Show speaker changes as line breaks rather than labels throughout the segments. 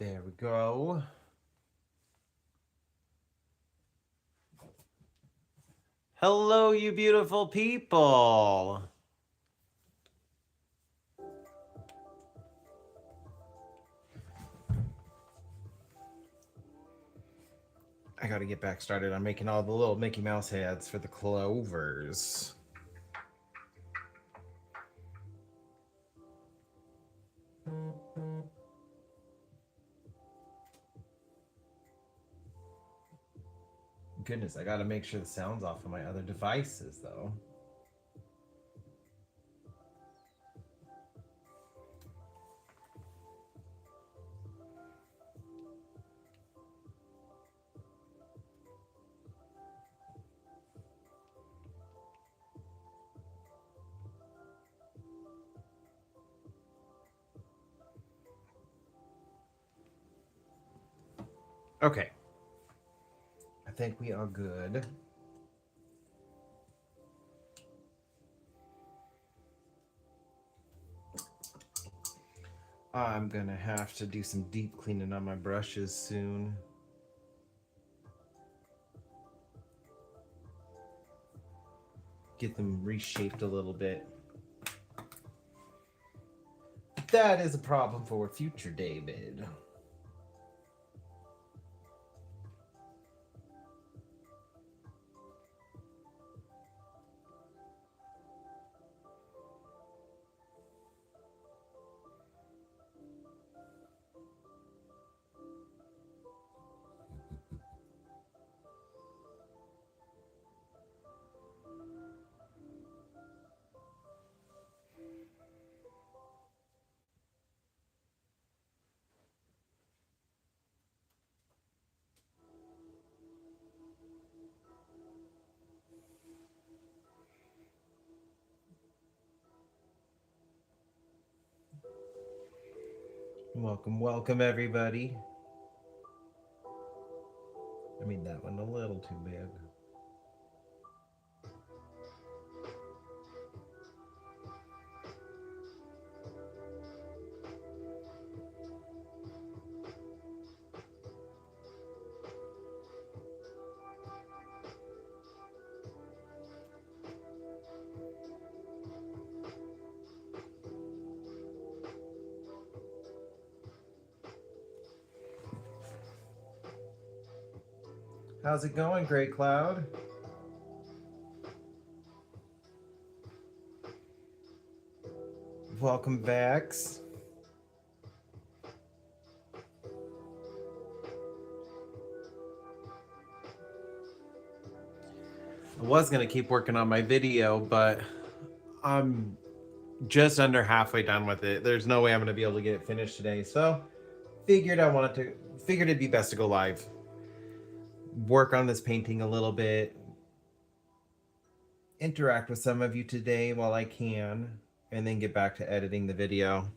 There we go. Hello, you beautiful people. I gotta get back started on making all the little Mickey Mouse heads for the clovers. Goodness, I gotta make sure the sound's off of my other devices, though. Okay. I think we are good. I'm gonna have to do some deep cleaning on my brushes soon. Get them reshaped a little bit. That is a problem for future David. Welcome everybody. I made that one a little too big. How's it going, Gray Cloud? Welcome, Vax. I was gonna keep working on my video, but I'm just under halfway done with it. There's no way I'm gonna be able to get it finished today, so figured it'd be best to go live. Work on this painting a little bit, interact with some of you today while I can, and then get back to editing the video.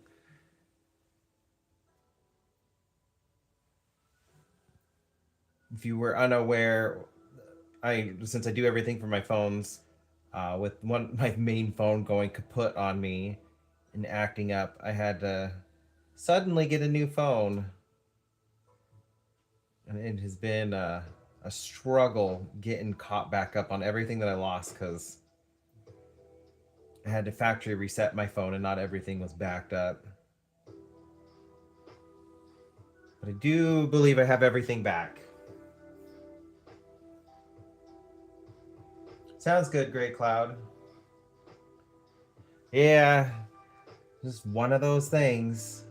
If you were unaware, since I do everything from my phones, with my main phone going kaput on me and acting up, I had to suddenly get a new phone, and it has been a struggle getting caught back up on everything that I lost because I had to factory reset my phone and not everything was backed up. But I do believe I have everything back. Sounds good, Gray Cloud. Yeah, just one of those things.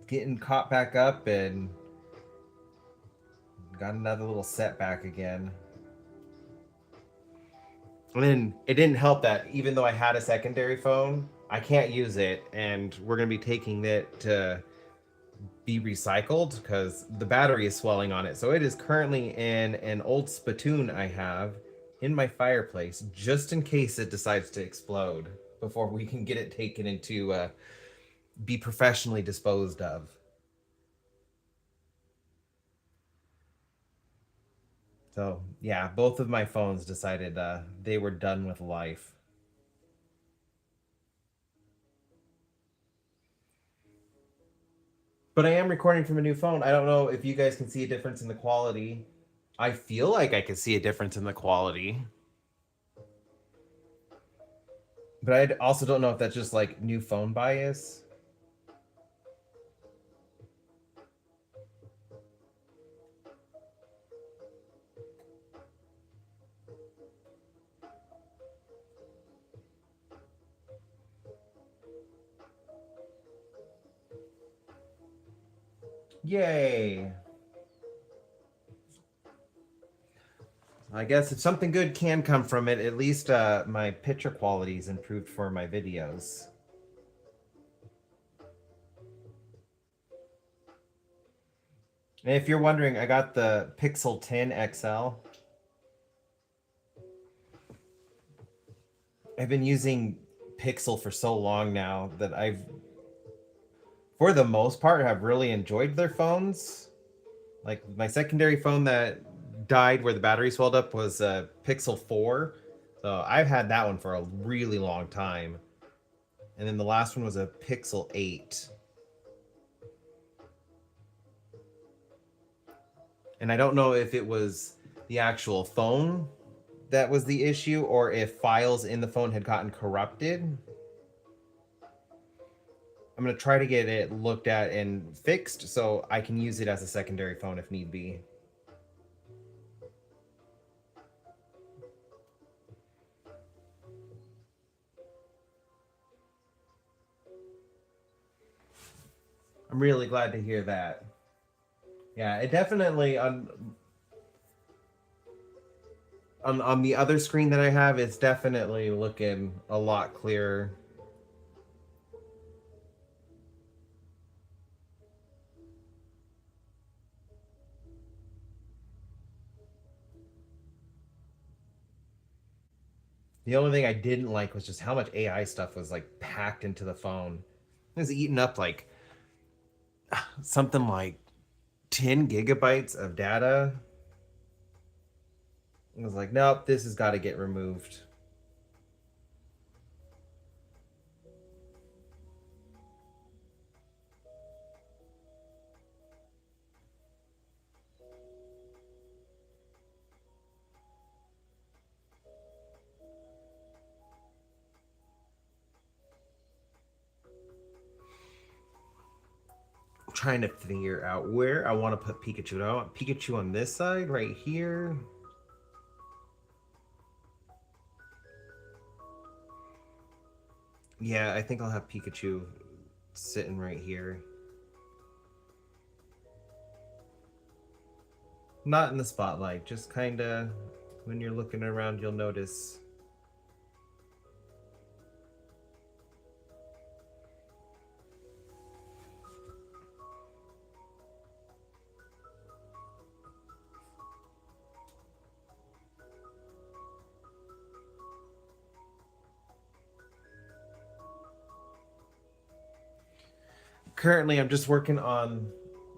Getting caught back up and got another little setback again. And then it didn't help that even though I had a secondary phone, I can't use it, and we're going to be taking it to be recycled because the battery is swelling on it. So it is currently in an old spittoon I have in my fireplace just in case it decides to explode before we can get it taken into be professionally disposed of. So yeah, both of my phones decided they were done with life. But I am recording from a new phone. I don't know if you guys can see a difference in the quality. I feel like I can see a difference in the quality. But I also don't know if that's just like new phone bias. Yay! I guess if something good can come from it, at least my picture quality is improved for my videos. And if you're wondering, I got the Pixel 10 XL. I've been using Pixel for so long now that I've, for the most part, have really enjoyed their phones. Like my secondary phone that died where the battery swelled up was a Pixel 4. So I've had that one for a really long time. And then the last one was a Pixel 8. And I don't know if it was the actual phone that was the issue or if files in the phone had gotten corrupted. I'm going to try to get it looked at and fixed so I can use it as a secondary phone if need be. I'm really glad to hear that. Yeah, it definitely on the other screen that I have, it's definitely looking a lot clearer. The only thing I didn't like was just how much AI stuff was like packed into the phone. It was eating up like something like 10 gigabytes of data. I was like, nope, this has got to get removed. I'm trying to figure out where I want to put Pikachu. I want Pikachu on this side, right here. Yeah, I think I'll have Pikachu sitting right here. Not in the spotlight, just kind of when you're looking around, you'll notice. Currently, I'm just working on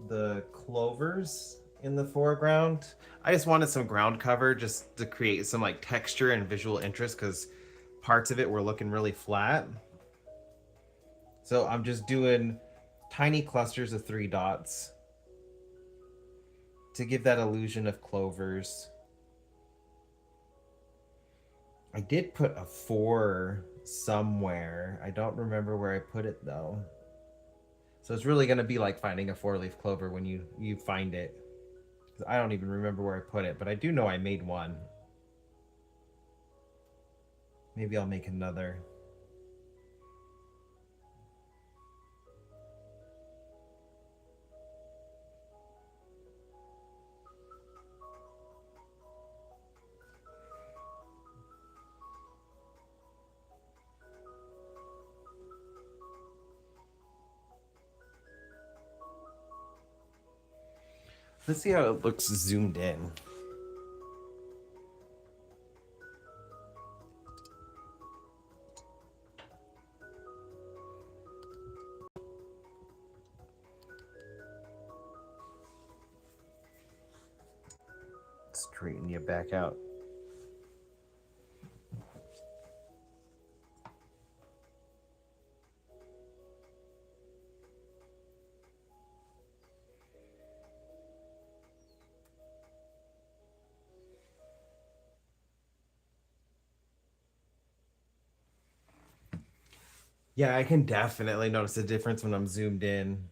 the clovers in the foreground. I just wanted some ground cover just to create some like texture and visual interest because parts of it were looking really flat. So I'm just doing tiny clusters of 3 dots to give that illusion of clovers. I did put a 4 somewhere. I don't remember where I put it though. So it's really going to be like finding a 4-leaf clover when you find it. I don't even remember where I put it, but I do know I made one. Maybe I'll make another. Let's see how it looks zoomed in. Straighten you back out. Yeah, I can definitely notice a difference when I'm zoomed in.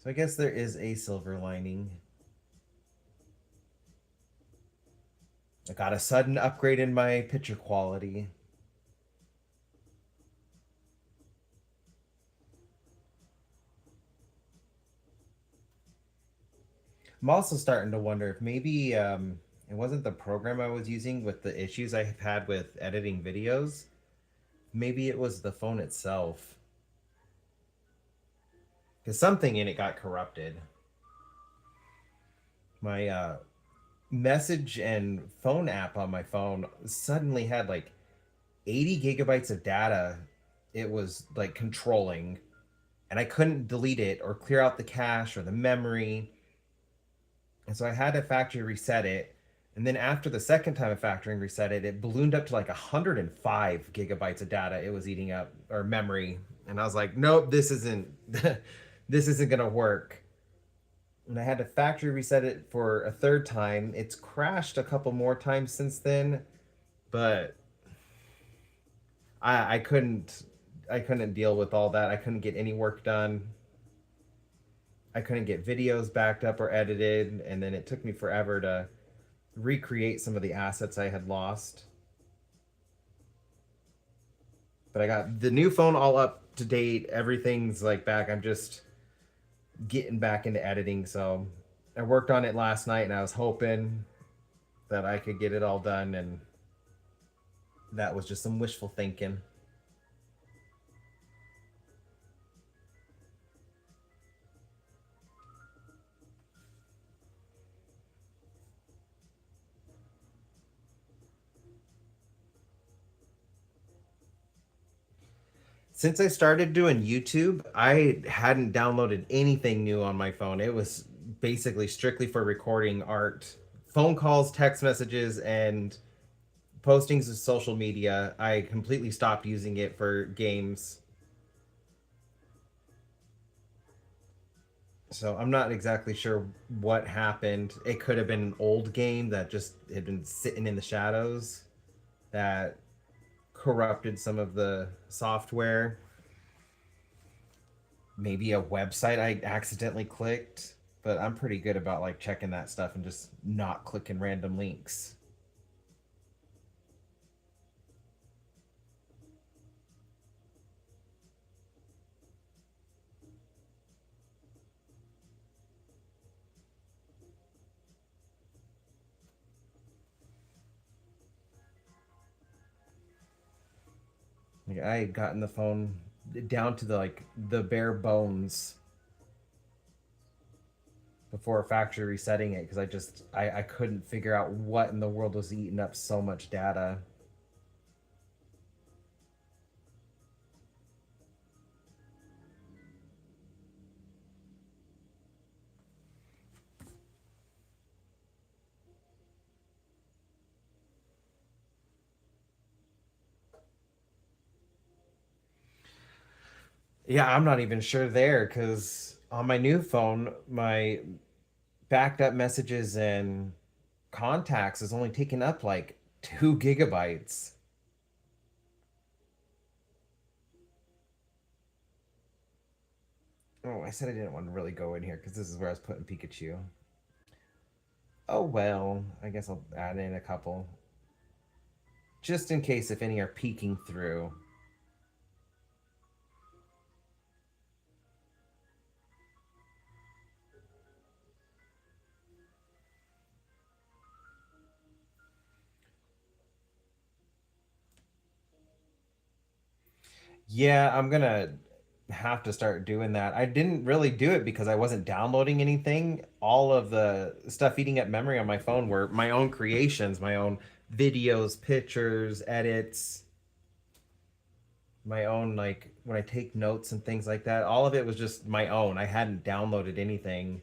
So I guess there is a silver lining. I got a sudden upgrade in my picture quality. I'm also starting to wonder if maybe it wasn't the program I was using with the issues I have had with editing videos. Maybe it was the phone itself. Because something in it got corrupted. My message and phone app on my phone suddenly had like 80 gigabytes of data it was like controlling, and I couldn't delete it or clear out the cache or the memory. And so I had to factory reset it. And then after the second time of factory reset it, it ballooned up to like 105 gigabytes of data it was eating up, or memory. And I was like, nope, this isn't this isn't gonna work. And I had to factory reset it for a third time. It's crashed a couple more times since then, but I couldn't deal with all that. I couldn't get any work done. I couldn't get videos backed up or edited, and then it took me forever to recreate some of the assets I had lost. But I got the new phone all up to date. Everything's like back. I'm just getting back into editing. So I worked on it last night and I was hoping that I could get it all done. And that was just some wishful thinking. Since I started doing YouTube, I hadn't downloaded anything new on my phone. It was basically strictly for recording art, phone calls, text messages, and postings of social media. I completely stopped using it for games. So I'm not exactly sure what happened. It could have been an old game that just had been sitting in the shadows that corrupted some of the software. Maybe a website I accidentally clicked, but I'm pretty good about like checking that stuff and just not clicking random links. Like I had gotten the phone down to the like the bare bones before factory resetting it because I couldn't figure out what in the world was eating up so much data. Yeah, I'm not even sure there because on my new phone, my backed up messages and contacts is only taking up like 2 gigabytes. Oh, I said I didn't want to really go in here because this is where I was putting Pikachu. Oh well, I guess I'll add in a couple just in case if any are peeking through. Yeah, I'm gonna have to start doing that. I didn't really do it because I wasn't downloading anything. All of the stuff eating up memory on my phone were my own creations, my own videos, pictures, edits, my own like when I take notes and things like that. All of it was just my own. I hadn't downloaded anything.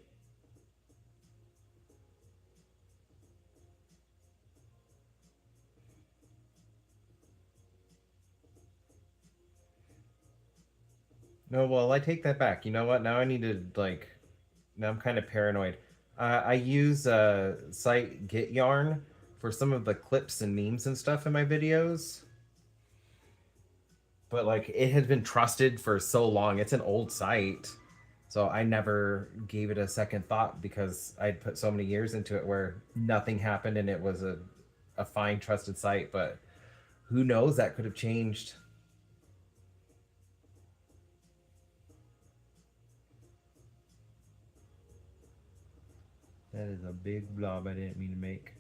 No, well, I take that back. You know what? Now I need to like. Now I'm kind of paranoid. I use site Get Yarn for some of the clips and memes and stuff in my videos, but like it had been trusted for so long. It's an old site, so I never gave it a second thought because I'd put so many years into it where nothing happened and it was a fine trusted site. But who knows? That could have changed. That is a big blob I didn't mean to make.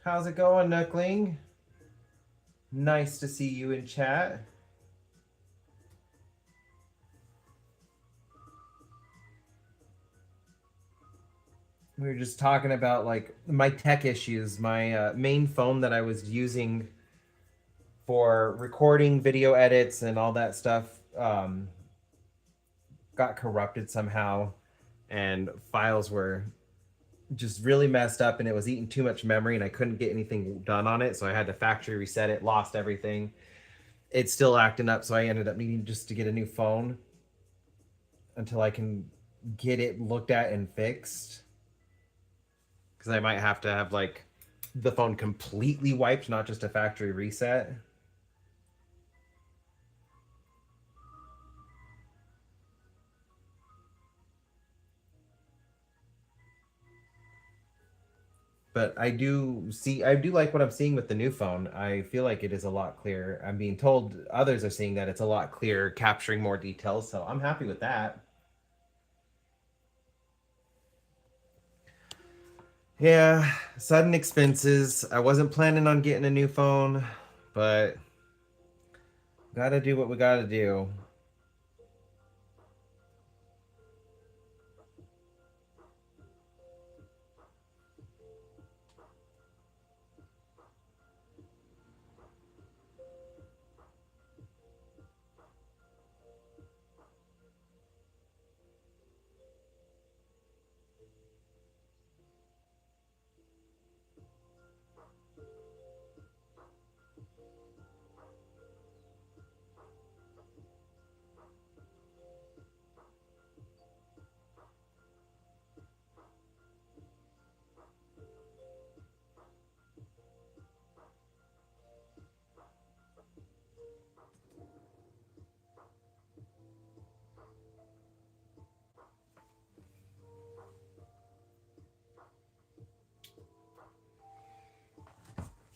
How's it going, Knuckling? Nice to see you in chat. We were just talking about like my tech issues. My main phone that I was using for recording video edits and all that stuff got corrupted somehow, and files were just really messed up, and it was eating too much memory, and I couldn't get anything done on it, so I had to factory reset it, lost everything. It's still acting up, so I ended up needing just to get a new phone until I can get it looked at and fixed. Because I might have to have like the phone completely wiped, not just a factory reset. But I do like what I'm seeing with the new phone. I feel like it is a lot clearer. I'm being told others are seeing that it's a lot clearer, capturing more details. So I'm happy with that. Yeah, sudden expenses. I wasn't planning on getting a new phone, but gotta do what we gotta do.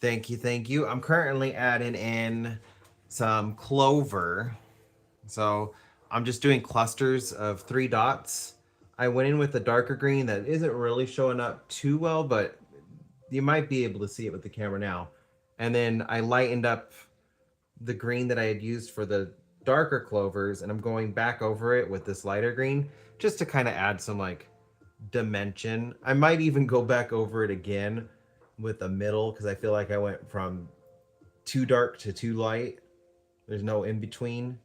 Thank you, thank you. I'm currently adding in some clover. So I'm just doing clusters of 3 dots. I went in with a darker green that isn't really showing up too well, but you might be able to see it with the camera now. And then I lightened up the green that I had used for the darker clovers, and I'm going back over it with this lighter green just to kind of add some like dimension. I might even go back over it again with a middle because I feel like I went from too dark to too light. There's no in between.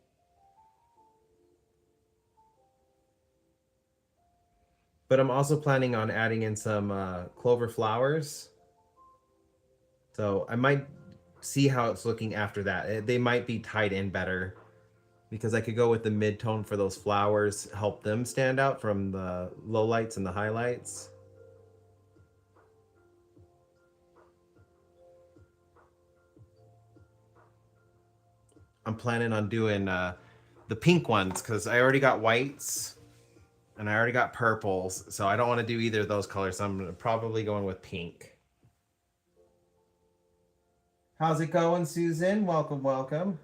But I'm also planning on adding in some clover flowers. So I might see how it's looking after that. They might be tied in better because I could go with the mid-tone for those flowers, help them stand out from the lowlights and the highlights. I'm planning on doing the pink ones because I already got whites and I already got purples, so I don't want to do either of those colors. So I'm probably going with pink. How's it going, Susan? Welcome, welcome.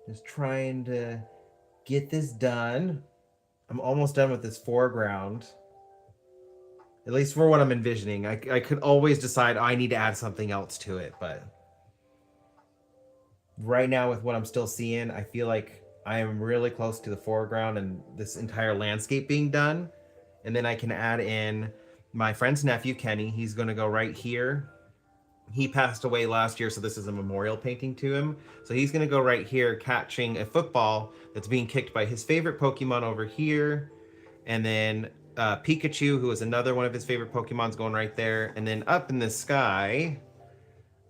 Just trying to get this done. I'm almost done with this foreground. At least for what I'm envisioning. I could always decide, oh, I need to add something else to it, but right now with what I'm still seeing, I feel like I am really close to the foreground and this entire landscape being done. And then I can add in my friend's nephew, Kenny. He's going to go right here. He passed away last year, so this is a memorial painting to him. So he's going to go right here catching a football that's being kicked by his favorite Pokemon over here. And then Pikachu, who is another one of his favorite Pokemons, going right there. And then up in the sky,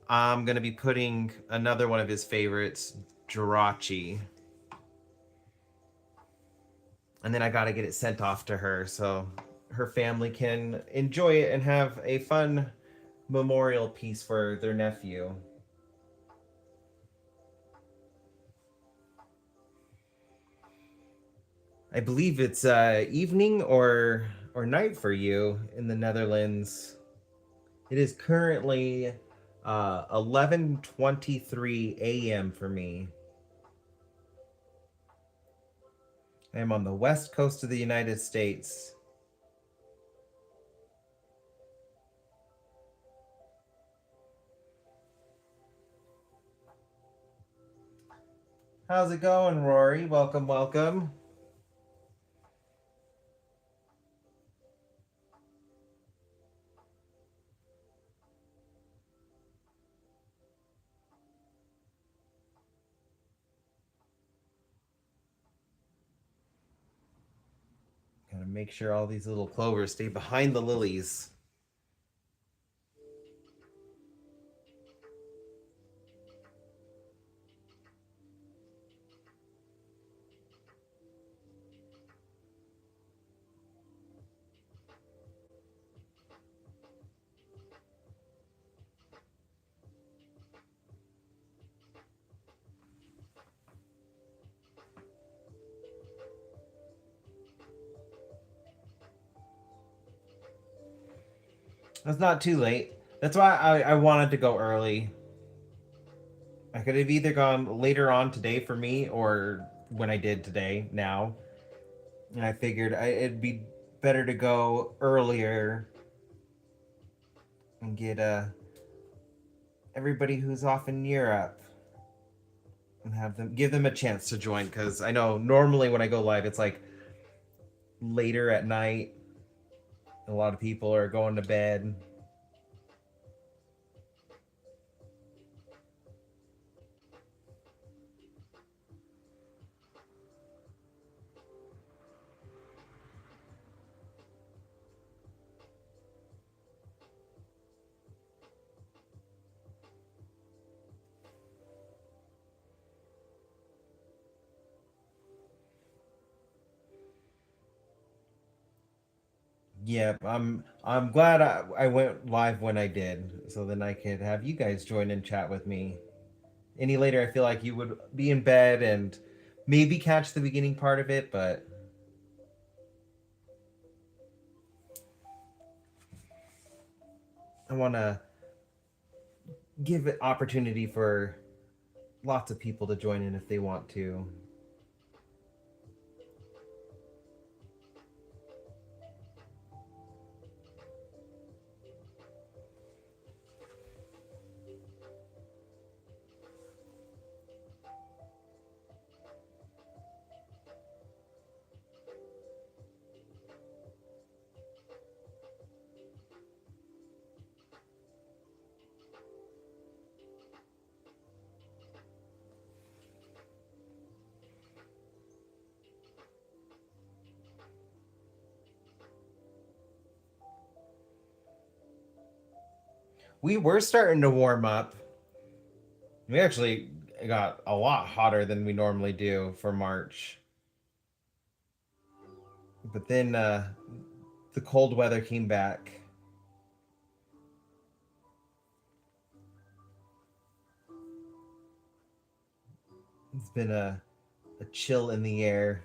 I'm going to be putting another one of his favorites, Jirachi. And then I got to get it sent off to her so her family can enjoy it and have a fun memorial piece for their nephew. I believe it's evening or night for you in the Netherlands. It is currently 11:23 a.m. for me. I am on the west coast of the United States. How's it going, Rory? Welcome, welcome. Gotta make sure all these little clovers stay behind the lilies. It's not too late. That's why I wanted to go early. I could have either gone later on today for me or when I did today, now. And I figured it'd be better to go earlier and get everybody who's off in Europe and give them a chance to join, because I know normally when I go live it's like later at night. A lot of people are going to bed. Yeah, I'm glad I went live when I did, so then I could have you guys join and chat with me. Any later, I feel like you would be in bed and maybe catch the beginning part of it, but I want to give it opportunity for lots of people to join in if they want to. We were starting to warm up. We actually got a lot hotter than we normally do for March. But then the cold weather came back. It's been a chill in the air.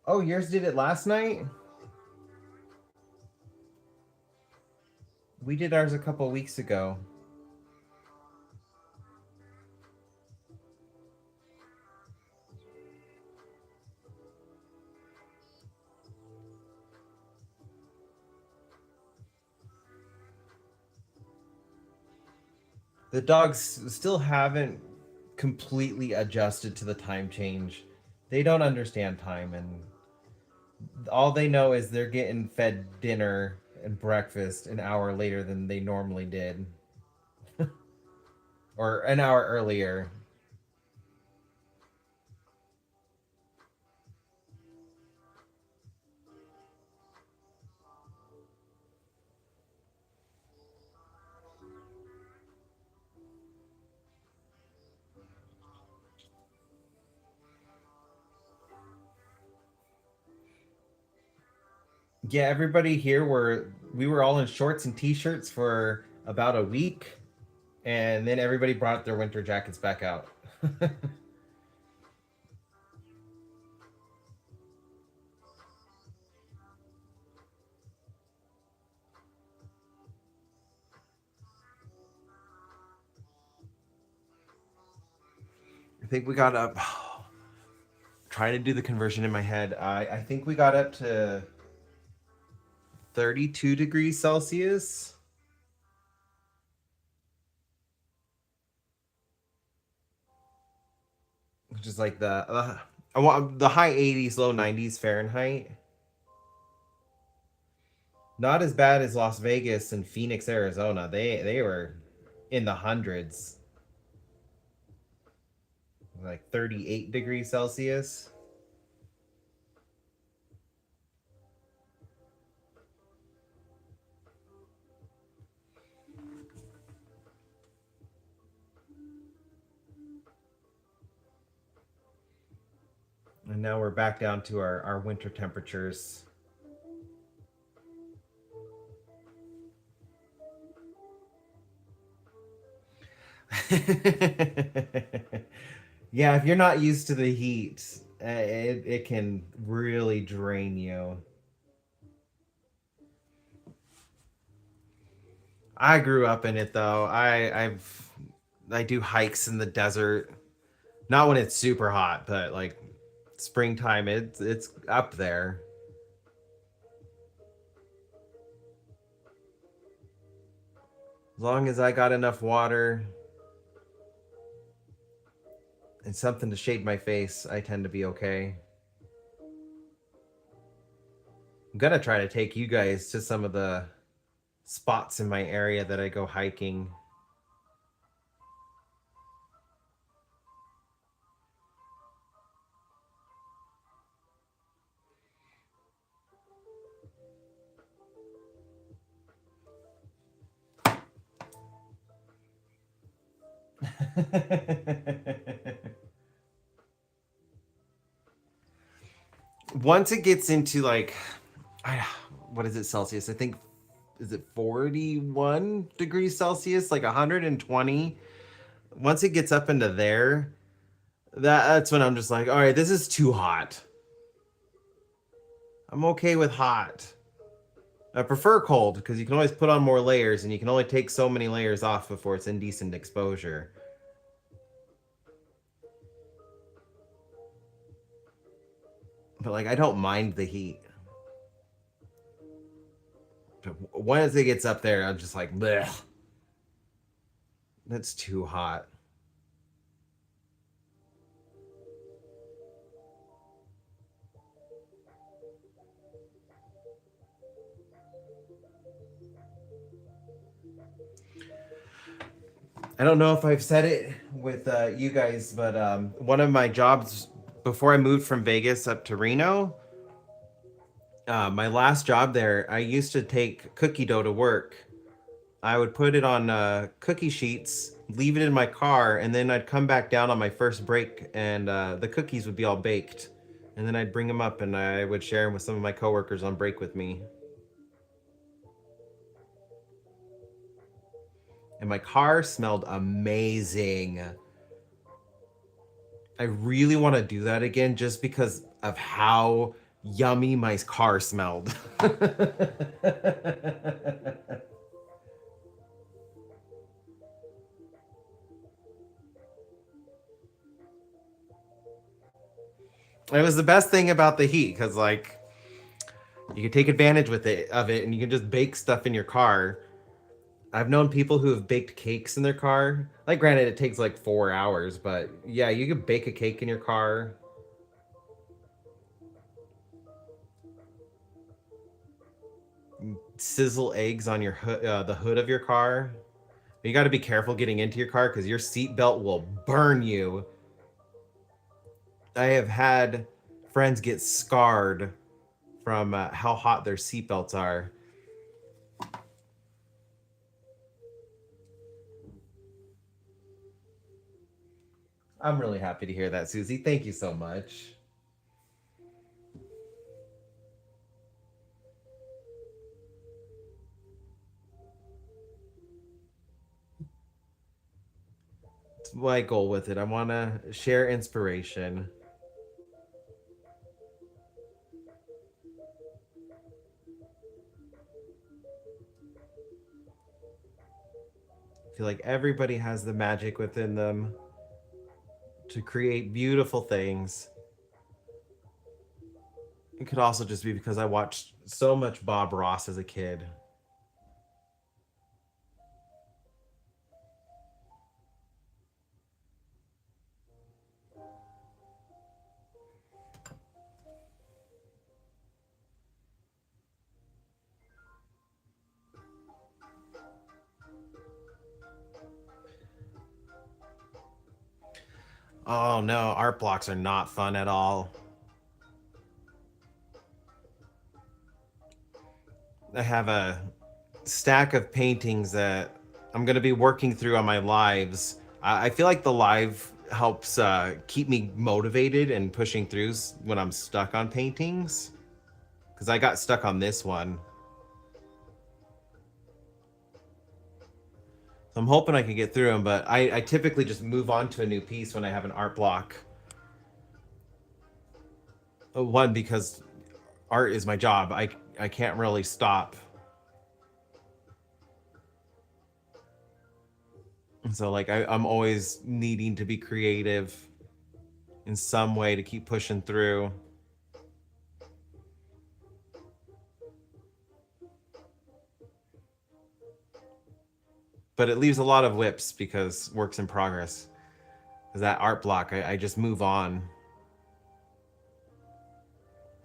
Oh, yours did it last night? We did ours a couple weeks ago. The dogs still haven't completely adjusted to the time change. They don't understand time, and all they know is they're getting fed dinner and breakfast an hour later than they normally did, or an hour earlier. Yeah, everybody here we were all in shorts and t-shirts for about a week, and then everybody brought their winter jackets back out. I think we got up trying to do the conversion in my head. I think we got up to 32 degrees Celsius, which is like I want the high 80s, low 90s Fahrenheit. Not as bad as Las Vegas and Phoenix, Arizona. They were in the hundreds, like 38 degrees Celsius. And now we're back down to our winter temperatures. Yeah, if you're not used to the heat, it can really drain you. I grew up in it though. I do hikes in the desert. Not when it's super hot, but like springtime, it's up there. As long as I got enough water and something to shade my face, I tend to be okay. I'm gonna try to take you guys to some of the spots in my area that I go hiking. Once it gets into like, what is it Celsius? I think, is it 41 degrees Celsius, like 120? Once it gets up into there, that's when I'm just like, all right, this is too hot. I'm okay with hot. I prefer cold because you can always put on more layers and you can only take so many layers off before it's indecent exposure. But like, I don't mind the heat. But once it gets up there, I'm just like, bleh, that's too hot. I don't know if I've said it with you guys, but one of my jobs before I moved from Vegas up to Reno, my last job there, I used to take cookie dough to work. I would put it on cookie sheets, leave it in my car, and then I'd come back down on my first break, and the cookies would be all baked. And then I'd bring them up, and I would share them with some of my coworkers on break with me. And my car smelled amazing. I really want to do that again just because of how yummy my car smelled. It was the best thing about the heat because like you can take advantage with it of it and you can just bake stuff in your car. I've known people who have baked cakes in their car. Like, granted, it takes like 4 hours, but yeah, you could bake a cake in your car. Sizzle eggs on your the hood of your car. You got to be careful getting into your car because your seatbelt will burn you. I have had friends get scarred from how hot their seatbelts are. I'm really happy to hear that, Susie. Thank you so much. It's my goal with it. I want to share inspiration. I feel like everybody has the magic within them to create beautiful things. It could also just be because I watched so much Bob Ross as a kid. Oh no, art blocks are not fun at all. I have a stack of paintings that I'm going to be working through on my lives. I feel like the live helps keep me motivated and pushing through when I'm stuck on paintings. Because I got stuck on this one. So I'm hoping I can get through them, but I typically just move on to a new piece when I have an art block. One, because art is my job. I can't really stop. So like I'm always needing to be creative in some way to keep pushing through. But it leaves a lot of whips because works in progress. Because that art block, I just move on.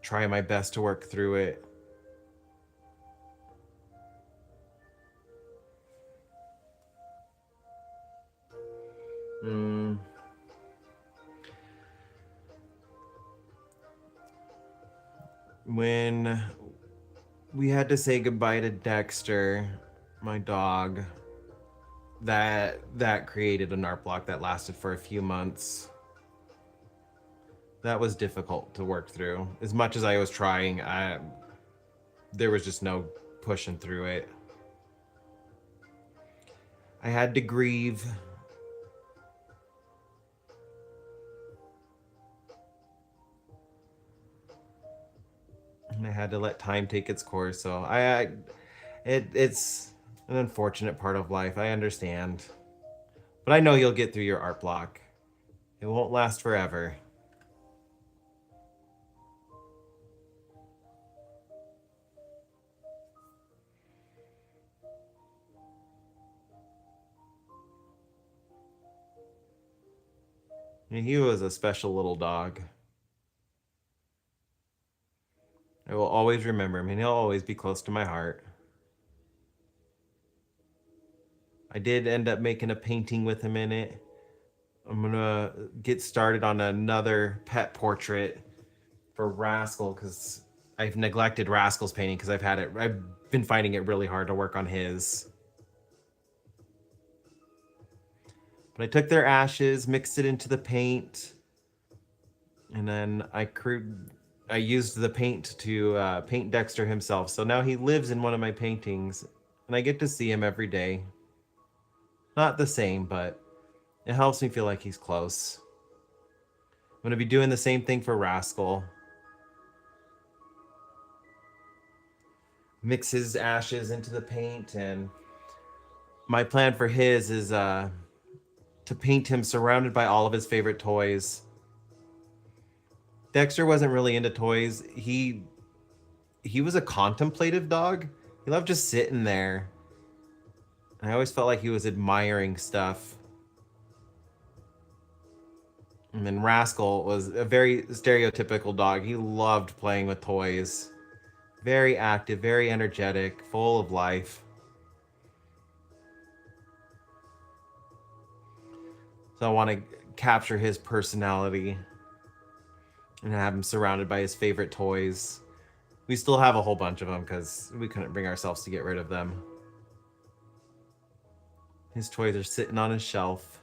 Try my best to work through it. Mm. When we had to say goodbye to Dexter, my dog, that created an art block that lasted for a few months. That was difficult to work through. As much as I was trying, there was just no pushing through it. I had to grieve. And I had to let time take its course. So it's an unfortunate part of life. I understand. But I know you'll get through your art block. It won't last forever. And he was a special little dog. I will always remember him, and he'll always be close to my heart. I did end up making a painting with him in it. I'm gonna get started on another pet portrait for Rascal because I've neglected Rascal's painting because I've been finding it really hard to work on his. But I took their ashes, mixed it into the paint, and then I used the paint to paint Dexter himself. So now he lives in one of my paintings, and I get to see him every day. Not the same, but it helps me feel like he's close. I'm going to be doing the same thing for Rascal. Mix his ashes into the paint, and my plan for his is to paint him surrounded by all of his favorite toys. Dexter wasn't really into toys. He was a contemplative dog. He loved just sitting there. I always felt like he was admiring stuff. And then Rascal was a very stereotypical dog. He loved playing with toys. Very active, very energetic, full of life. So I want to capture his personality and have him surrounded by his favorite toys. We still have a whole bunch of them because we couldn't bring ourselves to get rid of them. His toys are sitting on his shelf.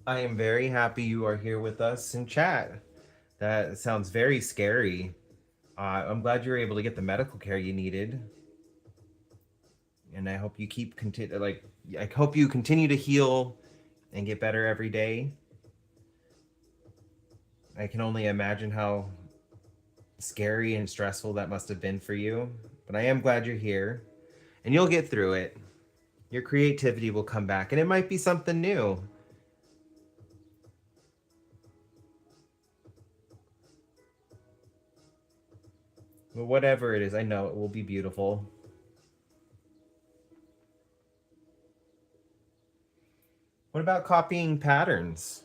I am very happy you are here with us in chat. That sounds very scary. I'm glad you were able to get the medical care you needed, and I hope you I hope you continue to heal and get better every day. I can only imagine how scary and stressful that must have been for you, but I am glad you're here, and you'll get through it. Your creativity will come back, and it might be something new. But whatever it is, I know it will be beautiful. What about copying patterns?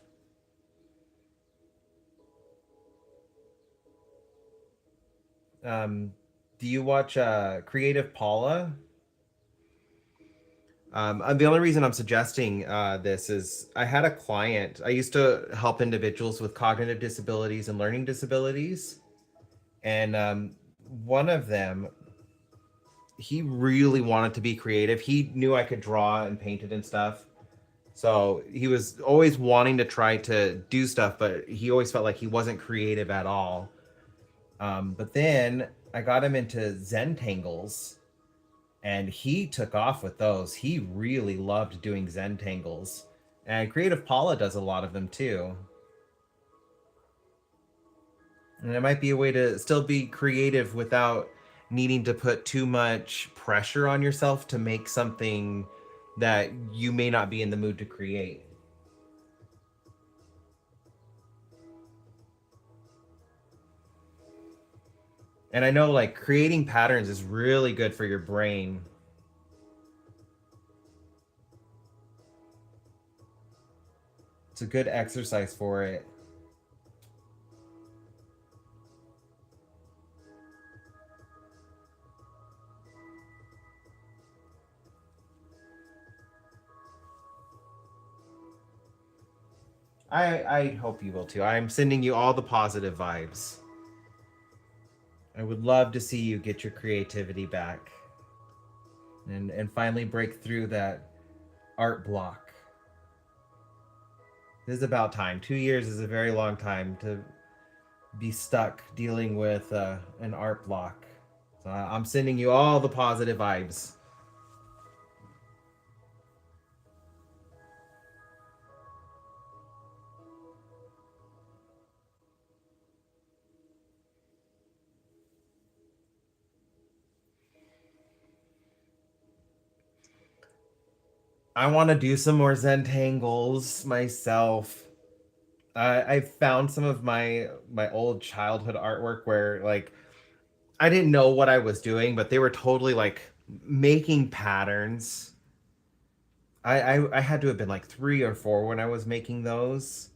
Um, do you watch Creative Paula? The only reason I'm suggesting this is I had a client. I used to help individuals with cognitive disabilities and learning disabilities. And one of them, he really wanted to be creative. He knew I could draw and paint it and stuff. So he was always wanting to try to do stuff, but he always felt like he wasn't creative at all. But then I got him into Zentangles, and he took off with those. He really loved doing Zentangles. And Creative Paula does a lot of them too. And it might be a way to still be creative without needing to put too much pressure on yourself to make something that you may not be in the mood to create. And I know like creating patterns is really good for your brain. It's a good exercise for it. I hope you will too. I'm sending you all the positive vibes. I would love to see you get your creativity back and finally break through that art block. This is about time. 2 years is a very long time to be stuck dealing with an art block. So I'm sending you all the positive vibes. I want to do some more Zentangles myself. I found some of my old childhood artwork where like I didn't know what I was doing, but they were totally like making patterns. I had to have been like 3 or 4 when I was making those.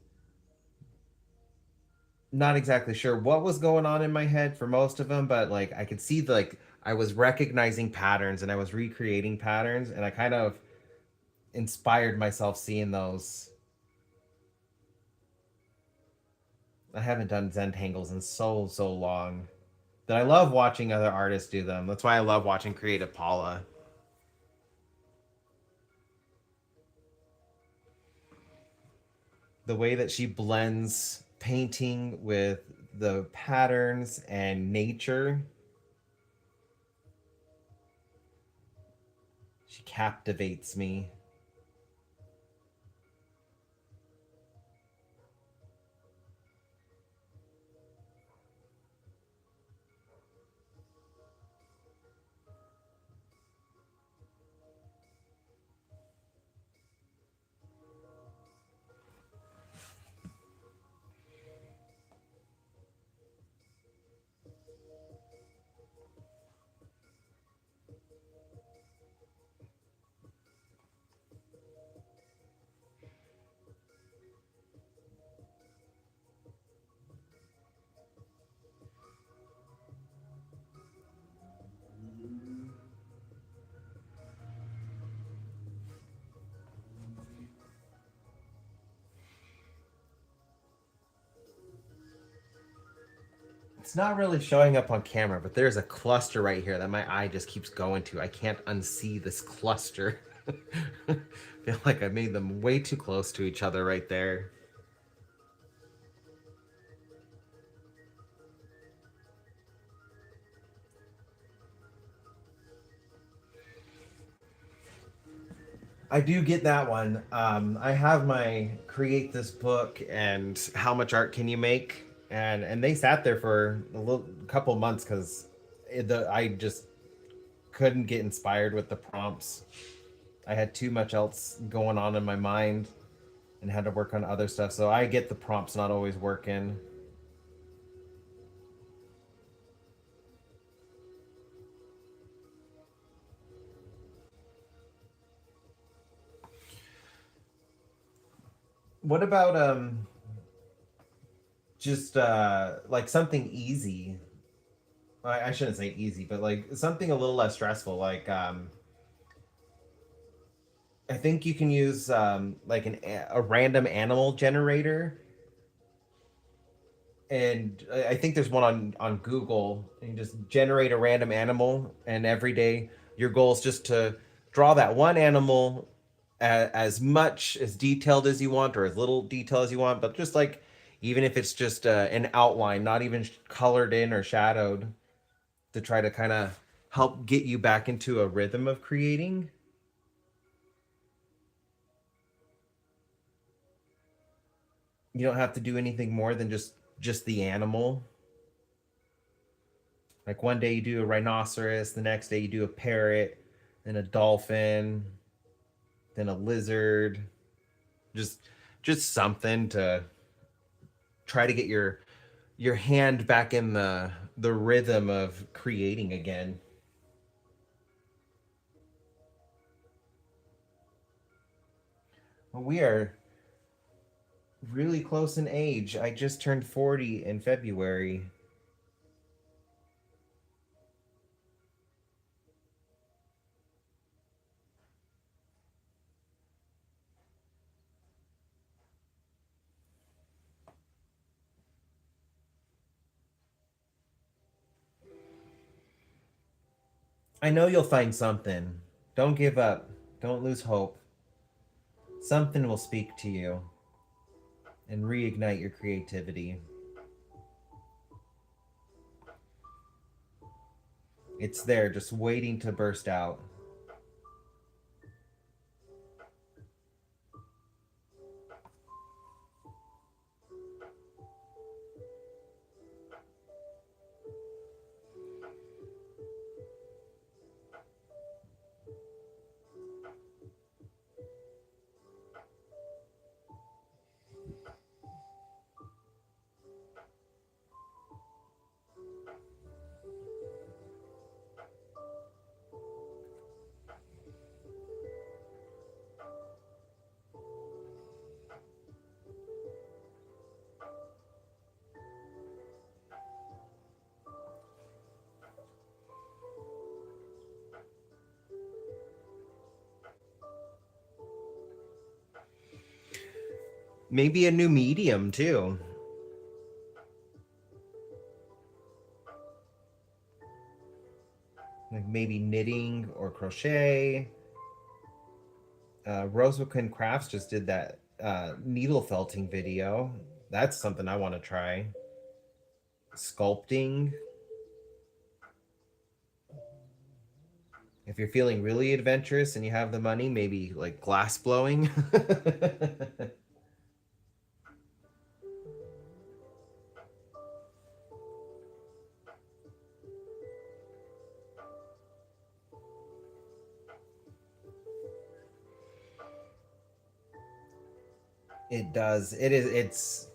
Not exactly sure what was going on in my head for most of them, but like I could see like I was recognizing patterns and I was recreating patterns, and I kind of inspired myself seeing those. I haven't done Zentangles in so long. That I love watching other artists do them. That's why I love watching Creative Paula. The way that she blends painting with the patterns and nature. She captivates me. It's not really showing up on camera, but there's a cluster right here that my eye just keeps going to. I can't unsee this cluster. I feel like I made them way too close to each other right there. I do get that one. I have my create this book and how much art can you make, and they sat there for a little couple months because I just couldn't get inspired with the prompts. I had too much else going on in my mind and had to work on other stuff. So I get the prompts not always working. What about just like something easy? I shouldn't say easy, but like something a little less stressful. Like I think you can use like a random animal generator, and I think there's one on Google. You can just generate a random animal, and every day your goal is just to draw that one animal as much as detailed as you want or as little detail as you want, but just like even if it's just an outline, not even colored in or shadowed, to try to kind of help get you back into a rhythm of creating. You don't have to do anything more than just the animal. Like one day you do a rhinoceros, the next day you do a parrot, then a dolphin, then a lizard. Just just something to try to get your hand back in the rhythm of creating again. Well, we are really close in age. I just turned 40 in February. I know you'll find something. Don't give up. Don't lose hope. Something will speak to you and reignite your creativity. It's there just waiting to burst out. Maybe a new medium too. Like maybe knitting or crochet. Rosewood Crafts just did that needle felting video. That's something I want to try. Sculpting. If you're feeling really adventurous and you have the money, maybe like glass blowing. It does. It's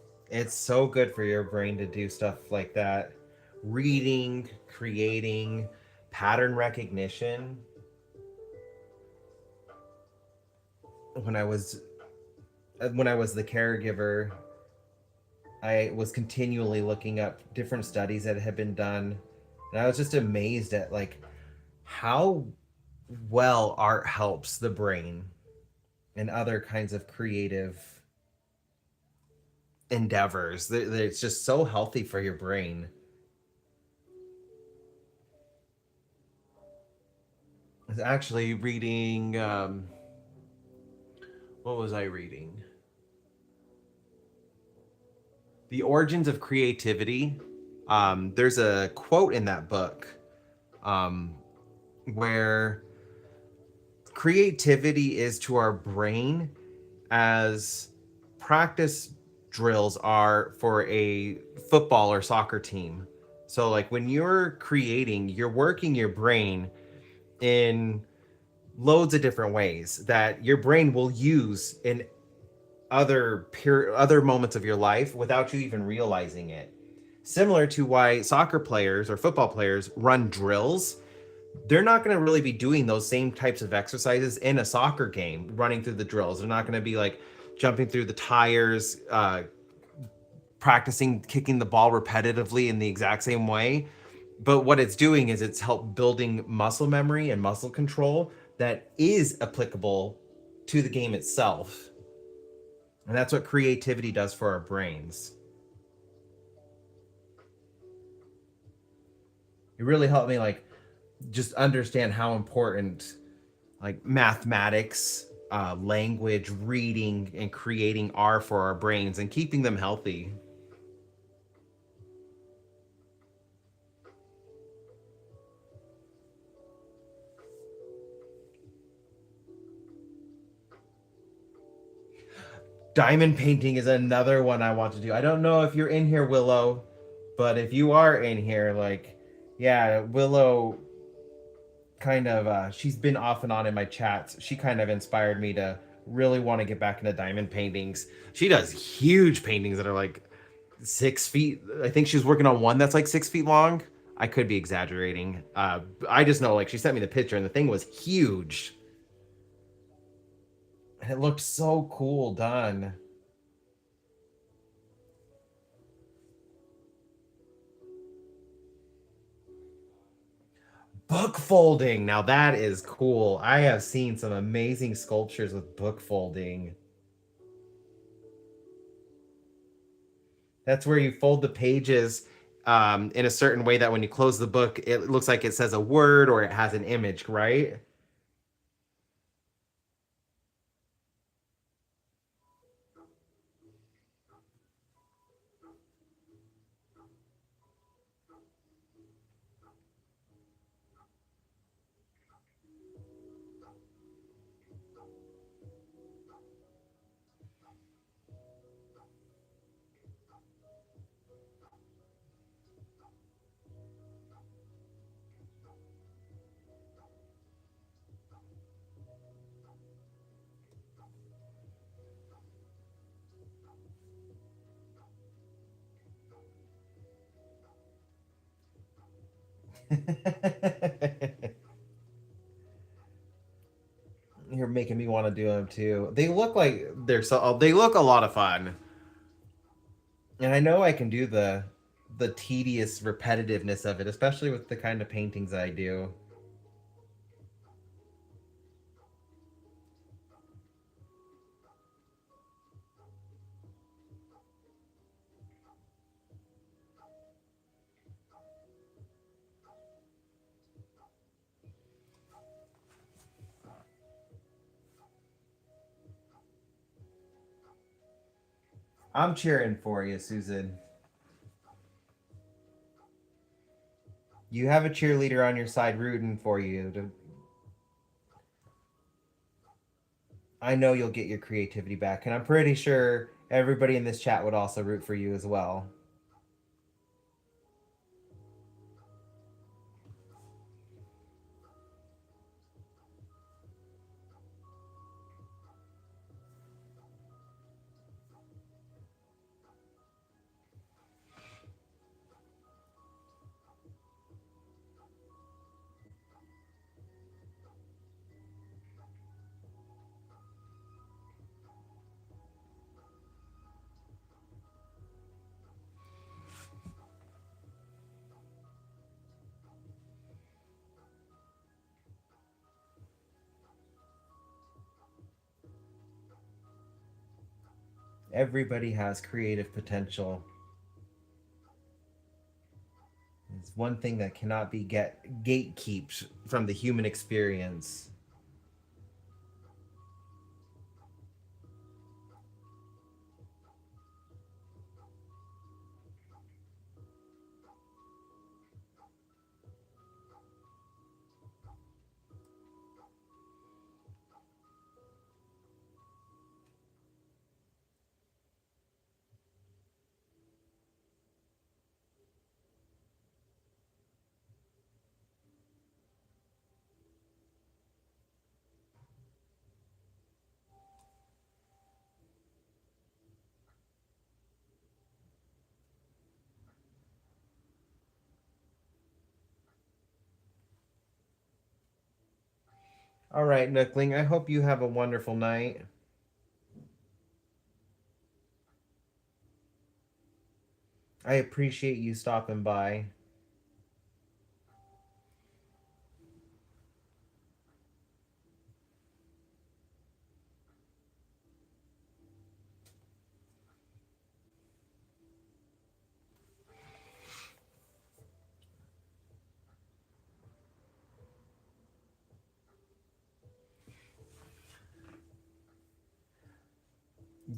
so good for your brain to do stuff like that. Reading, creating, pattern recognition. When I was when I was the caregiver, I was continually looking up different studies that had been done, and I was just amazed at like how well art helps the brain and other kinds of creative endeavors. It's just so healthy for your brain. I was actually reading. What was I reading? The Origins of Creativity. There's a quote in that book um, where creativity is to our brain as practice drills are for a football or soccer team. So, like when you're creating, you're working your brain in loads of different ways that your brain will use in other moments of your life without you even realizing it. Similar to why soccer players or football players run drills, they're not going to really be doing those same types of exercises in a soccer game, running through the drills. They're not going to be like jumping through the tires, practicing kicking the ball repetitively in the exact same way. But what it's doing is it's help building muscle memory and muscle control that is applicable to the game itself. And that's what creativity does for our brains. It really helped me like just understand how important like mathematics, language, reading, and creating are for our brains and keeping them healthy. Diamond painting is another one I want to do. I don't know if you're in here, Willow, but if you are in here, like, yeah, Willow kind of, she's been off and on in my chats. She kind of inspired me to really want to get back into diamond paintings. She does huge paintings that are like 6 feet. I think she was working on one that's like 6 feet long. I could be exaggerating. I just know like she sent me the picture and the thing was huge. And it looked so cool done. Book folding. Now that is cool. I have seen some amazing sculptures with book folding. That's where you fold the pages in a certain way that when you close the book, it looks like it says a word or it has an image, right? You're making me want to do them too. They look like they look a lot of fun. And I know I can do the tedious repetitiveness of it, especially with the kind of paintings I do. I'm cheering for you, Susan. You have a cheerleader on your side rooting for you. I know you'll get your creativity back, and I'm pretty sure everybody in this chat would also root for you as well. Everybody has creative potential. one thing that cannot be gatekept from the human experience. All right, Nookling, I hope you have a wonderful night. I appreciate you stopping by.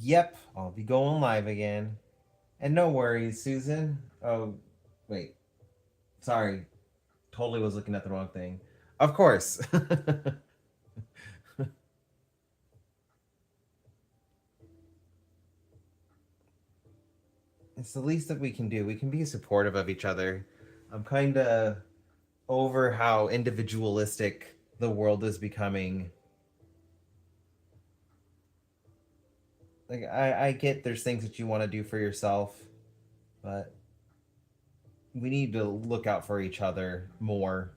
Yep, I'll be going live again. And no worries, Susan. Oh, wait. Sorry. Totally was looking at the wrong thing. Of course. It's the least that we can do. We can be supportive of each other. I'm kind of over how individualistic the world is becoming. Like, I get there's things that you want to do for yourself, but we need to look out for each other more.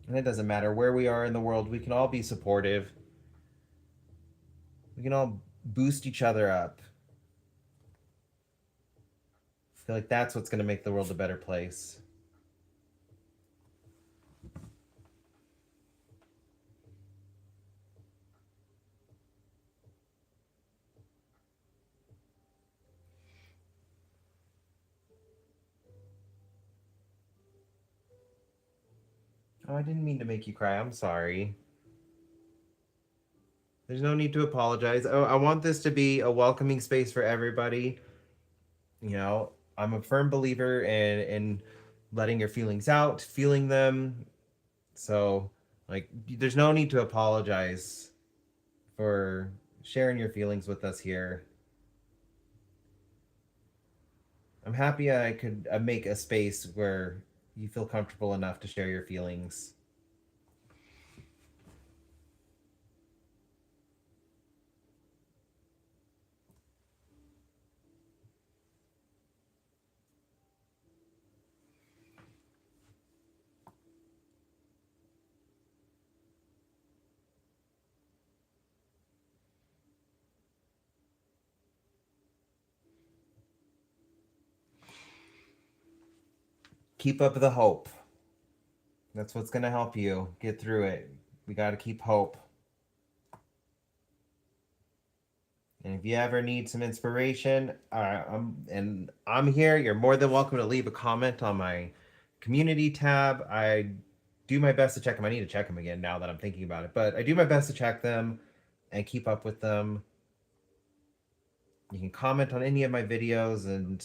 And it doesn't matter where we are in the world, we can all be supportive. We can all boost each other up. I feel like that's what's going to make the world a better place. Oh, I didn't mean to make you cry. I'm sorry. There's no need to apologize. Oh, I want this to be a welcoming space for everybody. You know, I'm a firm believer in letting your feelings out, feeling them. So, like, there's no need to apologize for sharing your feelings with us here. I'm happy I could make a space where you feel comfortable enough to share your feelings. Keep up the hope. That's what's going to help you get through it. We got to keep hope. And if you ever need some inspiration, I'm here. You're more than welcome to leave a comment on my community tab. I do my best to check them. I need to check them again now that I'm thinking about it, but I do my best to check them and keep up with them. You can comment on any of my videos, and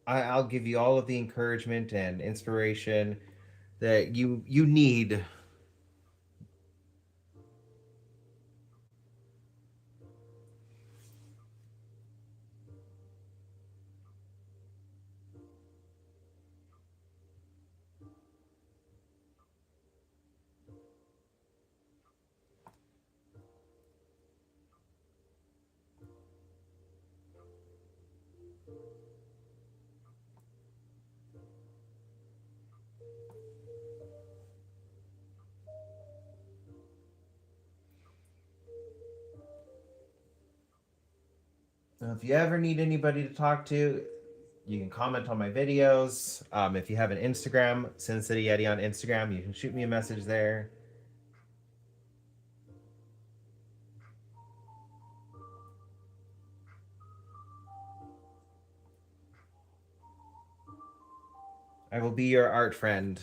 I'll give you all of the encouragement and inspiration that you need. If you ever need anybody to talk to, you can comment on my videos. If you have an Instagram, Sin City Yeti on Instagram, you can shoot me a message there. I will be your art friend.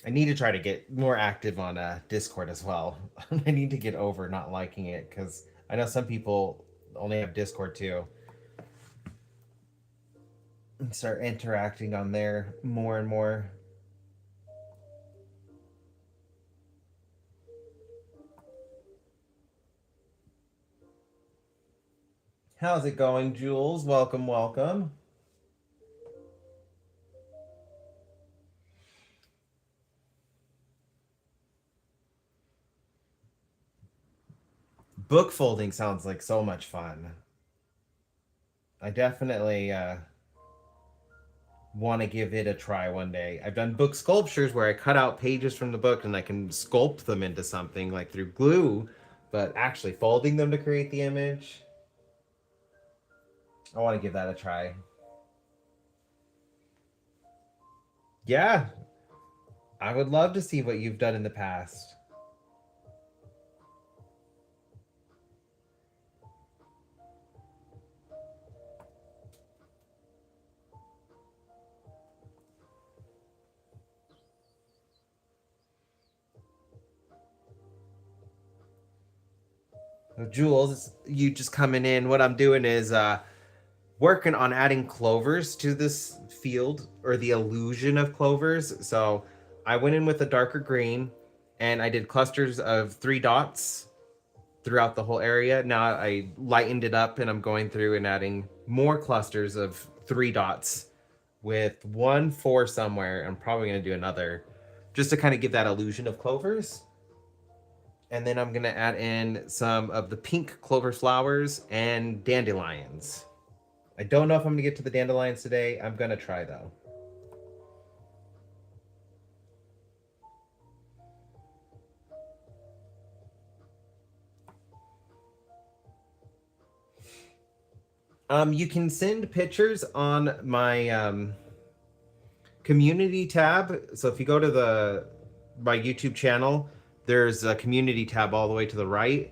I need to try to get more active on Discord as well. I need to get over not liking it because I know some people only have Discord too. And start interacting on there more and more. How's it going, Jules? Welcome, welcome. Book folding sounds like so much fun. I definitely want to give it a try one day. I've done book sculptures where I cut out pages from the book and I can sculpt them into something like through glue, but actually folding them to create the image, I want to give that a try. Yeah, I would love to see what you've done in the past. So Jules, you just coming in. What I'm doing is working on adding clovers to this field or the illusion of clovers. So I went in with a darker green and I did clusters of 3 dots throughout the whole area. Now I lightened it up and I'm going through and adding more clusters of 3 dots with 1 4 somewhere. I'm probably going to do another just to kind of give that illusion of clovers. And then I'm going to add in some of the pink clover flowers and dandelions. I don't know if I'm going to get to the dandelions today. I'm going to try though. You can send pictures on my community tab. So if you go to the my YouTube channel, there's a community tab all the way to the right.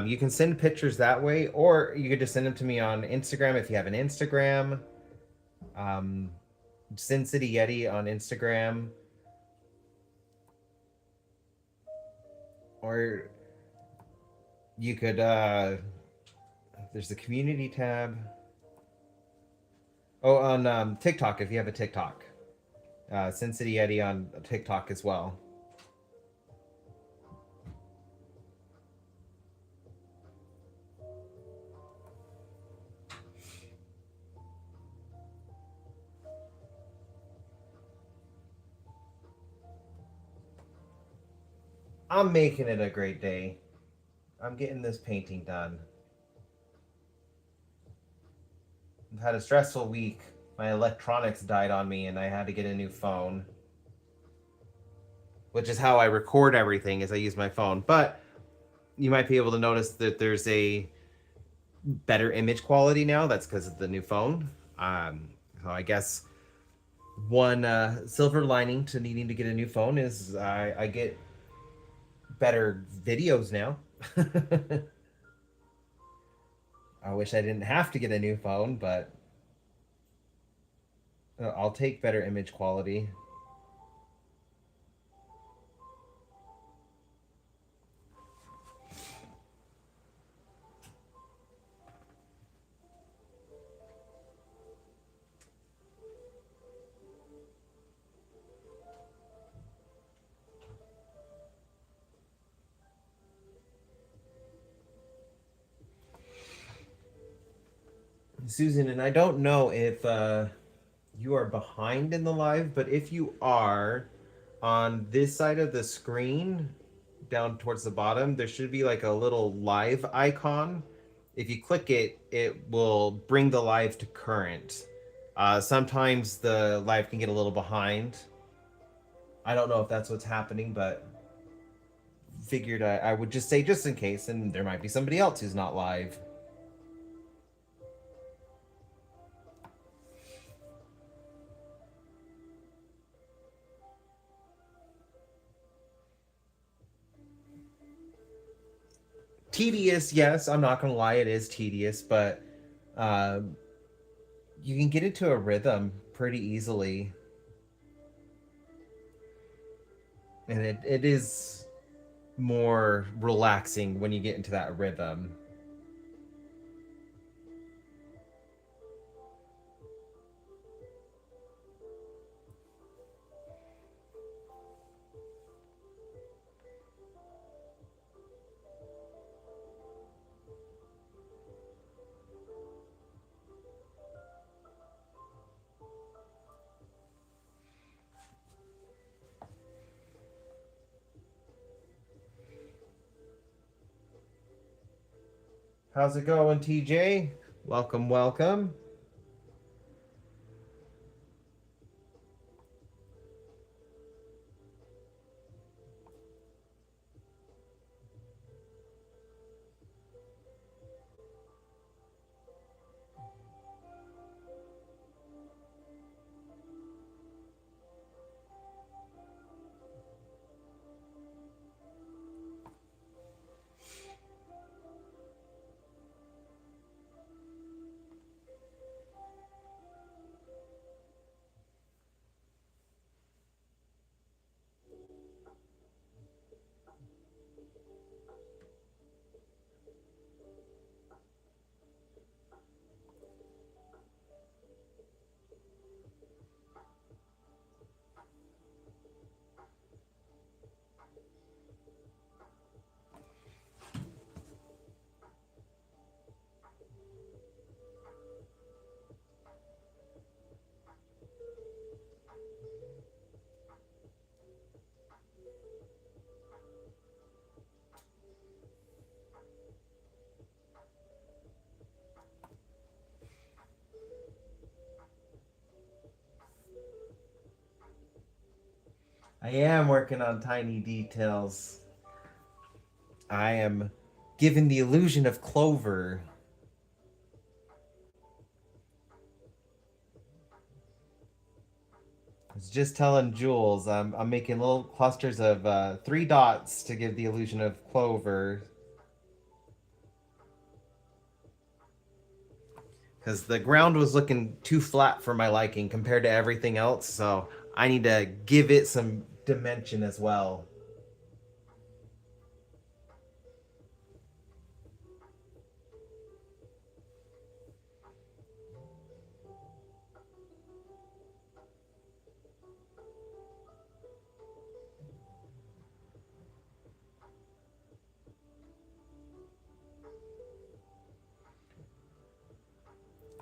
You can send pictures that way, or you could just send them to me on Instagram if you have an Instagram. Um, Sin City Yeti on Instagram, or you could. There's the community tab. Oh, on TikTok if you have a TikTok. Sin City Yeti on TikTok as well. I'm making it a great day. I'm getting this painting done. I've had a stressful week. My electronics died on me and I had to get a new phone. Which is how I record everything is I use my phone. But you might be able to notice that there's a better image quality now. That's because of the new phone. So I guess one silver lining to needing to get a new phone is I get better videos now. I wish I didn't have to get a new phone, but I'll take better image quality. Susan, and I don't know if you are behind in the live, but if you are, On this side of the screen, down towards the bottom, there should be like a little live icon. If you click it, it will bring the live to current. Sometimes the live can get a little behind. I don't know if that's what's happening, but figured I would just say just in case, and there might be somebody else who's not live. Tedious, yes, I'm not gonna lie, it is tedious, but uh, you can get into a rhythm pretty easily, and it is more relaxing when you get into that rhythm. How's it going, TJ? Welcome, welcome. I am working on tiny details. I am given the illusion of clover. I was just telling Jules I'm making little clusters of 3 dots to give the illusion of clover. Because the ground was looking too flat for my liking compared to everything else, so I need to give it some dimension as well.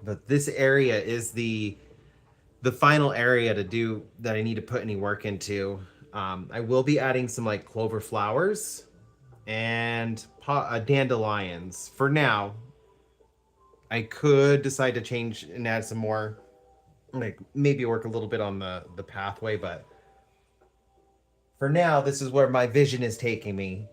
But this area is the final area to do that I need to put any work into. I will be adding some like clover flowers and dandelions for now. I could decide to change and add some more, like maybe work a little bit on the pathway, but for now, this is where my vision is taking me.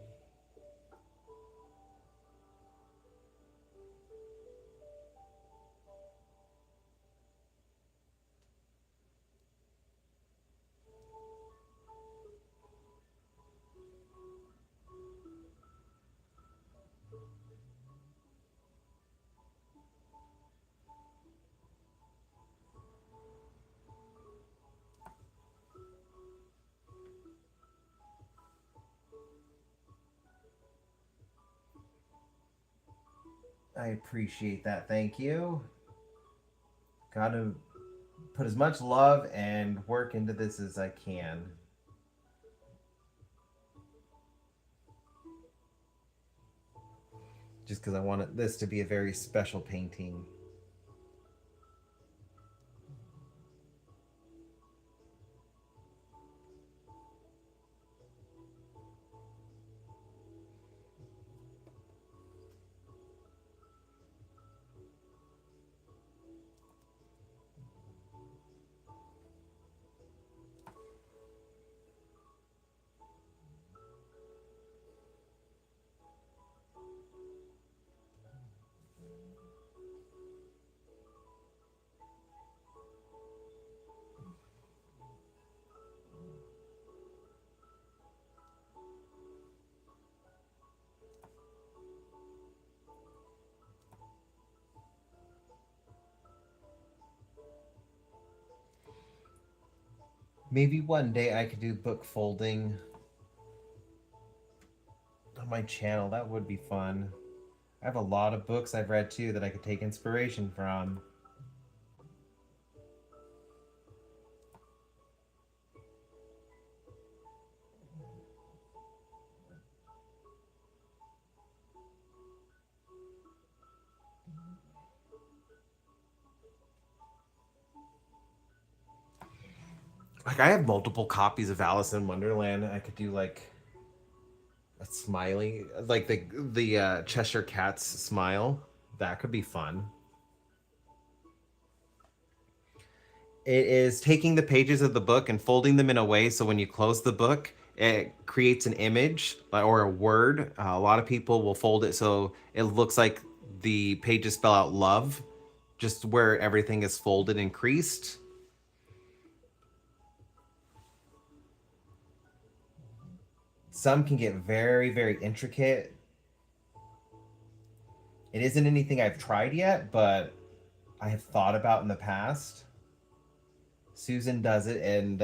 I appreciate that. Thank you. Gotta put as much love and work into this as I can. Just because I want this to be a very special painting. Maybe one day I could do book folding on my channel. That would be fun. I have a lot of books I've read too that I could take inspiration from. Like I have multiple copies of Alice in Wonderland. I could do like a smiley, like the Cheshire Cat's smile. That could be fun. It is taking the pages of the book and folding them in a way so when you close the book, it creates an image or a word. A lot of people will fold it so it looks like the pages spell out love, just where everything is folded and creased. Some can get very, very intricate. It isn't anything I've tried yet, but I have thought about in the past. Susan does it, and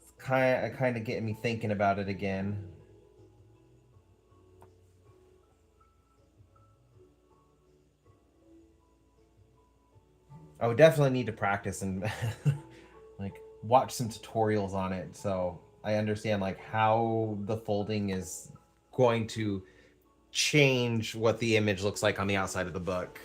it's kind of getting me thinking about it again. I would definitely need to practice and like watch some tutorials on it so I understand like how the folding is going to change what the image looks like on the outside of the book.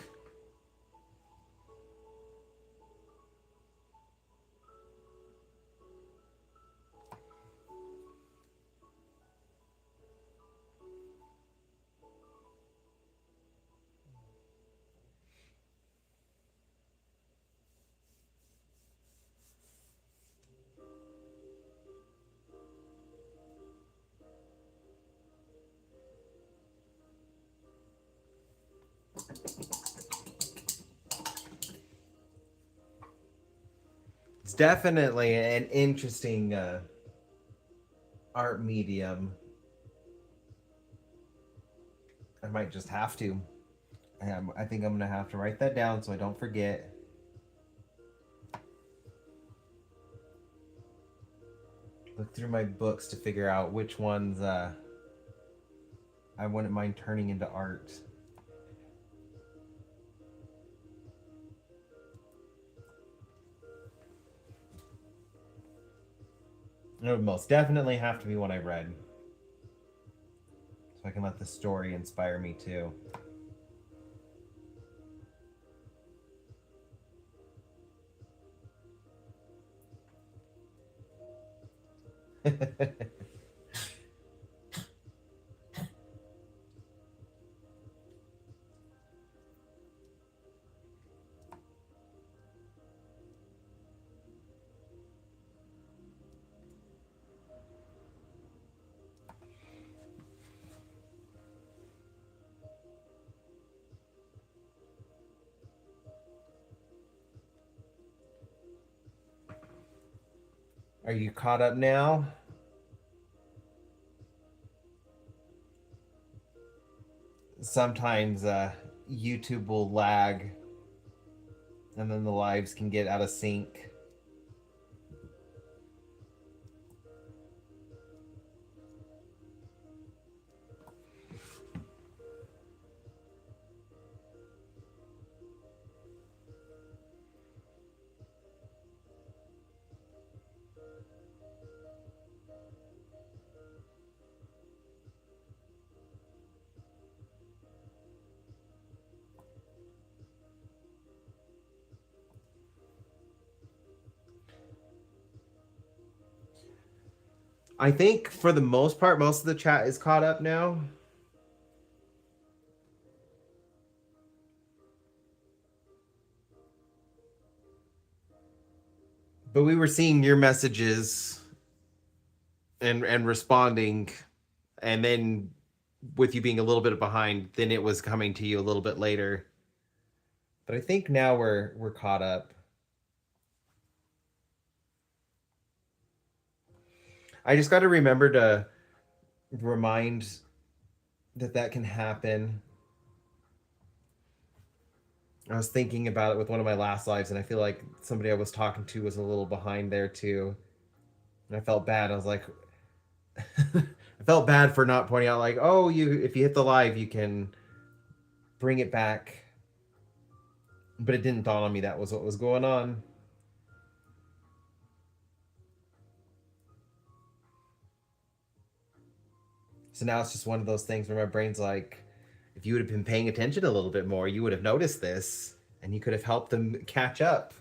It's definitely an interesting art medium. I might just have to. I think I'm gonna have to write that down so I don't forget. Look through my books to figure out which ones I wouldn't mind turning into art. It would most definitely have to be one I read. So I can let the story inspire me too. Are you caught up now? Sometimes YouTube will lag and then the lives can get out of sync. I think for the most part, most of the chat is caught up now. But we were seeing your messages and responding, and then with you being a little bit behind, then it was coming to you a little bit later. But I think now we're caught up. I just got to remember to remind that can happen. I was thinking about it with one of my last lives, and I feel like somebody I was talking to was a little behind there too. And I felt bad. I was like, I felt bad for not pointing out, like, oh, you if you hit the live, you can bring it back. But it didn't dawn on me that was what was going on. So now it's just one of those things where my brain's like, if you would have been paying attention a little bit more, you would have noticed this, and you could have helped them catch up.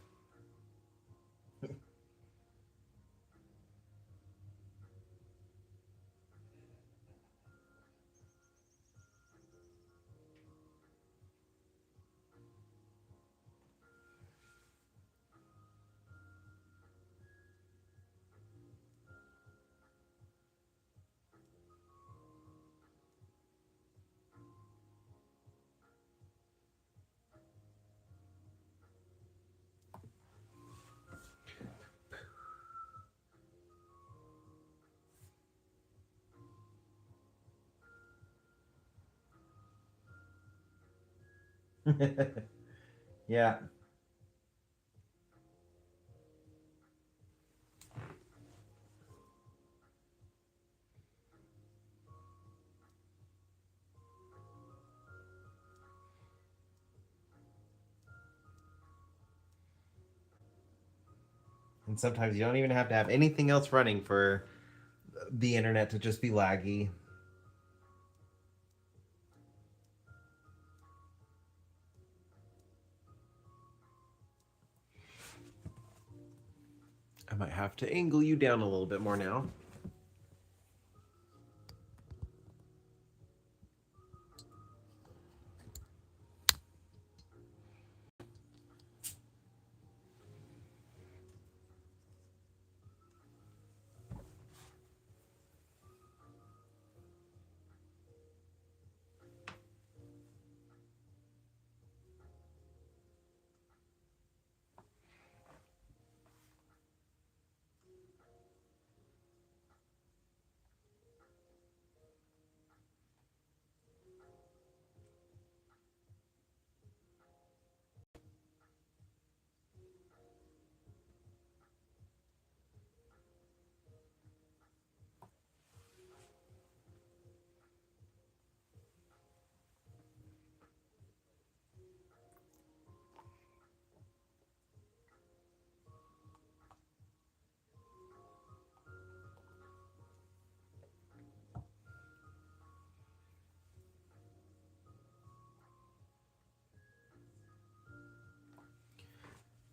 Yeah. And sometimes you don't even have to have anything else running for the internet to just be laggy. I might have to angle you down a little bit more now.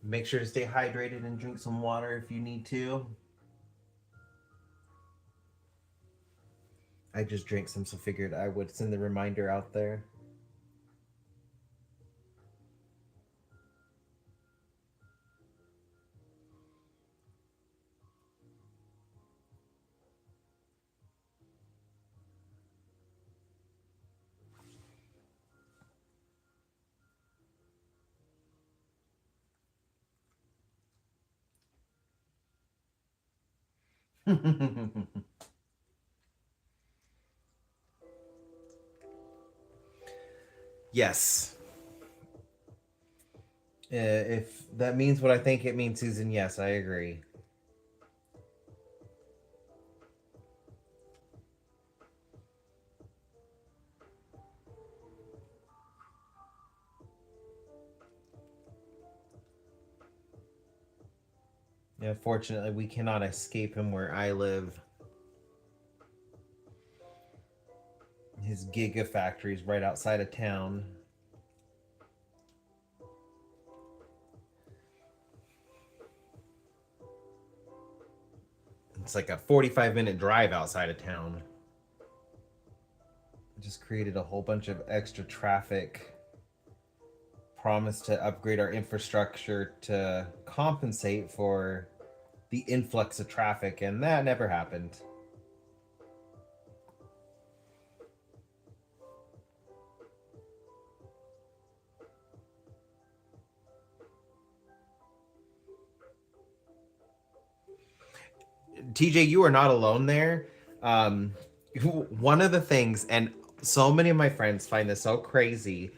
Make sure to stay hydrated and drink some water if you need to. I just drank some, so figured I would send the reminder out there. Yes. If that means what I think it means, Susan, yes, I agree. Yeah, fortunately, we cannot escape him where I live. His gigafactory is right outside of town. It's like a 45-minute drive outside of town. It just created a whole bunch of extra traffic. Promised to upgrade our infrastructure to compensate for the influx of traffic, and that never happened. TJ, you are not alone there. Um, one of the things, and so many of my friends find this so crazy,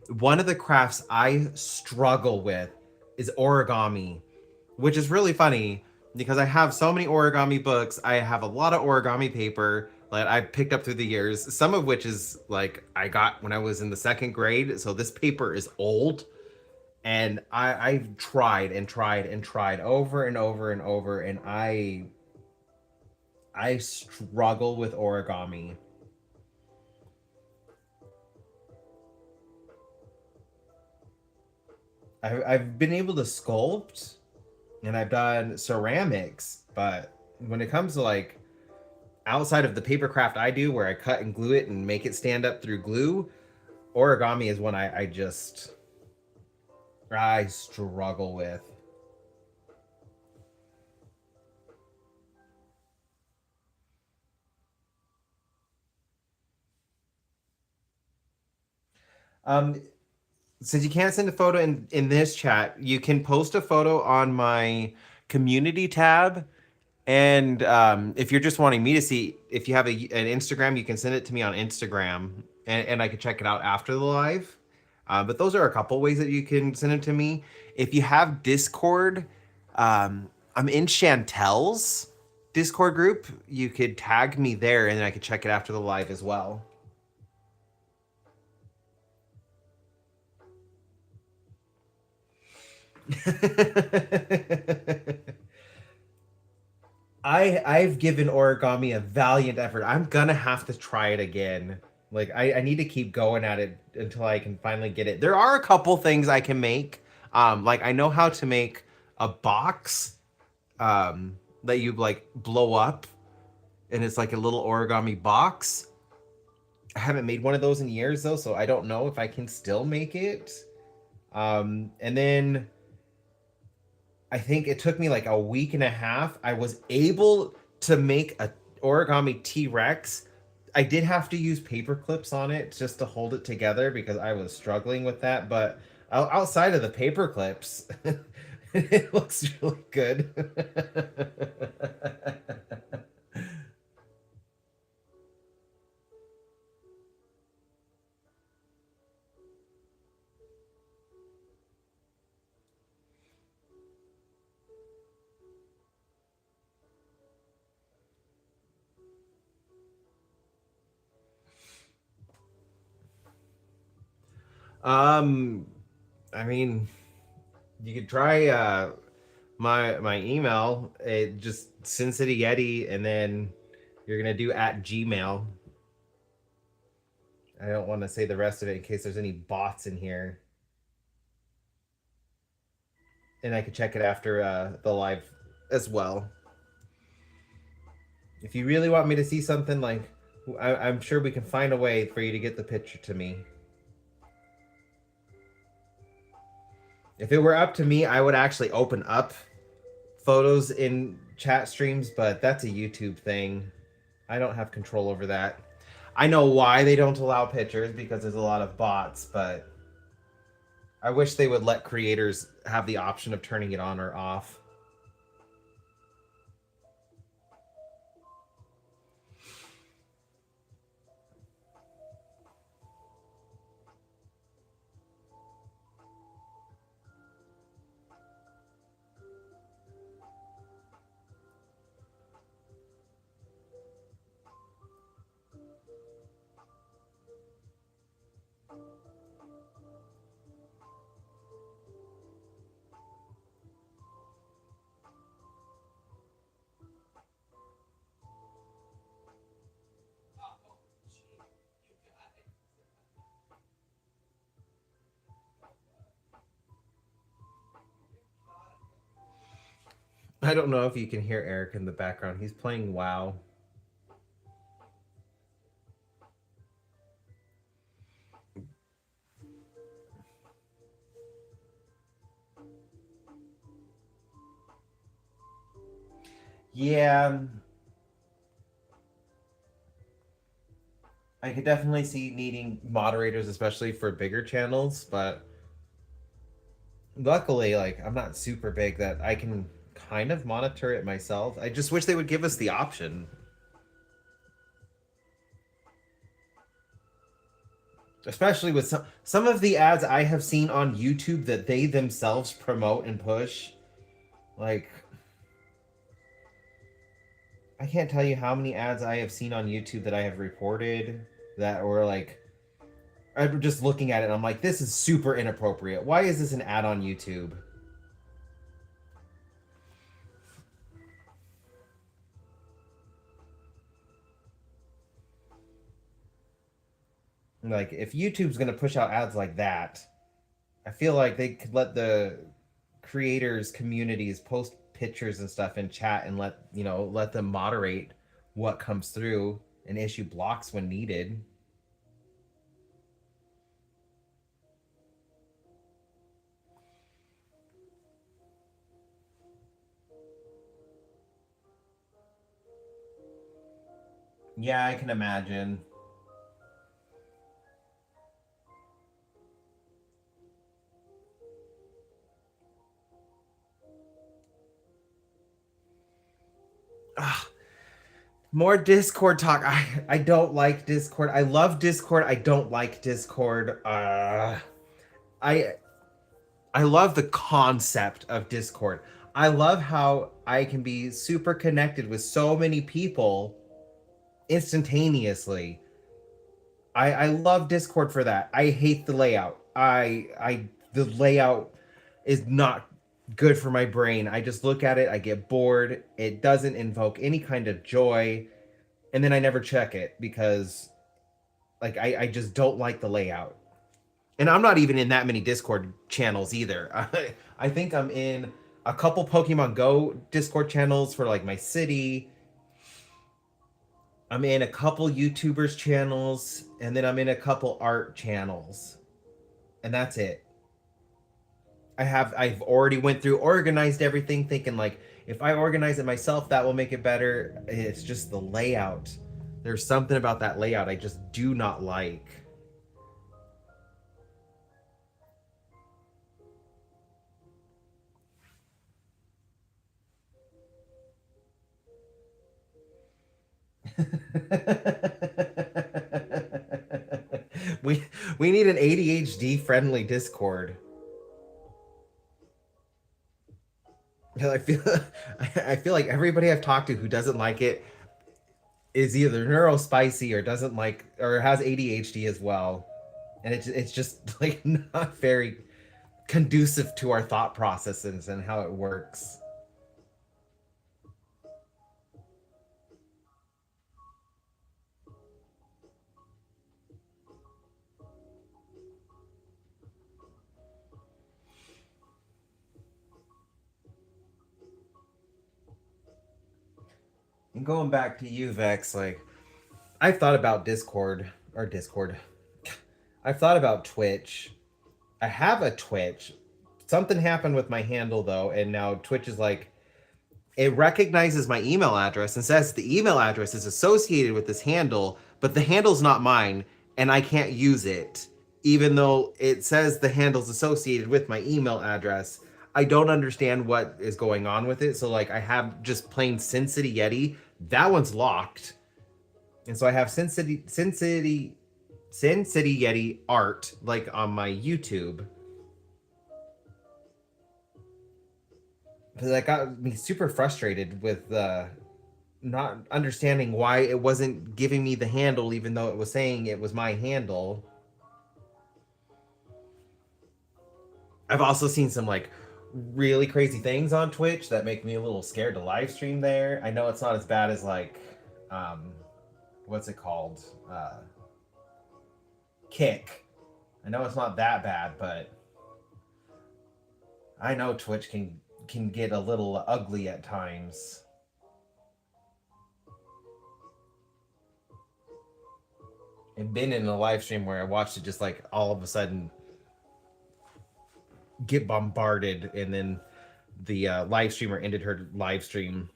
One of the crafts I struggle with is origami, which is really funny because I have so many origami books. I have a lot of origami paper that I picked up through the years, some of which is like I got when I was in the second grade. So this paper is old. And I've tried and tried and tried over and over and over, and I struggle with origami. I've been able to sculpt and I've done ceramics, but when it comes to like outside of the paper craft I do where I cut and glue it and make it stand up through glue, origami is one I struggle with. Um, since you can't send a photo in this chat, you can post a photo on my community tab. And if you're just wanting me to see, if you have an Instagram, you can send it to me on Instagram, and I can check it out after the live. But those are a couple ways that you can send it to me. If you have Discord, I'm in Chantel's Discord group. You could tag me there, and then I could check it after the live as well. I've given origami a valiant effort. I'm gonna have to try it again. Like I need to keep going at it until I can finally get it. There are a couple things I can make. Like I know how to make a box that you like blow up and it's like a little origami box. I haven't made one of those in years though, so I don't know if I can still make it. And then I think it took me like a week and a half. I was able to make a origami T-Rex. I did have to use paper clips on it just to hold it together because I was struggling with that. But outside of the paper clips, it looks really good. um, I mean, you could try my email. It just Sin City Yeti, and then you're gonna do at Gmail. I don't want to say the rest of it in case there's any bots in here. And I could check it after the live as well. If you really want me to see something, like I'm sure we can find a way for you to get the picture to me. If it were up to me, I would actually open up photos in chat streams, but that's a YouTube thing. I don't have control over that. I know why they don't allow pictures because there's a lot of bots, but I wish they would let creators have the option of turning it on or off. I don't know if you can hear Eric in the background. He's playing WoW. Yeah, I could definitely see needing moderators, especially for bigger channels, but luckily, like, I'm not super big that I can kind of monitor it myself. I just wish they would give us the option. Especially with some of the ads I have seen on YouTube that they themselves promote and push. Like, I can't tell you how many ads I have seen on YouTube that I have reported that were like, I'm just looking at it and I'm like, this is super inappropriate. Why is this an ad on YouTube? Like, if YouTube's gonna push out ads like that, I feel like they could let the creators communities post pictures and stuff in chat and let them moderate what comes through and issue blocks when needed. Yeah, I can imagine. Ugh, more Discord talk. I don't like Discord. I love Discord. I don't like Discord. I I love the concept of Discord. I love how I can be super connected with so many people instantaneously. I love Discord for that. I hate the layout. I the layout is not good for my brain. I just look at it, I get bored. It doesn't invoke any kind of joy, and then I never check it because like I just don't like the layout. And I'm not even in that many Discord channels either. I think I'm in a couple Pokemon Go Discord channels for like my city. I'm in a couple YouTubers channels, and then I'm in a couple art channels, and that's it. I've already went through organized everything, thinking like if I organize it myself, that will make it better. It's just the layout. There's something about that layout I just do not like. we we need an ADHD friendly Discord. I feel I feel like everybody I've talked to who doesn't like it is either neurospicy or doesn't like or has ADHD as well, and it's just like not very conducive to our thought processes and how it works. And going back to you, Vex, like I've thought about Discord. I've thought about Twitch. I have a Twitch. Something happened with my handle though, and now Twitch is like it recognizes my email address and says the email address is associated with this handle, but the handle's not mine and I can't use it, even though it says the handle's associated with my email address. I don't understand what is going on with it. So, like, I have just plain Sin City Yeti. That one's locked. And so I have Sin City Yeti art, like on my YouTube. Because that got me super frustrated with not understanding why it wasn't giving me the handle, even though it was saying it was my handle. I've also seen some like really crazy things on Twitch that make me a little scared to live stream there. I know it's not as bad as like, um, what's it called? Kick. I know it's not that bad, but I know Twitch can get a little ugly at times. I've been in a live stream where I watched it just like all of a sudden get bombarded, and then the live streamer ended her live stream.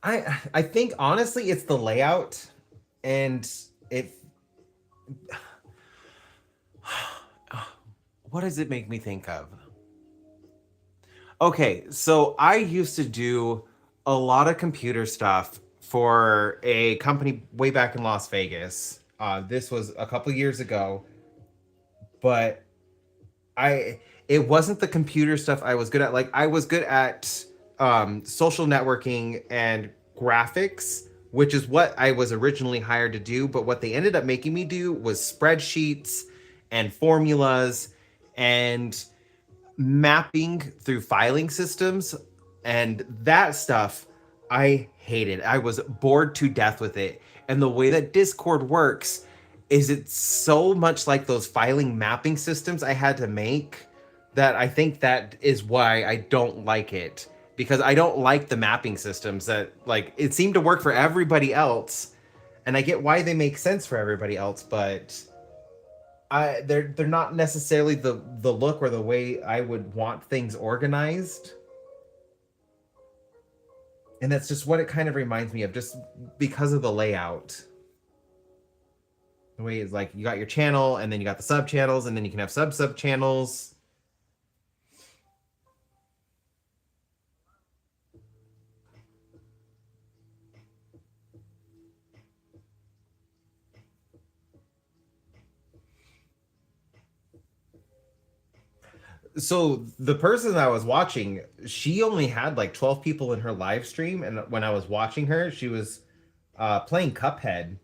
I think honestly it's the layout, and it What does it make me think of? Okay, so I used to do a lot of computer stuff for a company way back in Las Vegas. This was a couple years ago, but I it wasn't the computer stuff I was good at. Like I was good at social networking and graphics, which is what I was originally hired to do. But what they ended up making me do was spreadsheets and formulas and mapping through filing systems, and that stuff I hated. I was bored to death with it. And the way that Discord works is it's so much like those filing mapping systems I had to make that I think that is why I don't like it, because I don't like the mapping systems that like it seemed to work for everybody else, and I get why they make sense for everybody else, but they're not necessarily the look or the way I would want things organized. And that's just what it kind of reminds me of, just because of the layout. The way it's like you got your channel and then you got the sub channels and then you can have sub channels. So the person I was watching, she only had like 12 people in her live stream, and when I was watching her, she was playing Cuphead,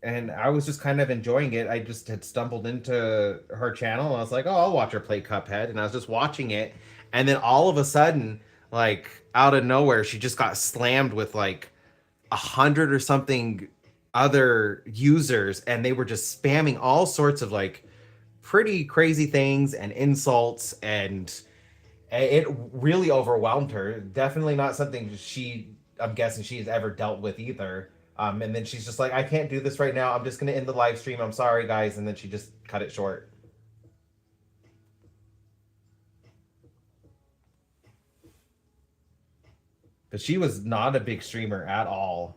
and I was just kind of enjoying it. I just had stumbled into her channel and I was like, "Oh, I'll watch her play Cuphead." And I was just watching it, and then all of a sudden, like out of nowhere, she just got slammed with like 100 or something other users, and they were just spamming all sorts of like pretty crazy things and insults, and it really overwhelmed her. Definitely not something I'm guessing she's ever dealt with either. And then she's just like, I can't do this right now. I'm just gonna end the live stream. I'm sorry, guys. And then she just cut it short. But she was not a big streamer at all,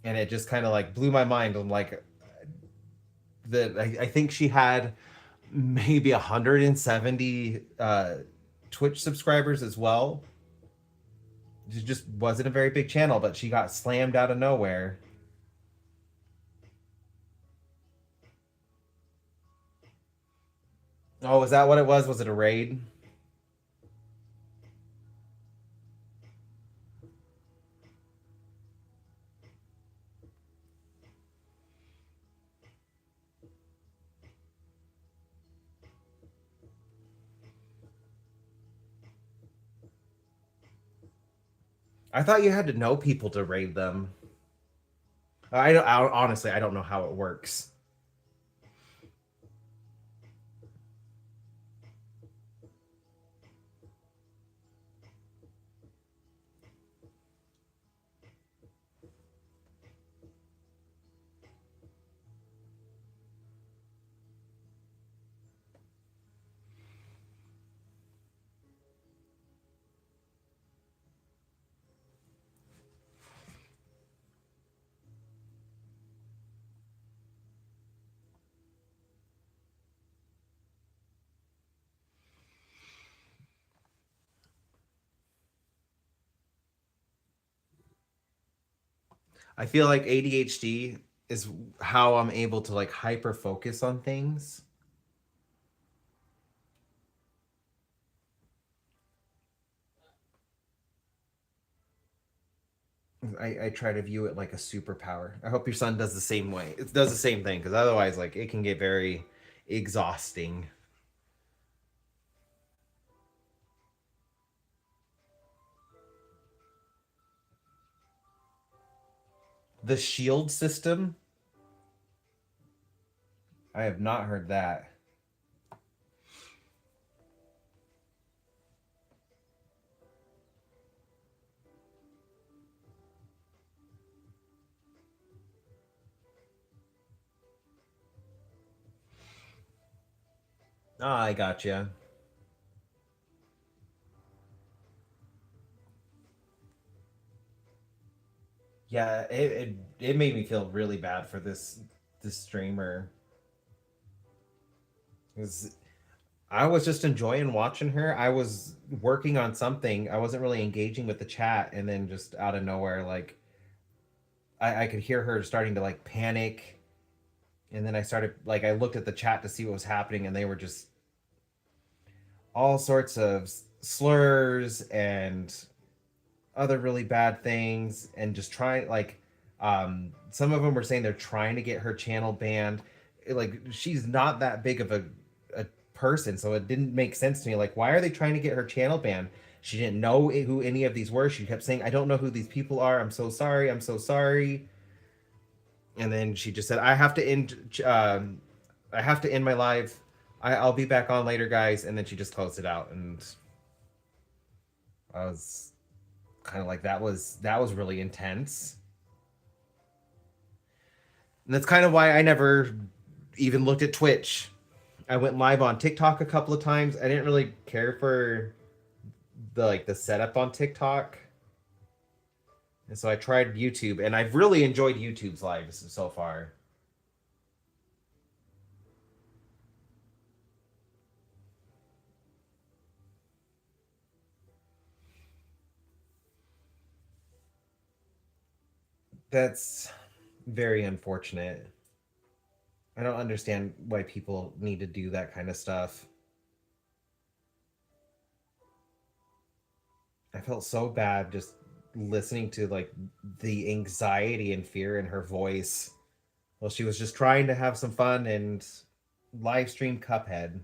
and it just kind of like blew my mind. I'm like, I think she had maybe 170 Twitch subscribers as well. It just wasn't a very big channel, but she got slammed out of nowhere. Oh, is that what it was? Was it a raid? I thought you had to know people to raid them. Honestly, I don't know how it works. I feel like ADHD is how I'm able to like hyper focus on things. I try to view it like a superpower. I hope your son does the same way. It does the same thing, because otherwise, like, it can get very exhausting. The shield system, I have not heard that. Ah, I gotcha. Yeah, it made me feel really bad for this streamer. 'Cause I was just enjoying watching her. I was working on something. I wasn't really engaging with the chat, and then just out of nowhere, like I could hear her starting to like panic, and then I started like I looked at the chat to see what was happening, and they were just all sorts of slurs and other really bad things, and just trying like some of them were saying they're trying to get her channel banned. Like she's not that big of a person, so it didn't make sense to me. Like, why are they trying to get her channel banned? She didn't know who any of these were. She kept saying, I don't know who these people are, I'm so sorry, I'm so sorry. And then she just said, I have to end my live. I'll be back on later, guys. And then she just closed it out, and I was kind of like, that was really intense. And that's kind of why I never even looked at Twitch. I went live on TikTok a couple of times. I didn't really care for the setup on TikTok. And so I tried YouTube, and I've really enjoyed YouTube's lives so far. That's very unfortunate. I don't understand why people need to do that kind of stuff. I felt so bad just listening to like the anxiety and fear in her voice while she was just trying to have some fun and live stream Cuphead.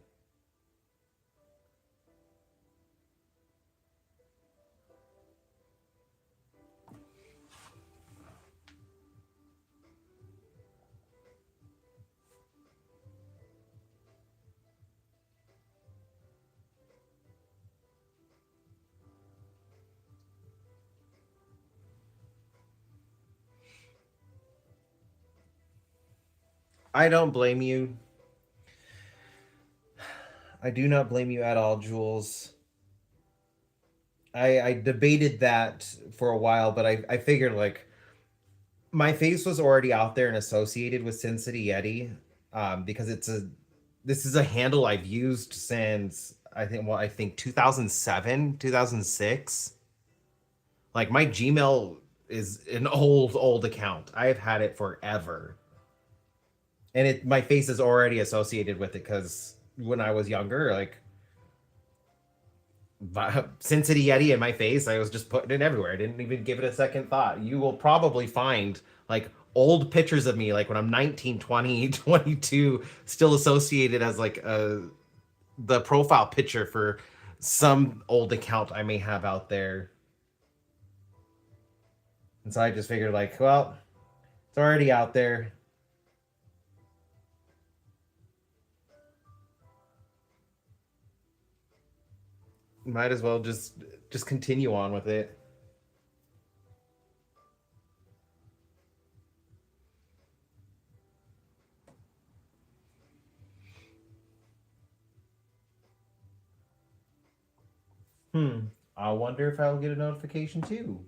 I don't blame you. I do not blame you at all, Jules. I debated that for a while, but I figured like my face was already out there and associated with Sin City Yeti, because this is a handle I've used since I think 2007, 2006. Like my Gmail is an old account. I've had it forever. And my face is already associated with it cuz when I was younger, like Sin City Yeti in my face, I was just putting it everywhere. I didn't even give it a second thought. You will probably find like old pictures of me like when I'm 19, 20, 22 still associated as like the profile picture for some old account I may have out there. And so I just figured like, well, it's already out there. Might as well just continue on with it. I wonder if I'll get a notification too.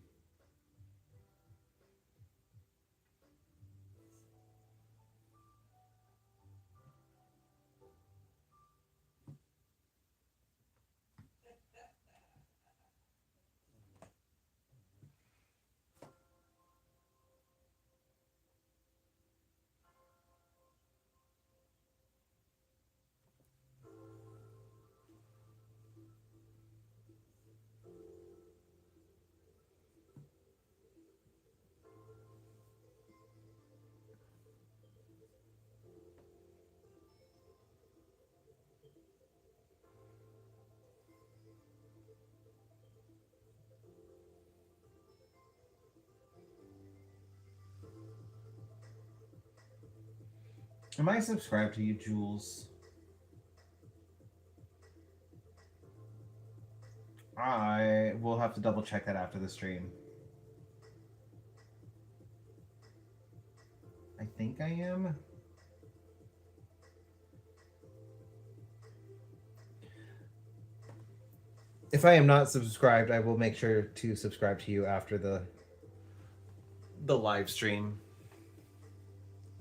Am I subscribed to you, Jules? I will have to double check that after the stream. I think I am. If I am not subscribed, I will make sure to subscribe to you after the live stream.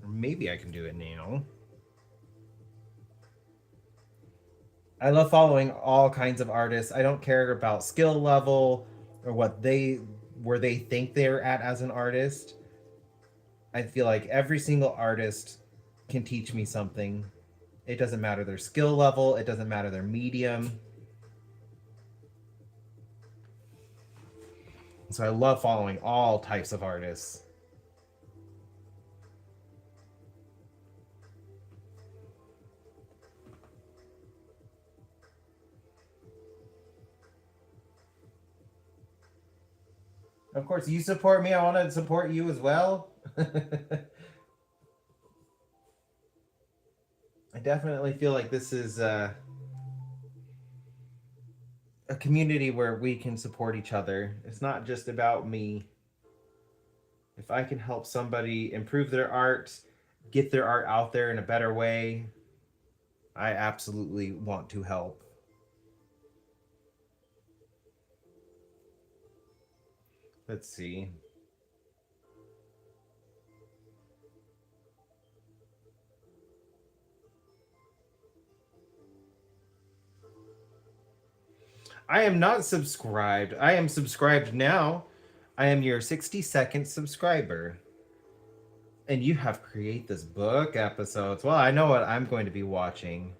Or maybe I can do it now. I love following all kinds of artists. I don't care about skill level or where they think they're at as an artist. I feel like every single artist can teach me something. It doesn't matter their skill level, it doesn't matter their medium. So I love following all types of artists. Of course, you support me. I want to support you as well. I definitely feel like this is a community where we can support each other. It's not just about me. If I can help somebody improve their art, get their art out there in a better way, I absolutely want to help. Let's see. I am not subscribed. I am subscribed now. I am your 60-second subscriber. And you have create this book episodes. Well, I know what I'm going to be watching.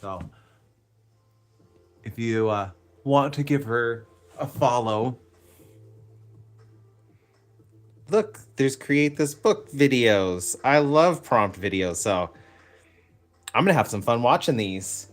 So, if you want to give her a follow, look, there's create this book videos. I love prompt videos, so I'm gonna have some fun watching these.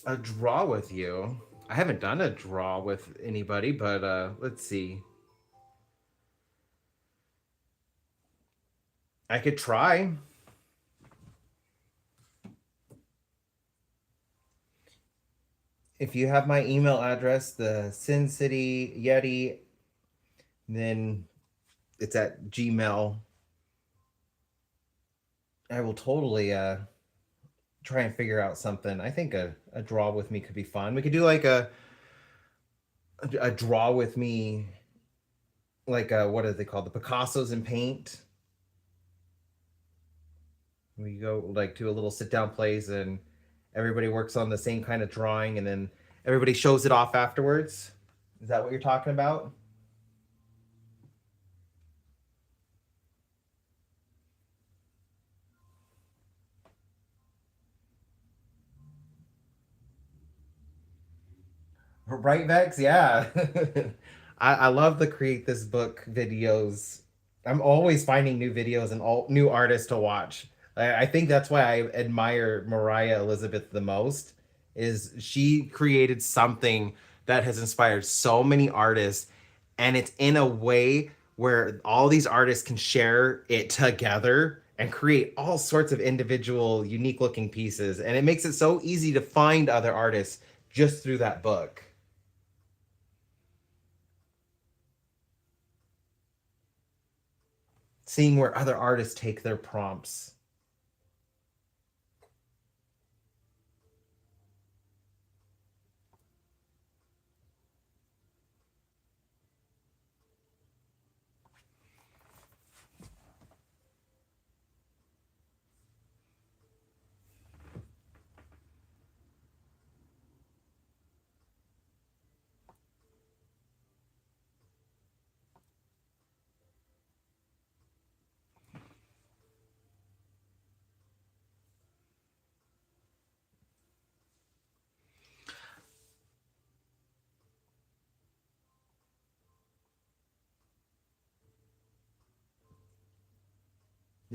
A draw with you. I haven't done a draw with anybody, but let's see. I could try. If you have my email address, the Sin City Yeti, then it's at Gmail. I will totally try and figure out something. I think a draw with me could be fun. We could do like a draw with me, like what are they called? The Picassos in paint. We go like to a little sit down place and everybody works on the same kind of drawing and then everybody shows it off afterwards. Is that what you're talking about? Right, Vex? Yeah. I love the create this book videos. I'm always finding new videos and all new artists to watch. I think that's why I admire Mariah Elizabeth the most is she created something that has inspired so many artists and it's in a way where all these artists can share it together and create all sorts of individual unique looking pieces and it makes it so easy to find other artists just through that book. Seeing where other artists take their prompts.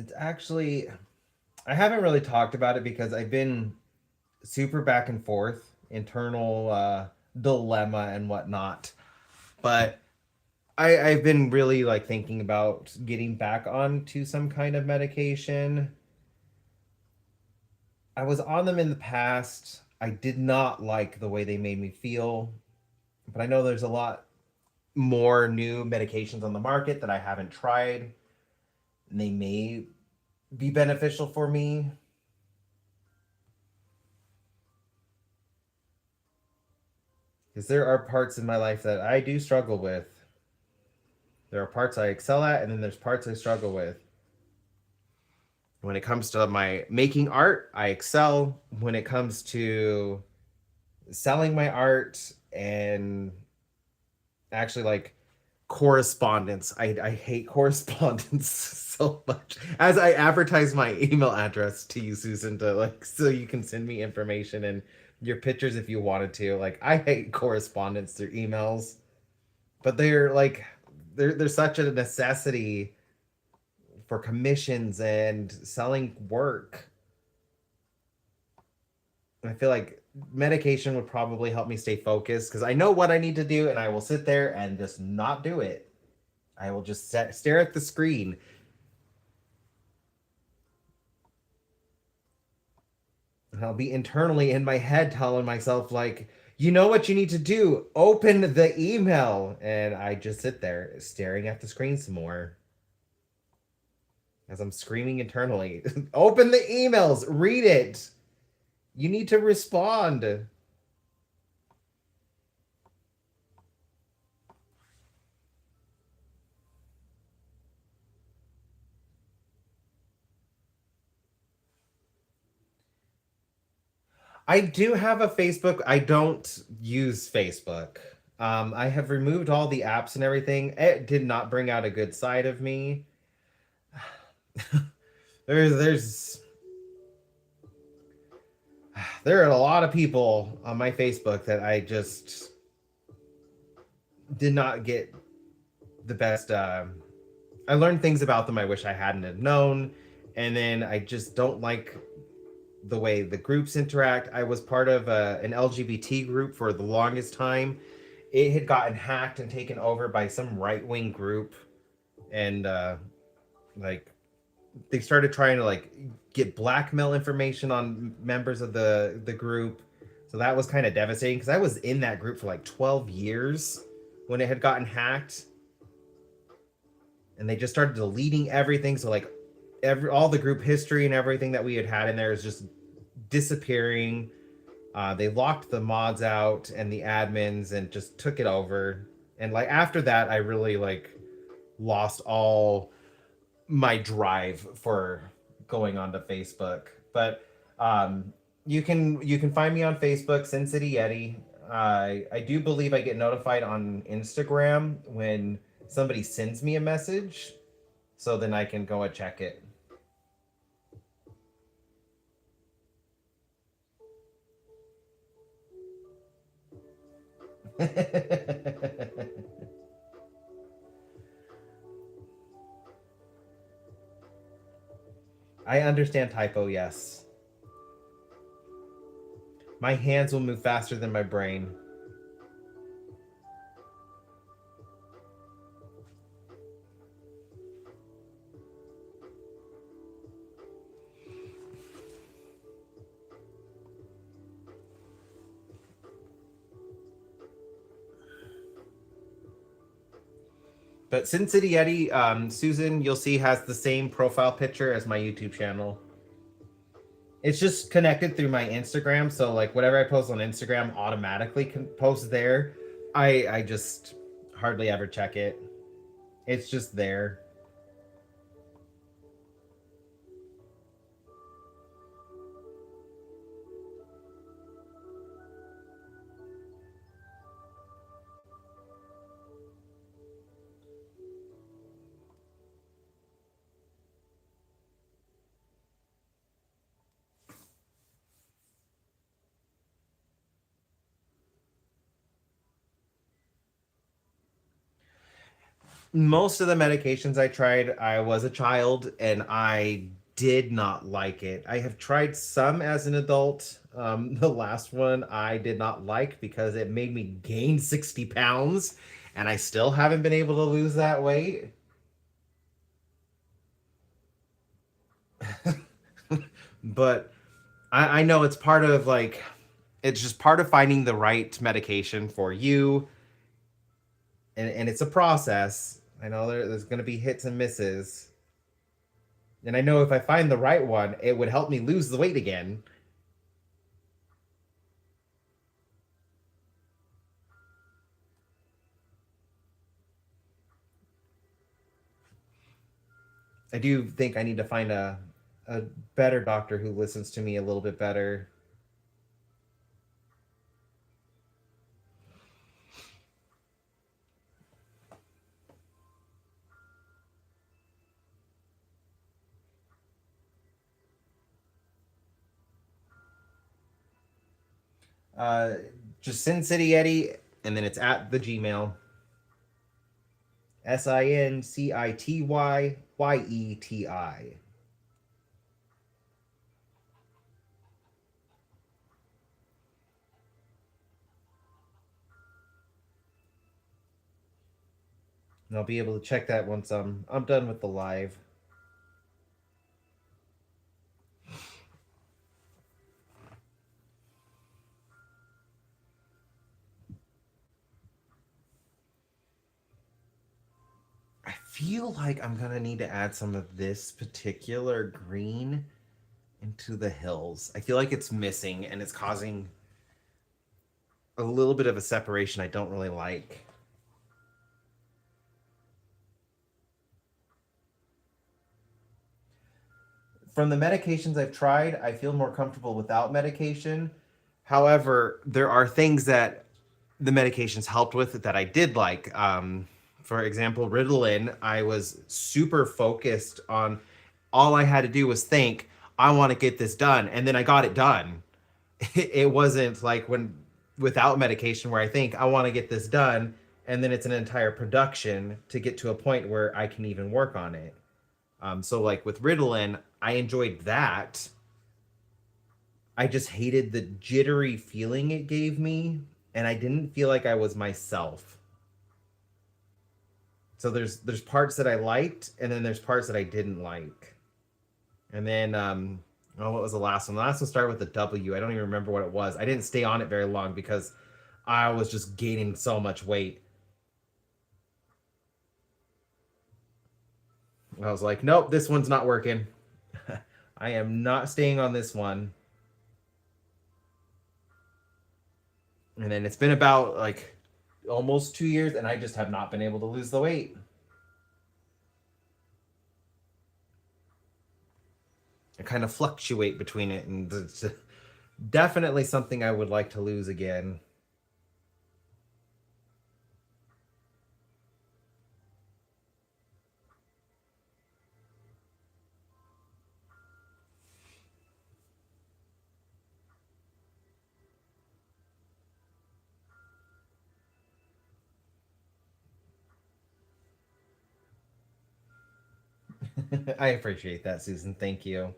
It's actually, I haven't really talked about it because I've been super back and forth, internal dilemma and whatnot. But I've been really like thinking about getting back onto some kind of medication. I was on them in the past. I did not like the way they made me feel, but I know there's a lot more new medications on the market that I haven't tried, and they may be beneficial for me. Because there are parts in my life that I do struggle with. There are parts I excel at, and then there's parts I struggle with. When it comes to my making art, I excel. When it comes to selling my art and actually like correspondence, I hate correspondence so much. As I advertise my email address to you, Susan, to like so you can send me information and your pictures if you wanted to. Like I hate correspondence through emails, but they're like they're such a necessity for commissions and selling work. I feel like medication would probably help me stay focused because I know what I need to do and I will sit there and just not do it. I will just stare at the screen. And I'll be internally in my head telling myself, like, you know what you need to do? Open the email. And I just sit there staring at the screen some more as I'm screaming internally. Open the emails, read it. You need to respond. I do have a Facebook. I don't use Facebook. I have removed all the apps and everything. It did not bring out a good side of me. There's there are a lot of people on my Facebook that I just did not get the best. I learned things about them I wish I hadn't have known, and then I just don't like the way the groups interact. I was part of an LGBT group for the longest time. It had gotten hacked and taken over by some right wing group, and like they started trying to like get blackmail information on members of the group. So that was kind of devastating because I was in that group for like 12 years when it had gotten hacked, and they just started deleting everything. So like all the group history and everything that we had in there is just disappearing. They locked the mods out and the admins and just took it over. And like after that, I really like lost all my drive for going onto Facebook. But you can find me on Facebook, Sin City Yeti. I do believe I get notified on Instagram when somebody sends me a message, so then I can go and check it. I understand typo, yes. My hands will move faster than my brain. But Sin City Yeti, Susan, you'll see has the same profile picture as my YouTube channel. It's just connected through my Instagram, so like whatever I post on Instagram automatically can post there. I just hardly ever check it. It's just there. Most of the medications I tried, I was a child and I did not like it. I have tried some as an adult. The last one I did not like because it made me gain 60 pounds, and I still haven't been able to lose that weight. But I know it's part of like, it's just part of finding the right medication for you. And it's a process. I know there's going to be hits and misses. And I know if I find the right one, it would help me lose the weight again. I do think I need to find a better doctor who listens to me a little bit better. Uh, just Sin City Eddie, and then it's at the Gmail. SINCITYYETI. And I'll be able to check that once I'm done with the live. I feel like I'm gonna need to add some of this particular green into the hills. I feel like it's missing and it's causing a little bit of a separation I don't really like. From the medications I've tried, I feel more comfortable without medication. However, there are things that the medications helped with that I did like. For example, Ritalin, I was super focused on all I had to do was think, I want to get this done. And then I got it done. It wasn't like when without medication where I think I want to get this done. And then it's an entire production to get to a point where I can even work on it. So like with Ritalin, I enjoyed that. I just hated the jittery feeling it gave me, and I didn't feel like I was myself. So there's parts that I liked, and then there's parts that I didn't like. And then oh, what was the last one? The last one started with a W. I don't even remember what it was. I didn't stay on it very long because I was just gaining so much weight. I was like, nope, this one's not working. I am not staying on this one. And then it's been about like almost 2 years, and I just have not been able to lose the weight. I kind of fluctuate between it, and it's definitely something I would like to lose again. I appreciate that, Susan. Thank you.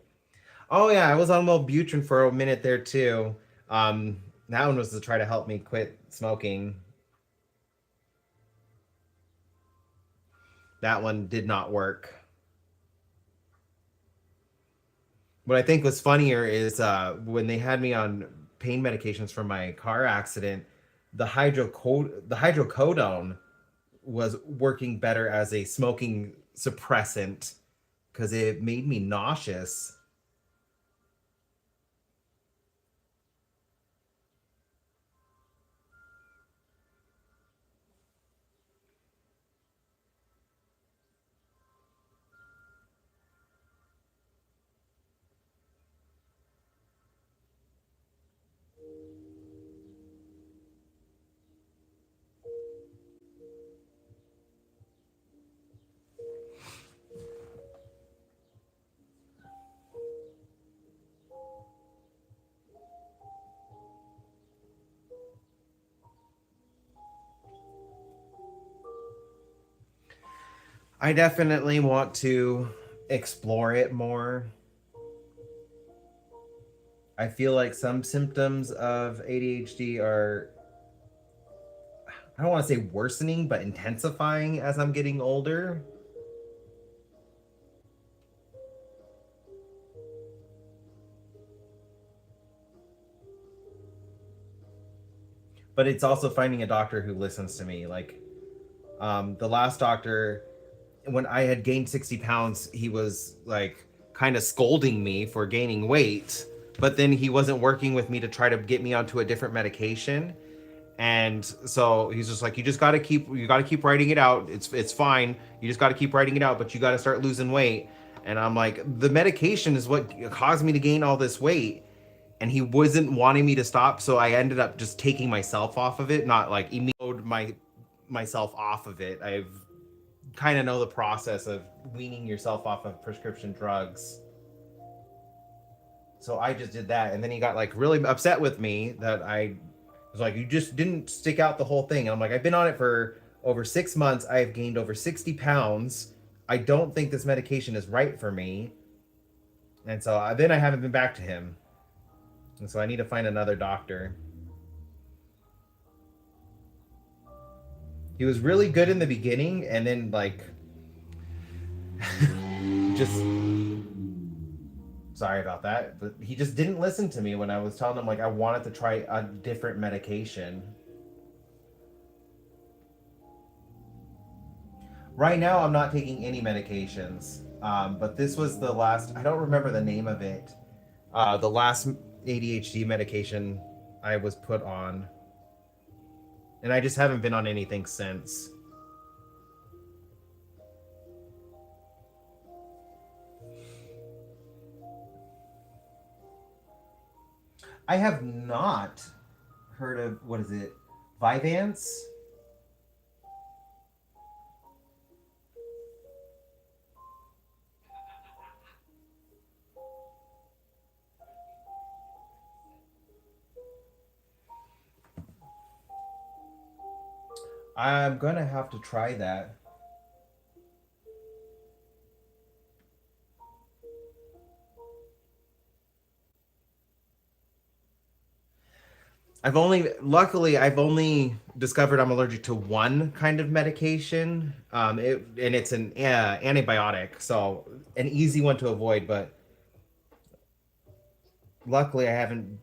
Oh yeah, I was on Wellbutrin for a minute there too. That one was to try to help me quit smoking. That one did not work. What I think was funnier is when they had me on pain medications from my car accident, the hydrocodone was working better as a smoking suppressant because it made me nauseous. I definitely want to explore it more. I feel like some symptoms of ADHD are, I don't want to say worsening, but intensifying as I'm getting older. But it's also finding a doctor who listens to me. Like the last doctor, when I had gained 60 pounds, he was like kind of scolding me for gaining weight, but then he wasn't working with me to try to get me onto a different medication. And so he's just like, you got to keep writing it out. It's fine. You just got to keep writing it out, but you got to start losing weight. And I'm like, the medication is what caused me to gain all this weight. And he wasn't wanting me to stop, so I ended up just taking myself off of it, not like immediately myself off of it. I've kind of know the process of weaning yourself off of prescription drugs. So I just did that, and then he got like really upset with me that I was like, you just didn't stick out the whole thing. And I'm like, I've been on it for over 6 months. I have gained over 60 pounds. I don't think this medication is right for me. And so then I haven't been back to him. And so I need to find another doctor. He was really good in the beginning, and then like just sorry about that, but he just didn't listen to me when I was telling him like I wanted to try a different medication. Right now I'm not taking any medications, but this was the last, I don't remember the name of it, the last ADHD medication I was put on, and I just haven't been on anything since. I have not heard of, what is it, Vyvanse? I'm gonna have to try that. Luckily, I've only discovered I'm allergic to one kind of medication. And it's an antibiotic, so an easy one to avoid. But luckily, I haven't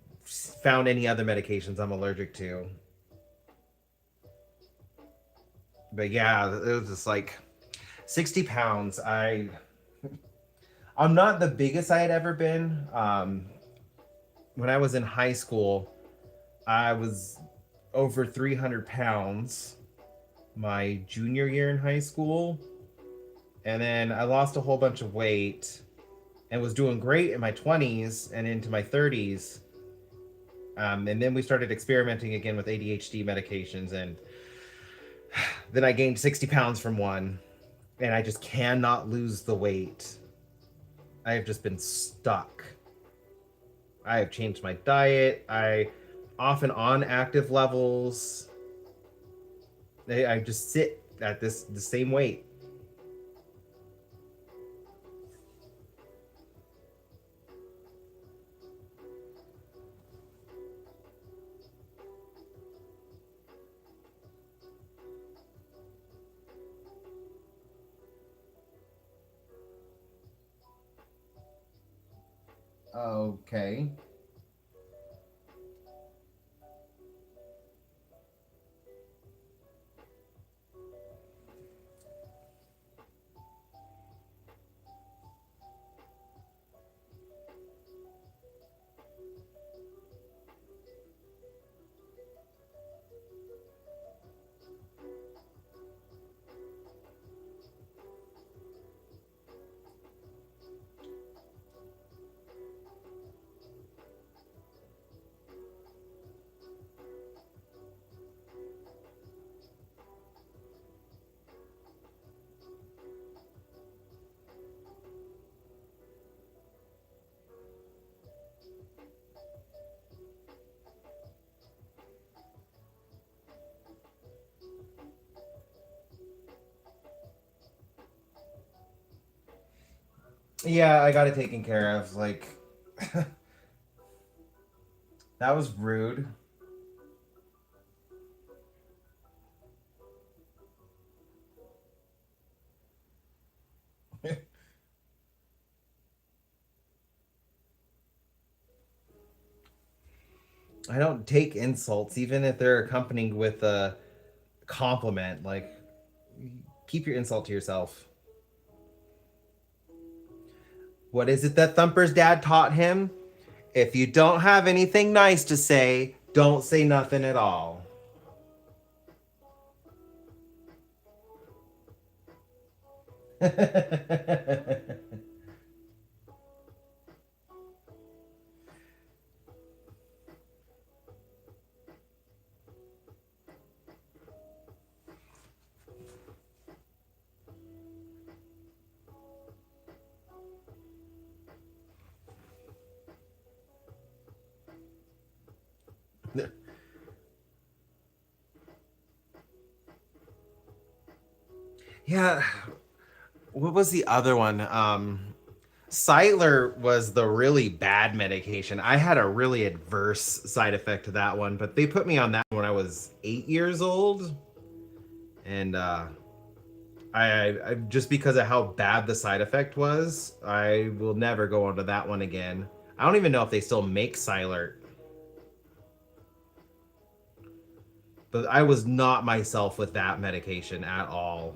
found any other medications I'm allergic to. But yeah, it was just like 60 pounds. I'm not the biggest I had ever been. When I was in high school, I was over 300 pounds my junior year in high school. And then I lost a whole bunch of weight and was doing great in my 20s and into my 30s. And then we started experimenting again with ADHD medications. And then I gained 60 pounds from one. And I just cannot lose the weight. I have just been stuck. I have changed my diet. I off and on active levels. I just sit at the same weight. Okay. Yeah, I got it taken care of. Like, that was rude. I don't take insults, even if they're accompanied with a compliment. Like, keep your insult to yourself. What is it that Thumper's dad taught him? If you don't have anything nice to say, don't say nothing at all. Yeah, what was the other one? Cytler was the really bad medication. I had a really adverse side effect to that one, but they put me on that when I was 8 years old, and I just because of how bad the side effect was, I will never go onto that one again. I don't even know if they still make Cylert, but I was not myself with that medication at all.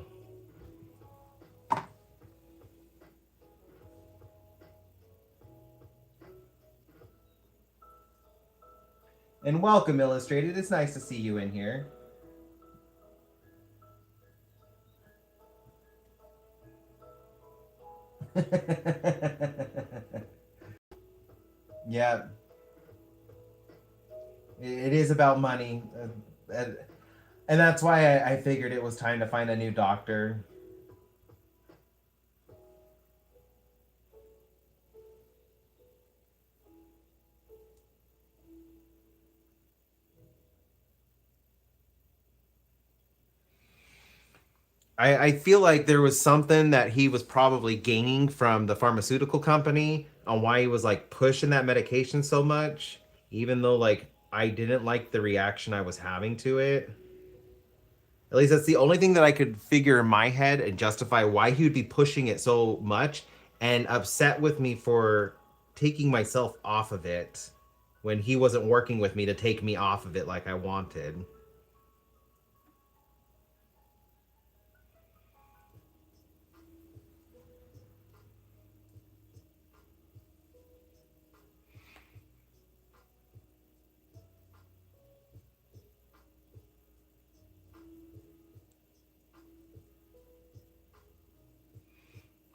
And welcome, Illustrated. It's nice to see you in here. Yeah, it is about money. And that's why I figured it was time to find a new doctor. I feel like there was something that he was probably gaining from the pharmaceutical company on why he was like pushing that medication so much, even though like I didn't like the reaction I was having to it. At least that's the only thing that I could figure in my head and justify why he would be pushing it so much and upset with me for taking myself off of it when he wasn't working with me to take me off of it like I wanted.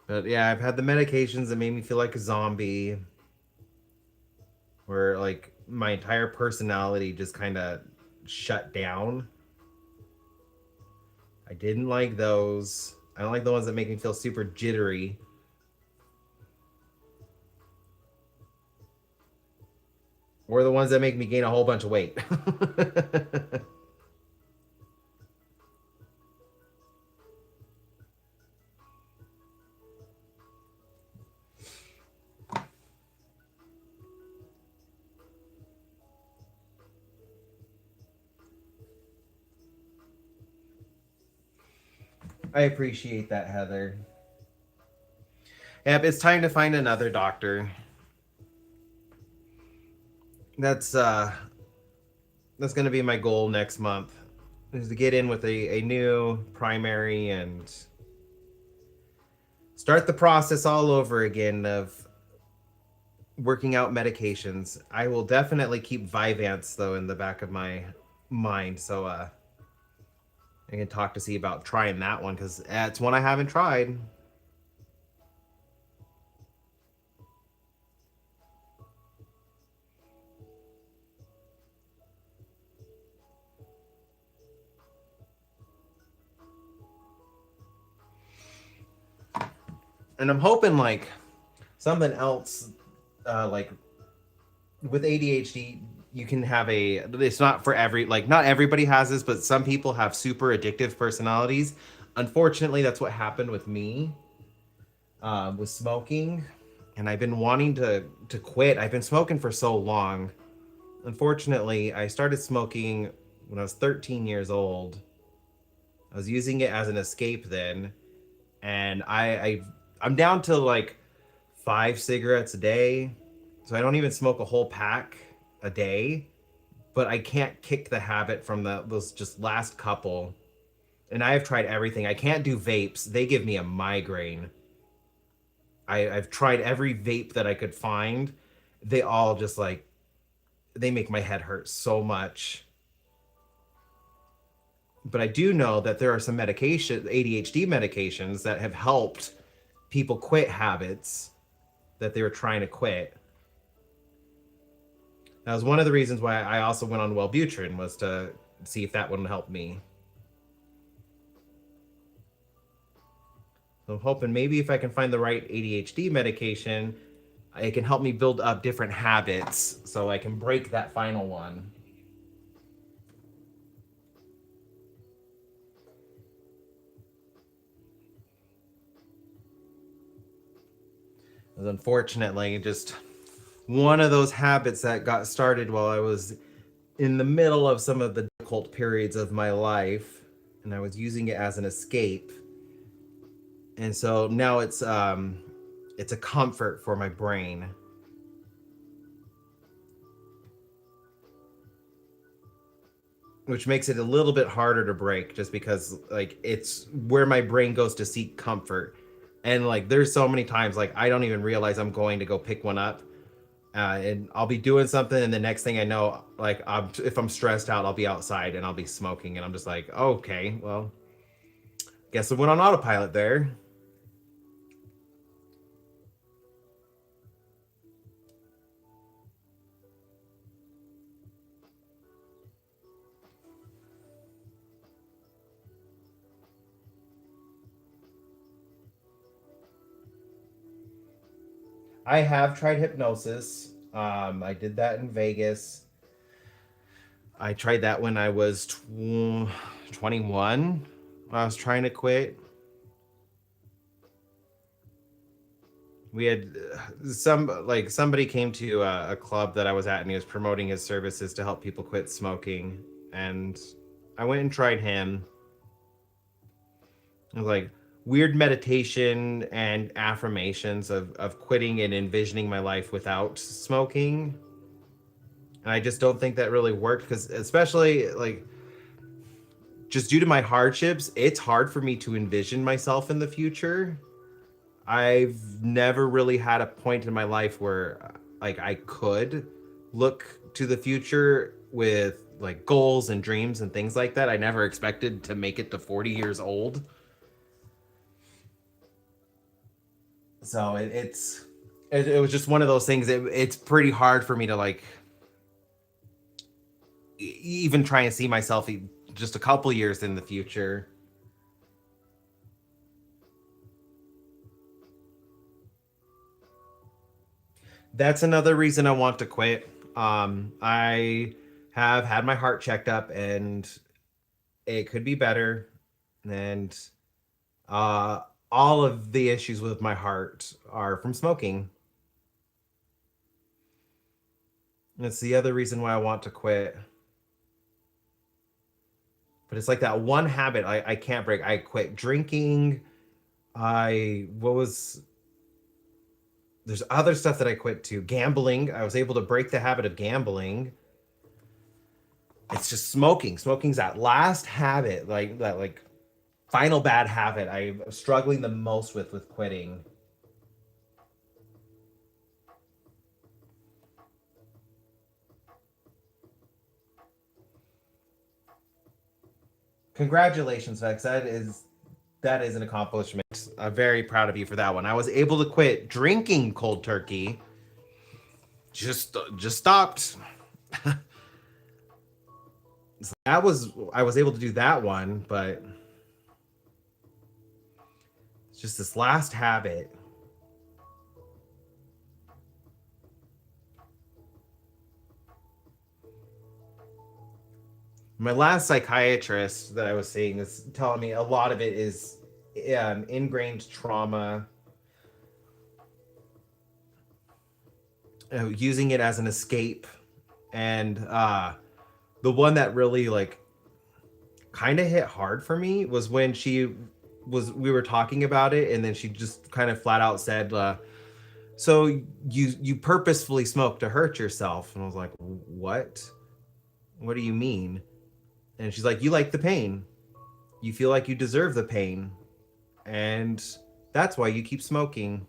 But yeah, I've had the medications that made me feel like a zombie, where like my entire personality just kind of shut down. I didn't like those. I don't like the ones that make me feel super jittery, or the ones that make me gain a whole bunch of weight. I appreciate that, Heather. Yep, it's time to find another doctor. That's uh that's gonna be my goal next month. Is to get in with a new primary and start the process all over again of working out medications. I will definitely keep Vyvanse though in the back of my mind, so I can talk to see about trying that one because it's one I haven't tried. And I'm hoping like something else, like with ADHD, you can have a. It's not for every like not everybody has this, but some people have super addictive personalities. Unfortunately, that's what happened with me with smoking, and I've been wanting to quit. I've been smoking for so long. Unfortunately, I started smoking when I was 13 years old. I was using it as an escape then, and I'm down to like 5 cigarettes a day, so I don't even smoke a whole pack a day. But I can't kick the habit from those just last couple. And I have tried everything. I can't do vapes; they give me a migraine. I've tried every vape that I could find. They all just like they make my head hurt so much. But I do know that there are some medication, ADHD medications, that have helped people quit habits that they were trying to quit. That was one of the reasons why I also went on Wellbutrin, was to see if that would help me. So I'm hoping maybe if I can find the right ADHD medication, it can help me build up different habits so I can break that final one. was unfortunately just one of those habits that got started while I was in the middle of some of the difficult periods of my life, and I was using it as an escape. And so now it's a comfort for my brain. Which makes it a little bit harder to break just because like it's where my brain goes to seek comfort. And like there's so many times like I don't even realize I'm going to go pick one up. And I'll be doing something, and the next thing I know, like if I'm stressed out, I'll be outside and I'll be smoking, and I'm just like, okay, well, guess I went on autopilot there. I have tried hypnosis. I did that in Vegas. I tried that when I was 21. I was trying to quit. We had somebody came to a club that I was at, and he was promoting his services to help people quit smoking. And I went and tried him. It was like weird meditation and affirmations of quitting and envisioning my life without smoking. And I just don't think that really worked because, especially like just due to my hardships, it's hard for me to envision myself in the future. I've never really had a point in my life where like I could look to the future with like goals and dreams and things like that. I never expected to make it to 40 years old. So it was just one of those things. It's pretty hard for me to like even try and see myself just a couple years in the future. That's another reason I want to quit. I have had my heart checked up, and it could be better. And uh, all of the issues with my heart are from smoking. That's the other reason why I want to quit. But it's like that one habit I can't break. I quit drinking. What was, there's other stuff that I quit too. Gambling. I was able to break the habit of gambling. It's just smoking. Smoking's that last habit, like that, like final bad habit I'm struggling the most with quitting. Congratulations, Vex. That is an accomplishment. I'm very proud of you for that one. I was able to quit drinking cold turkey. Just stopped. I was able to do that one, but it's just this last habit. My last psychiatrist that I was seeing is telling me a lot of it is ingrained trauma, using it as an escape, and the one that really like kind of hit hard for me was when we were talking about it, and then she just kind of flat out said, "So you purposefully smoke to hurt yourself?" And I was like, "What? What do you mean?" And she's like, "You like the pain. You feel like you deserve the pain, and that's why you keep smoking."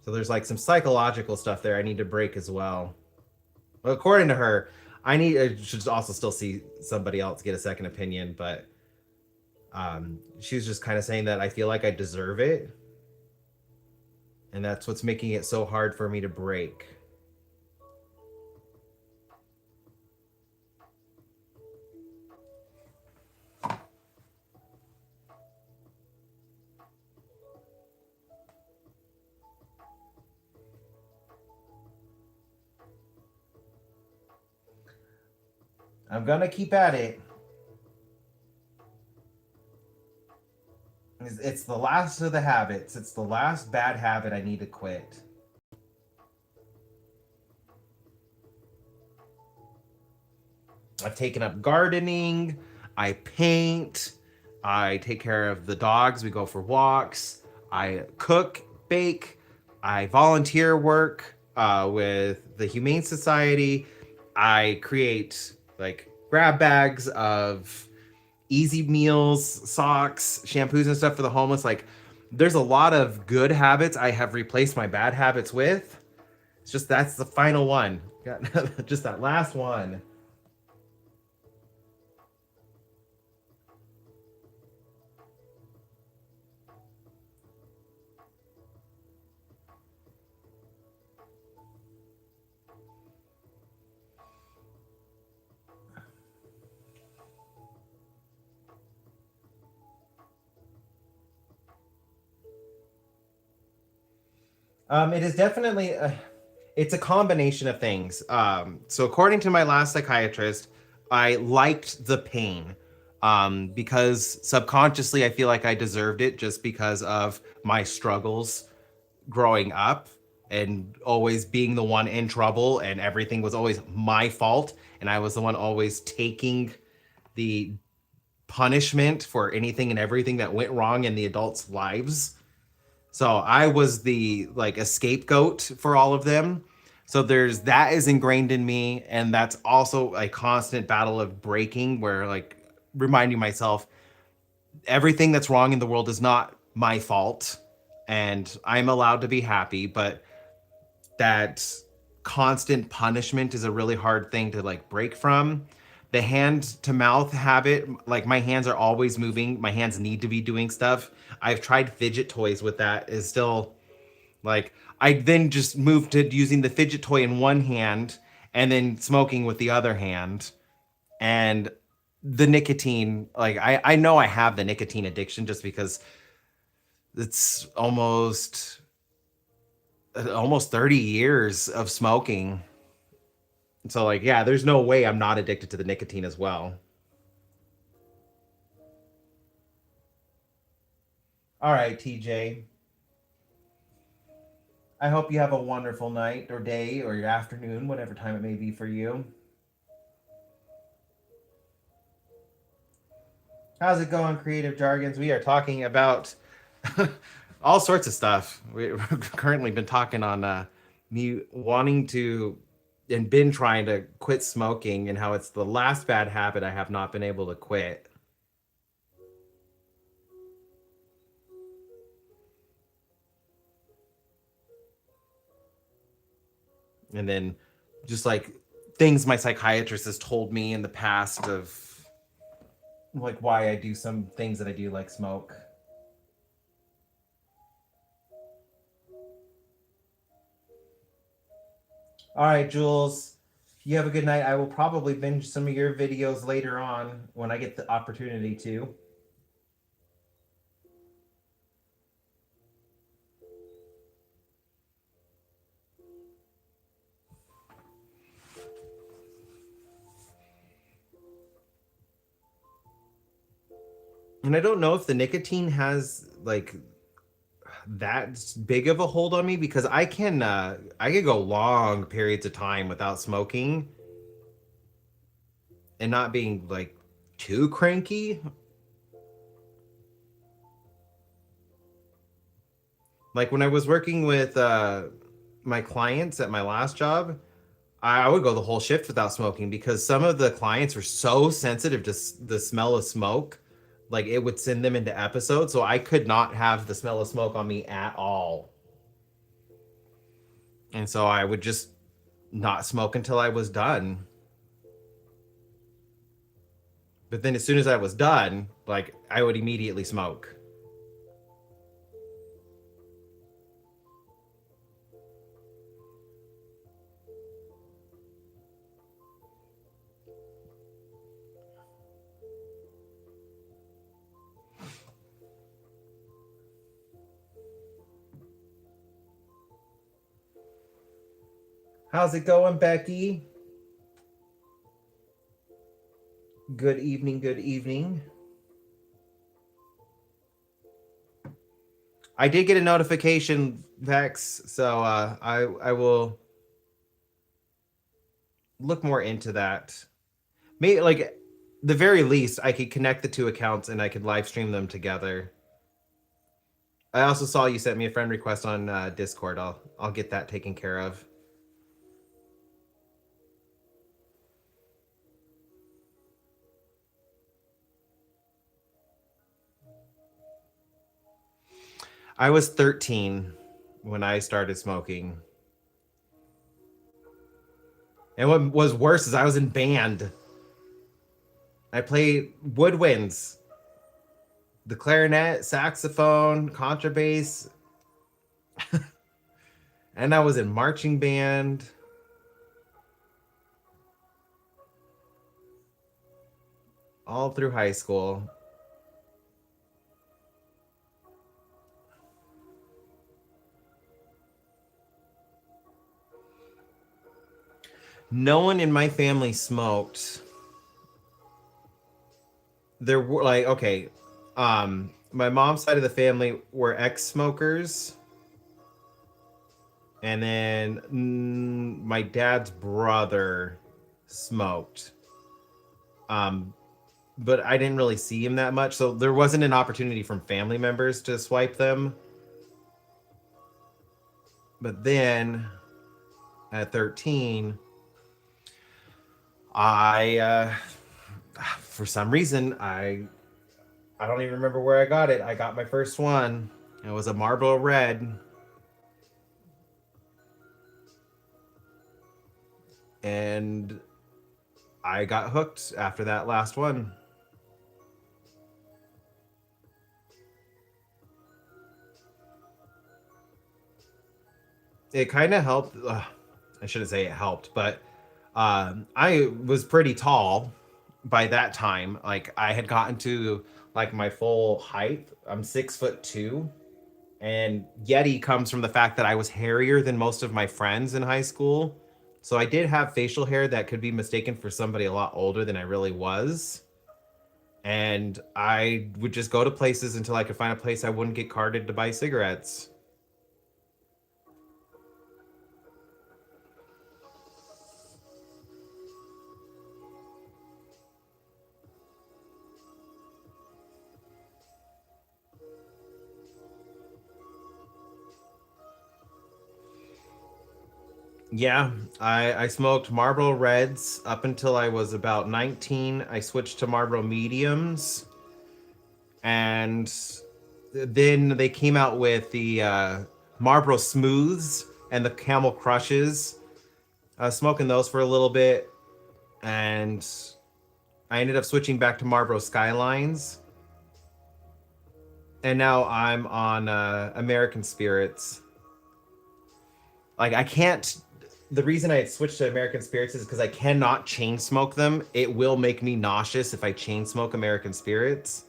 So there's like some psychological stuff there I need to break as well. Well, according to her, I should also still see somebody else get a second opinion, but she was just kind of saying that I feel like I deserve it, and that's what's making it so hard for me to break. I'm gonna keep at it. It's the last of the habits. It's the last bad habit I need to quit. I've taken up gardening. I paint. I take care of the dogs. We go for walks. I cook, bake. I volunteer work with the Humane Society. I create like grab bags of easy meals, socks, shampoos, and stuff for the homeless. Like, there's a lot of good habits I have replaced my bad habits with. It's just that's the final one. Got just that last one. It is definitely it's a combination of things. So according to my last psychiatrist, I liked the pain because subconsciously I feel like I deserved it just because of my struggles growing up and always being the one in trouble and everything was always my fault and I was the one always taking the punishment for anything and everything that went wrong in the adults' lives. So I was the like a scapegoat for all of them. So there's that is ingrained in me, and that's also a constant battle of breaking where like reminding myself everything that's wrong in the world is not my fault and I'm allowed to be happy, but that constant punishment is a really hard thing to like break from. The hand to mouth habit, like my hands are always moving, my hands need to be doing stuff. I've tried fidget toys with that, is still like I then just moved to using the fidget toy in one hand and then smoking with the other hand. And the nicotine, like I know I have the nicotine addiction just because it's almost 30 years of smoking. So like yeah, there's no way I'm not addicted to the nicotine as well. All right, TJ. I hope you have a wonderful night or day or your afternoon, whatever time it may be for you. How's it going, Creative Jargons? We are talking about all sorts of stuff. We've currently been talking on me wanting to and been trying to quit smoking and how it's the last bad habit I have not been able to quit. And then just like things my psychiatrist has told me in the past of like why I do some things that I do like smoke. All right, Jules. You have a good night. I will probably binge some of your videos later on when I get the opportunity to. And I don't know if the nicotine has like that big of a hold on me because I could go long periods of time without smoking and not being like too cranky. Like when I was working with my clients at my last job, I would go the whole shift without smoking because some of the clients were so sensitive to the smell of smoke. Like it would send them into episodes. So I could not have the smell of smoke on me at all. And so I would just not smoke until I was done. But then as soon as I was done, like I would immediately smoke. How's it going, Becky? Good evening, good evening. I did get a notification, Vex, so I will look more into that. Maybe like the very least, I could connect the two accounts and I could live stream them together. I also saw you sent me a friend request on Discord. I'll get that taken care of. I was 13 when I started smoking. And what was worse is I was in band. I played woodwinds, the clarinet, saxophone, contrabass, and I was in marching band. All through high school. No one in my family smoked. There were like, okay, my mom's side of the family were ex-smokers, and then my dad's brother smoked. Um, but I didn't really see him that much, so there wasn't an opportunity from family members to swipe them. But then at 13, I for some reason I don't even remember where I got it. I got my first one. It was a Marlboro Red. And I got hooked after that last one. It kind of helped. I shouldn't say it helped, but I was pretty tall by that time. Like I had gotten to like my full height. I'm 6'2", and Yeti comes from the fact that I was hairier than most of my friends in high school. So I did have facial hair that could be mistaken for somebody a lot older than I really was. And I would just go to places until I could find a place I wouldn't get carded to buy cigarettes. Yeah, I smoked Marlboro Reds up until I was about 19. I switched to Marlboro Mediums, and then they came out with the Marlboro Smooths and the Camel Crushes. I was smoking those for a little bit, and I ended up switching back to Marlboro Skylines, and now I'm on American Spirits. Like I can't. The reason I switched to American Spirits is because I cannot chain smoke them. It will make me nauseous if I chain smoke American Spirits,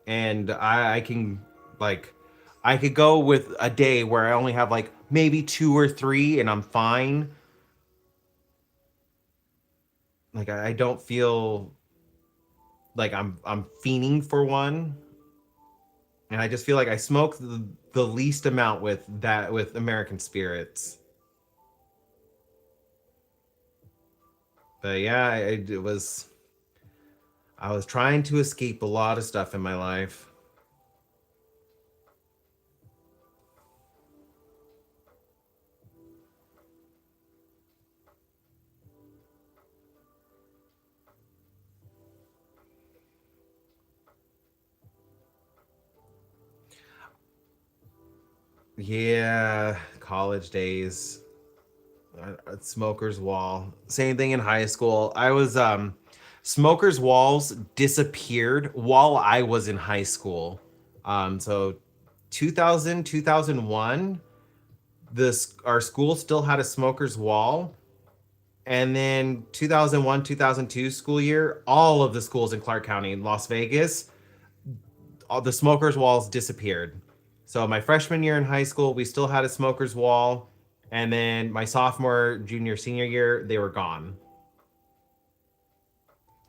and I can like I could go with a day where I only have like maybe 2 or 3, and I'm fine. Like I don't feel like I'm fiending for one, and I just feel like I smoke the least amount with American Spirits. But yeah, it was. I was trying to escape a lot of stuff in my life. Yeah, college days, smokers wall. Same thing in high school. I was smokers walls disappeared while I was in high school. So 2000, 2001, this our school still had a smokers wall. And then 2001, 2002 school year, all of the schools in Clark County in Las Vegas, all the smokers walls disappeared. So my freshman year in high school, we still had a smokers wall, and then my sophomore, junior, senior year, they were gone.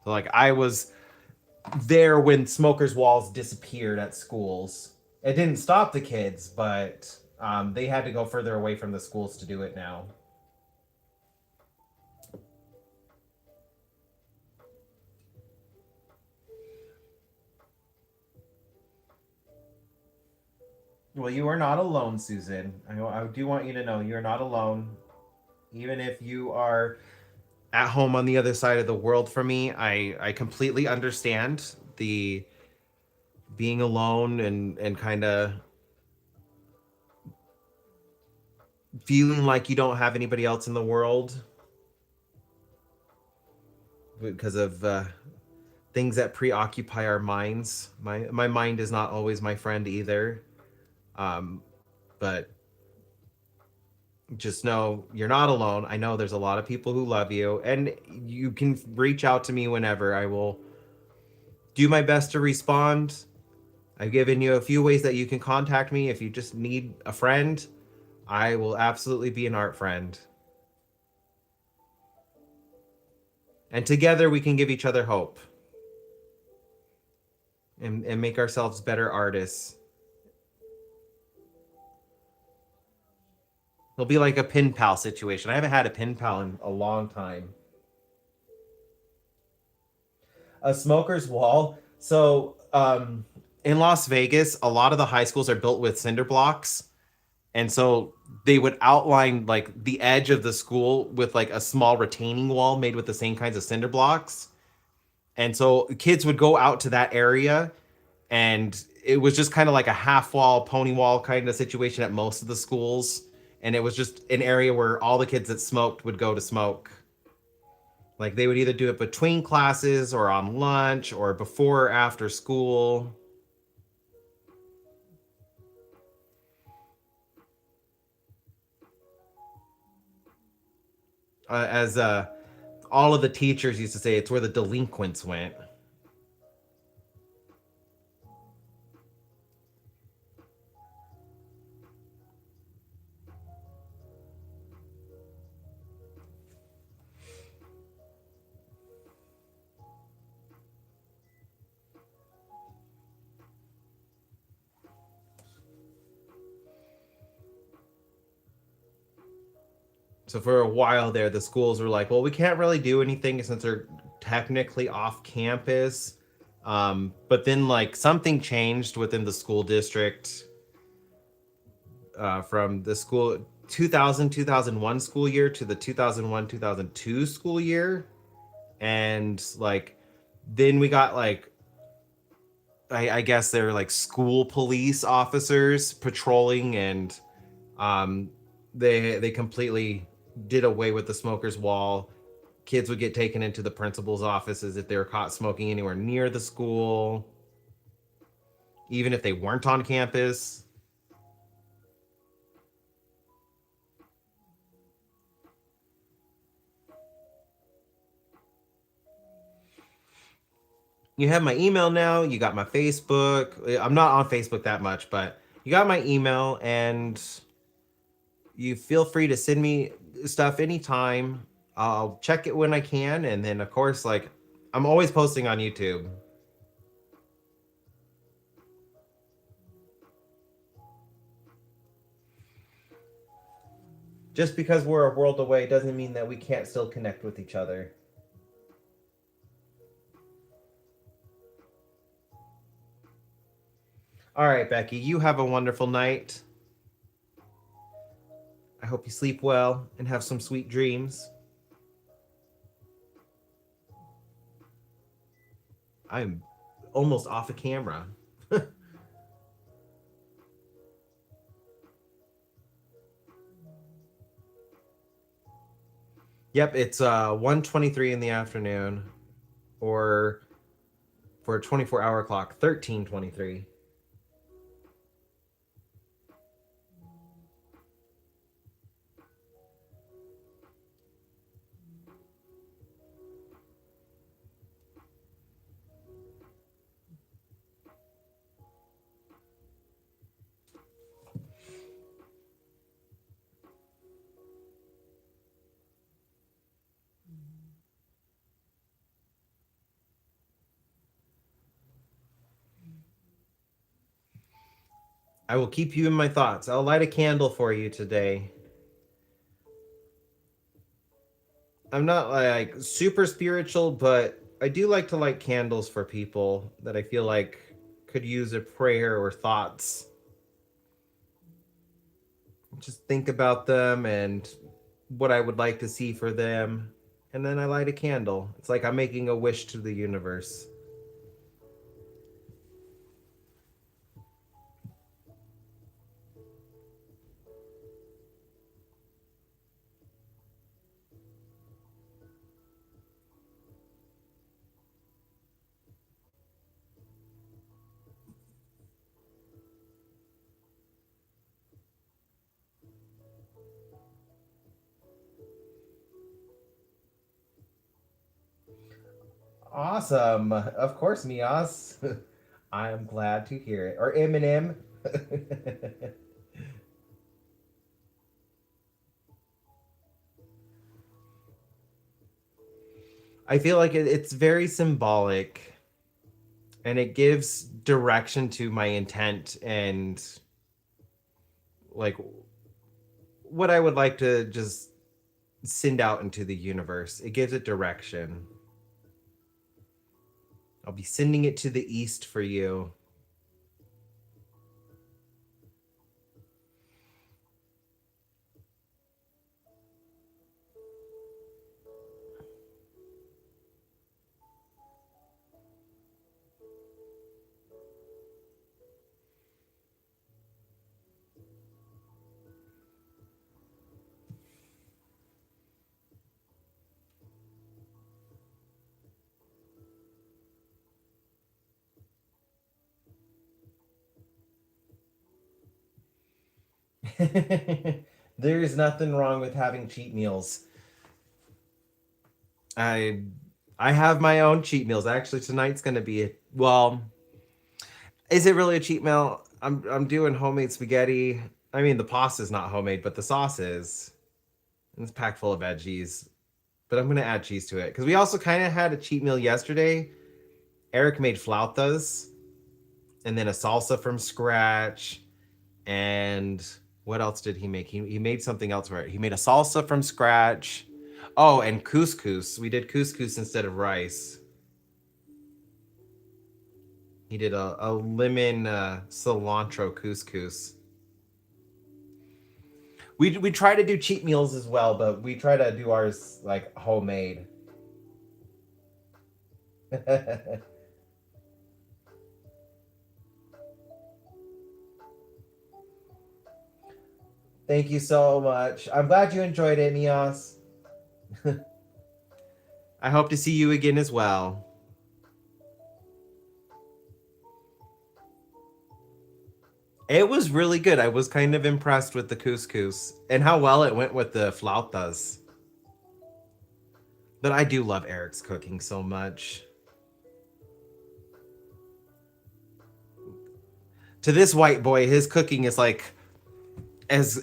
So like I was there when smokers walls disappeared at schools. It didn't stop the kids, but they had to go further away from the schools to do it now. Well, you are not alone, Susan. I do want you to know you're not alone. Even if you are at home on the other side of the world from me, I completely understand the being alone and kind of feeling like you don't have anybody else in the world because of things that preoccupy our minds. My mind is not always my friend either. Um, but just know you're not alone. I know there's a lot of people who love you, and you can reach out to me whenever. I will do my best to respond. I've given you a few ways that you can contact me if you just need a friend. I will absolutely be an art friend. And together we can give each other hope and make ourselves better artists. It'll be like a pen pal situation. I haven't had a pen pal in a long time. A smoker's wall. So, in Las Vegas, a lot of the high schools are built with cinder blocks. And so they would outline like the edge of the school with like a small retaining wall made with the same kinds of cinder blocks. And so kids would go out to that area, and it was just kind of like a half wall, pony wall kind of situation at most of the schools. And it was just an area where all the kids that smoked would go to smoke. Like they would either do it between classes or on lunch or before or after school. As all of the teachers used to say, it's where the delinquents went. So for a while there, the schools were like, well, we can't really do anything since they're technically off campus. But then like something changed within the school district from the school 2000-2001 school year to the 2001-2002 school year. And like then we got like I guess they're like school police officers patrolling, and um, they completely did away with the smokers wall. Kids would get taken into the principal's offices if they were caught smoking anywhere near the school, even if they weren't on campus. You have my email now. You got my Facebook. I'm not on Facebook that much, but you got my email, and you feel free to send me stuff anytime. I'll check it when I can, and then of course, like I'm always posting on YouTube. Just because we're a world away doesn't mean that we can't still connect with each other. All right, Becky, you have a wonderful night. I hope you sleep well and have some sweet dreams. I'm almost off of camera. Yep, it's 1:23 in the afternoon, or for a 24-hour clock, 13:23. I will keep you in my thoughts. I'll light a candle for you today. I'm not like super spiritual, but I do like to light candles for people that I feel like could use a prayer or thoughts. Just think about them and what I would like to see for them. And then I light a candle. It's like I'm making a wish to the universe. Awesome. Of course, Mias. I am glad to hear it. Or Eminem. I feel like it's very symbolic and it gives direction to my intent and like what I would like to just send out into the universe. It gives it direction. I'll be sending it to the east for you. There is nothing wrong with having cheat meals. I I have my own cheat meals. Actually, tonight's gonna be well. Is it really a cheat meal? I'm doing homemade spaghetti. I mean, the pasta's not homemade, but the sauce is. And it's packed full of veggies. But I'm gonna add cheese to it because we also kind of had a cheat meal yesterday. Eric made flautas and then a salsa from scratch. And what else did he make? He made something else for it. He made a salsa from scratch. Oh, and couscous. We did couscous instead of rice. He did a lemon cilantro couscous. We try to do cheat meals as well, but we try to do ours like homemade. Thank you so much. I'm glad you enjoyed it, Mios. I hope to see you again as well. It was really good. I was kind of impressed with the couscous and how well it went with the flautas. But I do love Eric's cooking so much. To this white boy, his cooking is like as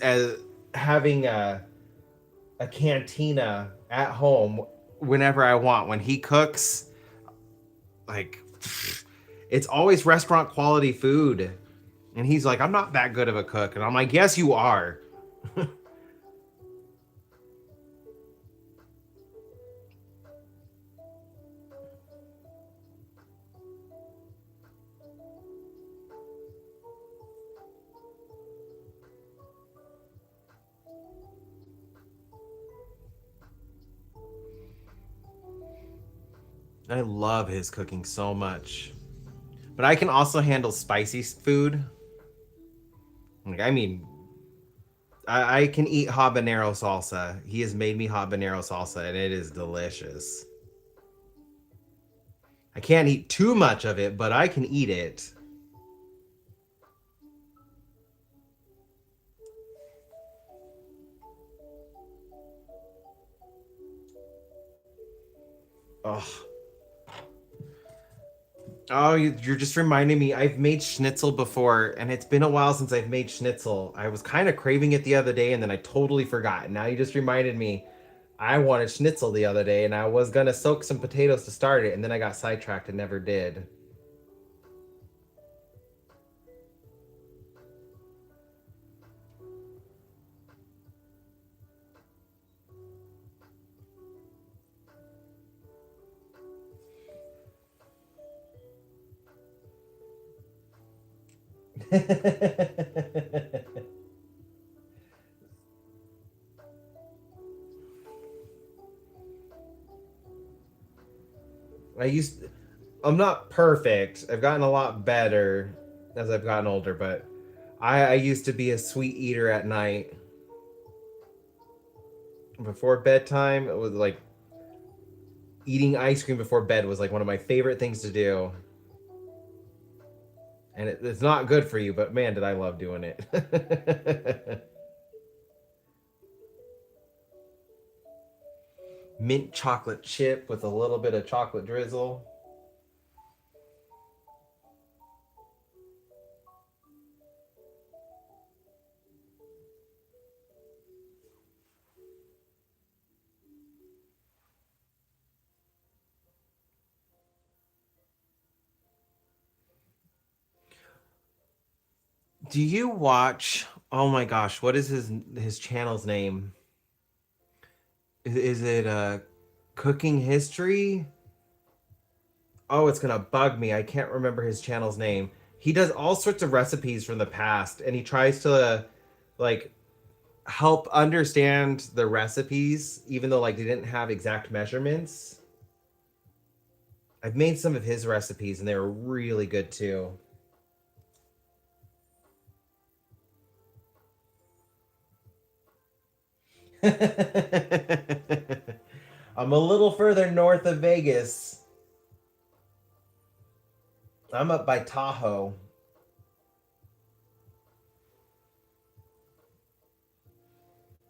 having a cantina at home whenever I want. When he cooks, like it's always restaurant quality food. And he's like, I'm not that good of a cook. And I'm like, yes, you are. I love his cooking so much. But I can also handle spicy food. Like, I mean, I can eat habanero salsa. He has made me habanero salsa, and it is delicious. I can't eat too much of it, but I can eat it. Oh, oh, you're just reminding me. I've made schnitzel before, and it's been a while since I've made schnitzel. I was kind of craving it the other day, and then I totally forgot. Now you just reminded me. I wanted schnitzel the other day, and I was gonna soak some potatoes to start it, and then I got sidetracked and never did. I used I'm not perfect. I've gotten a lot better as I've gotten older, but I used to be a sweet eater at night. Before bedtime, it was like eating ice cream before bed was like one of my favorite things to do. And it's not good for you, but man, did I love doing it. Mint chocolate chip with a little bit of chocolate drizzle. Do you watch? Oh my gosh, what is his channel's name? Is it cooking history? Oh, it's gonna bug me. I can't remember his channel's name. He does all sorts of recipes from the past, and he tries to like help understand the recipes, even though like they didn't have exact measurements. I've made some of his recipes, and they were really good too. I'm a little further north of Vegas. I'm up by Tahoe.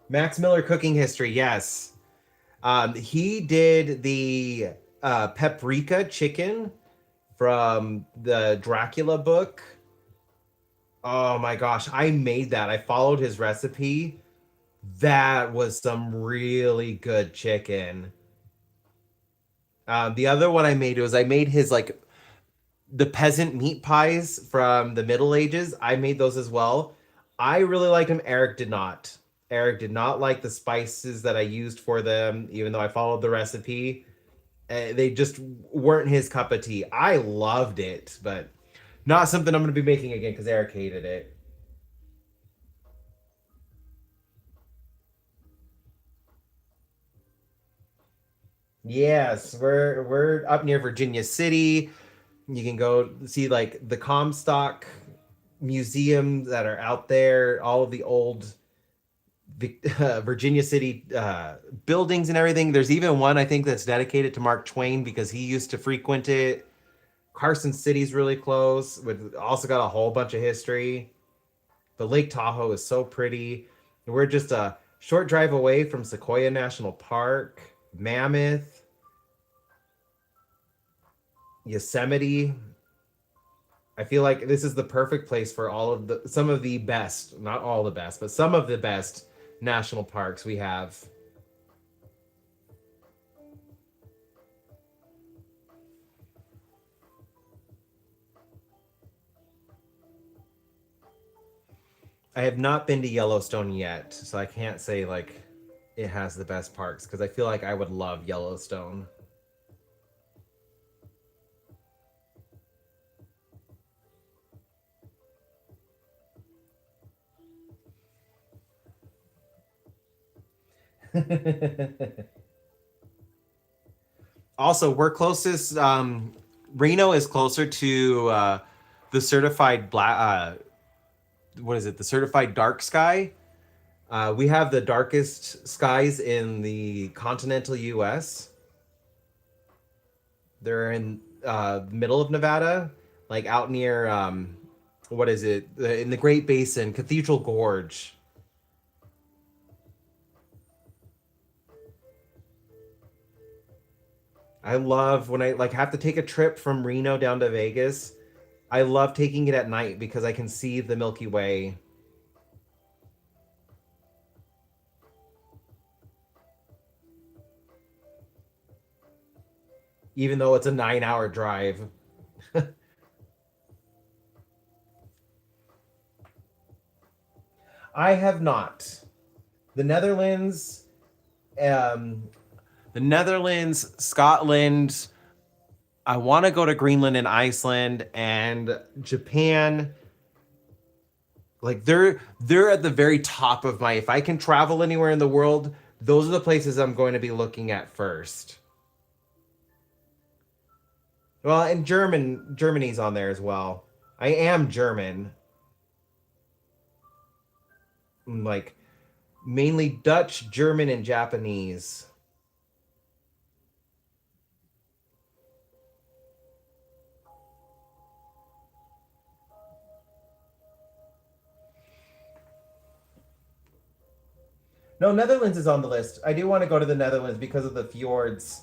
Max Miller cooking history, yes. He did the paprika chicken from the Dracula book. Oh my gosh, I made that. I followed his recipe. That was some really good chicken. The other one I made was I made his like the peasant meat pies from the Middle Ages. I made those as well. I really liked them. Eric did not. Eric did not like the spices that I used for them, even though I followed the recipe. They just weren't his cup of tea. I loved it, but not something I'm going to be making again because Eric hated it. Yes, we're up near Virginia City. You can go see like the Comstock museums that are out there, all of the old Virginia City buildings and everything. There's even one I think that's dedicated to Mark Twain because he used to frequent it. Carson City's really close, with also got a whole bunch of history. The Lake Tahoe is so pretty. We're just a short drive away from Sequoia National Park, Mammoth, Yosemite. I feel like this is the perfect place for all of the some of the best, not all the best, but some of the best national parks we have. I have not been to Yellowstone yet, so I can't say like it has the best parks because I feel like I would love Yellowstone. Also, we're closest. Reno is closer to the certified black. What is it? The certified dark sky. We have the darkest skies in the continental U.S. They're in the middle of Nevada, like out near what is it? In the Great Basin, Cathedral Gorge. I love when I like have to take a trip from Reno down to Vegas. I love taking it at night because I can see the Milky Way, even though it's a 9 hour drive. I have not. The Netherlands, um, the Netherlands, Scotland. I want to go to Greenland and Iceland and Japan. Like they're at the very top of my, if I can travel anywhere in the world, those are the places I'm going to be looking at first. Well, and Germany's on there as well. I am German. Like mainly Dutch, German, and Japanese. No, Netherlands is on the list. I do want to go to the Netherlands because of the fjords.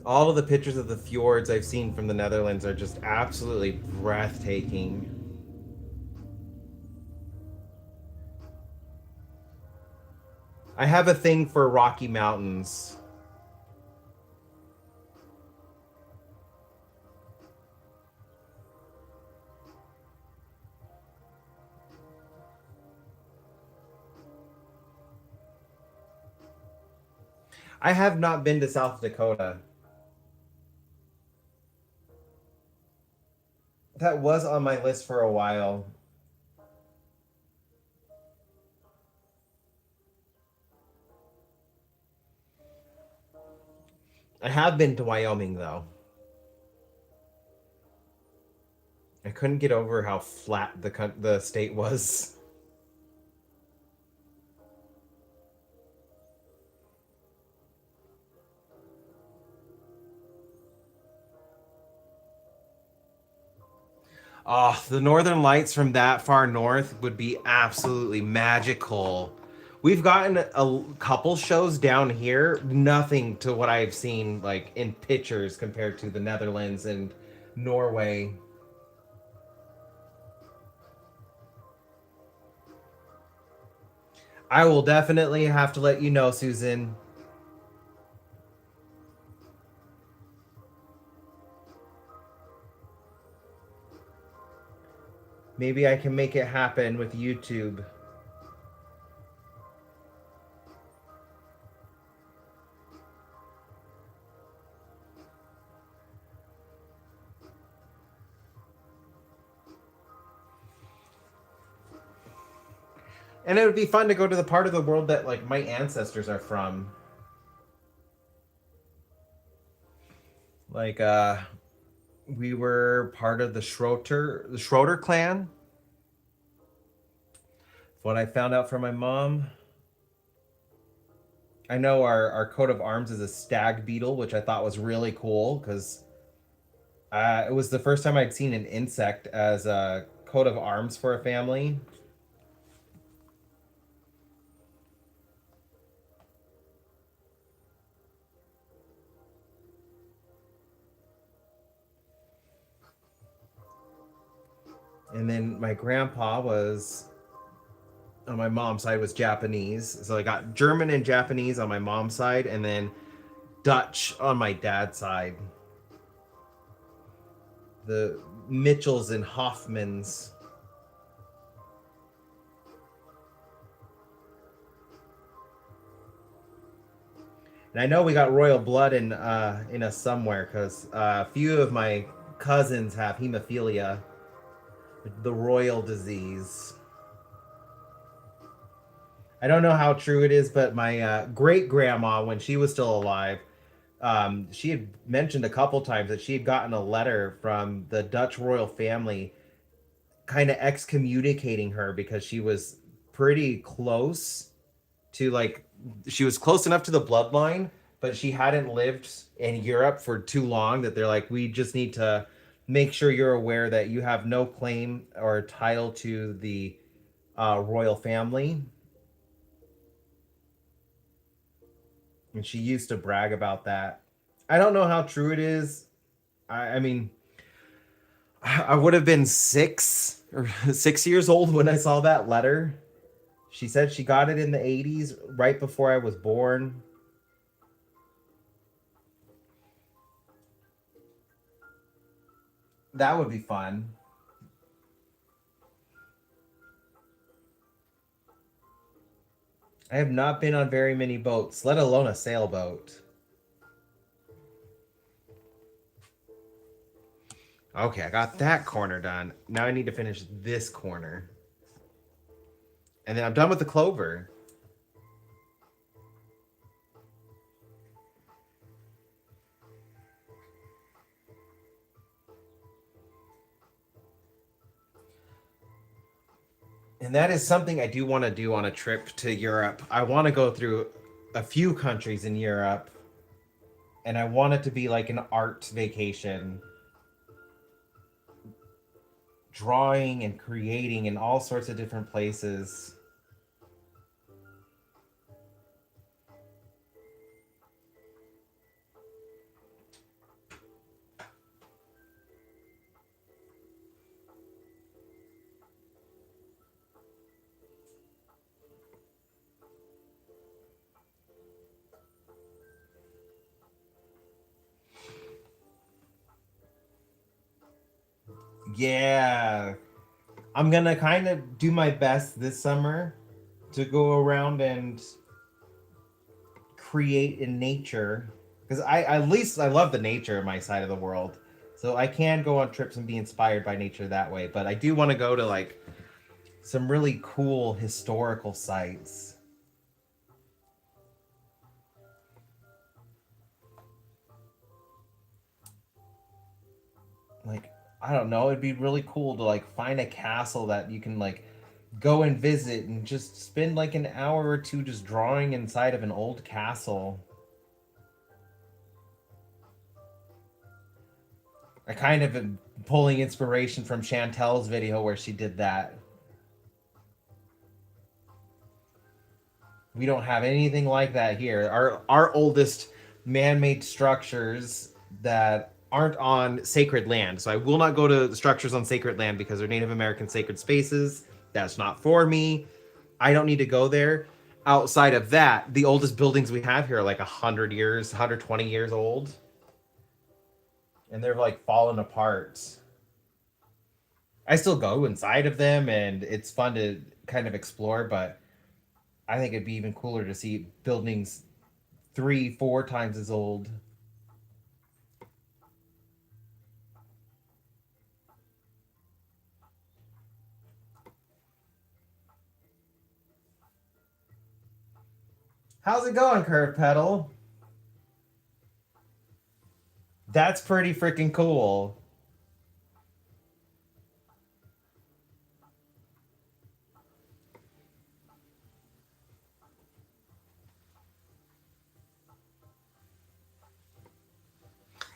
All of the pictures of the fjords I've seen from the Netherlands are just absolutely breathtaking. I have a thing for Rocky Mountains. I have not been to South Dakota. That was on my list for a while. I have been to Wyoming though. I couldn't get over how flat the state was. Oh, the northern lights from that far north would be absolutely magical. We've gotten a couple shows down here, nothing to what I've seen like in pictures compared to the Netherlands and Norway. I will definitely have to let you know, Susan. Maybe I can make it happen with YouTube. And it would be fun to go to the part of the world that like my ancestors are from. Like we were part of the Schroeder clan. What I found out from my mom. I know our coat of arms is a stag beetle, which I thought was really cool because it was the first time I'd seen an insect as a coat of arms for a family. And then my grandpa was on my mom's side was Japanese. So I got German and Japanese on my mom's side, and then Dutch on my dad's side. The Mitchells and Hoffmans. And I know we got royal blood in us somewhere because a few of my cousins have hemophilia, the royal disease. I don't know how true it is, but my great grandma, when she was still alive, she had mentioned a couple times that she had gotten a letter from the Dutch royal family kind of excommunicating her because she was pretty close to like she was close enough to the bloodline, but she hadn't lived in Europe for too long that they're like, we just need to make sure you're aware that you have no claim or title to the royal family. And she used to brag about that. I don't know how true it is. I mean, I would have been 6 years old when I saw that letter. She said she got it in the 80s, right before I was born. That would be fun. I have not been on very many boats, let alone a sailboat. Okay, I got that corner done. Now I need to finish this corner. And then I'm done with the clover. And that is something I do want to do on a trip to Europe. I want to go through a few countries in Europe. And I want it to be like an art vacation. Drawing and creating in all sorts of different places. Yeah. I'm gonna kind of do my best this summer to go around and create in nature because I at least I love the nature of my side of the world, so I can go on trips and be inspired by nature that way. But I do want to go to like some really cool historical sites. Like I don't know, it'd be really cool to like find a castle that you can like go and visit and just spend like an hour or two just drawing inside of an old castle. I kind of am pulling inspiration from Chantel's video where she did that. We don't have anything like that here. Our oldest man-made structures that aren't on sacred land. So I will not go to the structures on sacred land because they're Native American sacred spaces. That's not for me. I don't need to go there. Outside of that, the oldest buildings we have here are like 100 years, 120 years old. And they're like falling apart. I still go inside of them and it's fun to kind of explore, but I think it'd be even cooler to see buildings 3, 4 times as old. How's it going, Curve Pedal? That's pretty freaking cool.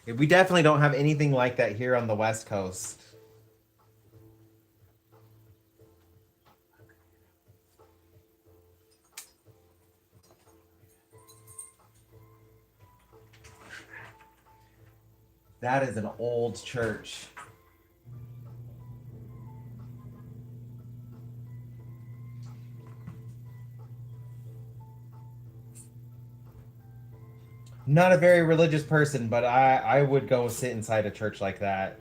We definitely don't have anything like that here on the West Coast. That is an old church. Not a very religious person, but I would go sit inside a church like that.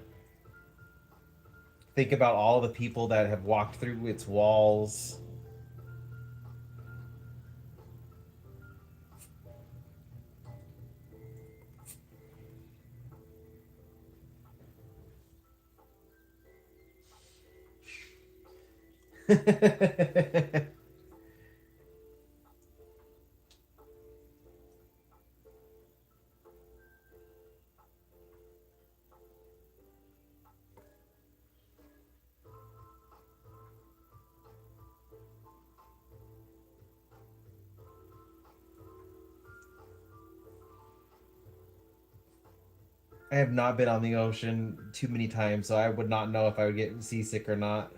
Think about all the people that have walked through its walls. I have not been on the ocean too many times, so I would not know if I would get seasick or not.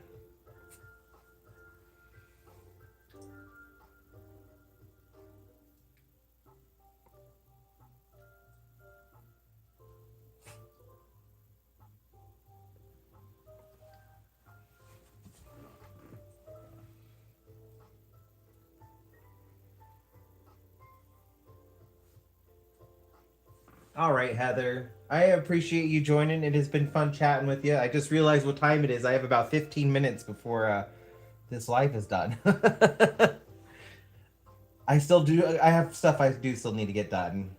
All right, Heather. I appreciate you joining. It has been fun chatting with you. I just realized what time it is. I have about 15 minutes before this life is done. I still do. I have stuff I do still need to get done.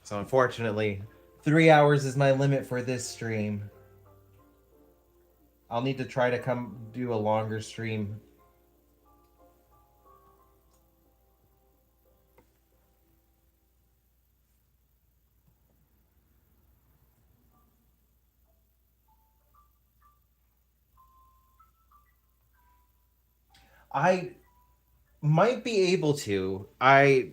So unfortunately, 3 hours is my limit for this stream. I'll need to try to come do a longer stream. I might be able to. I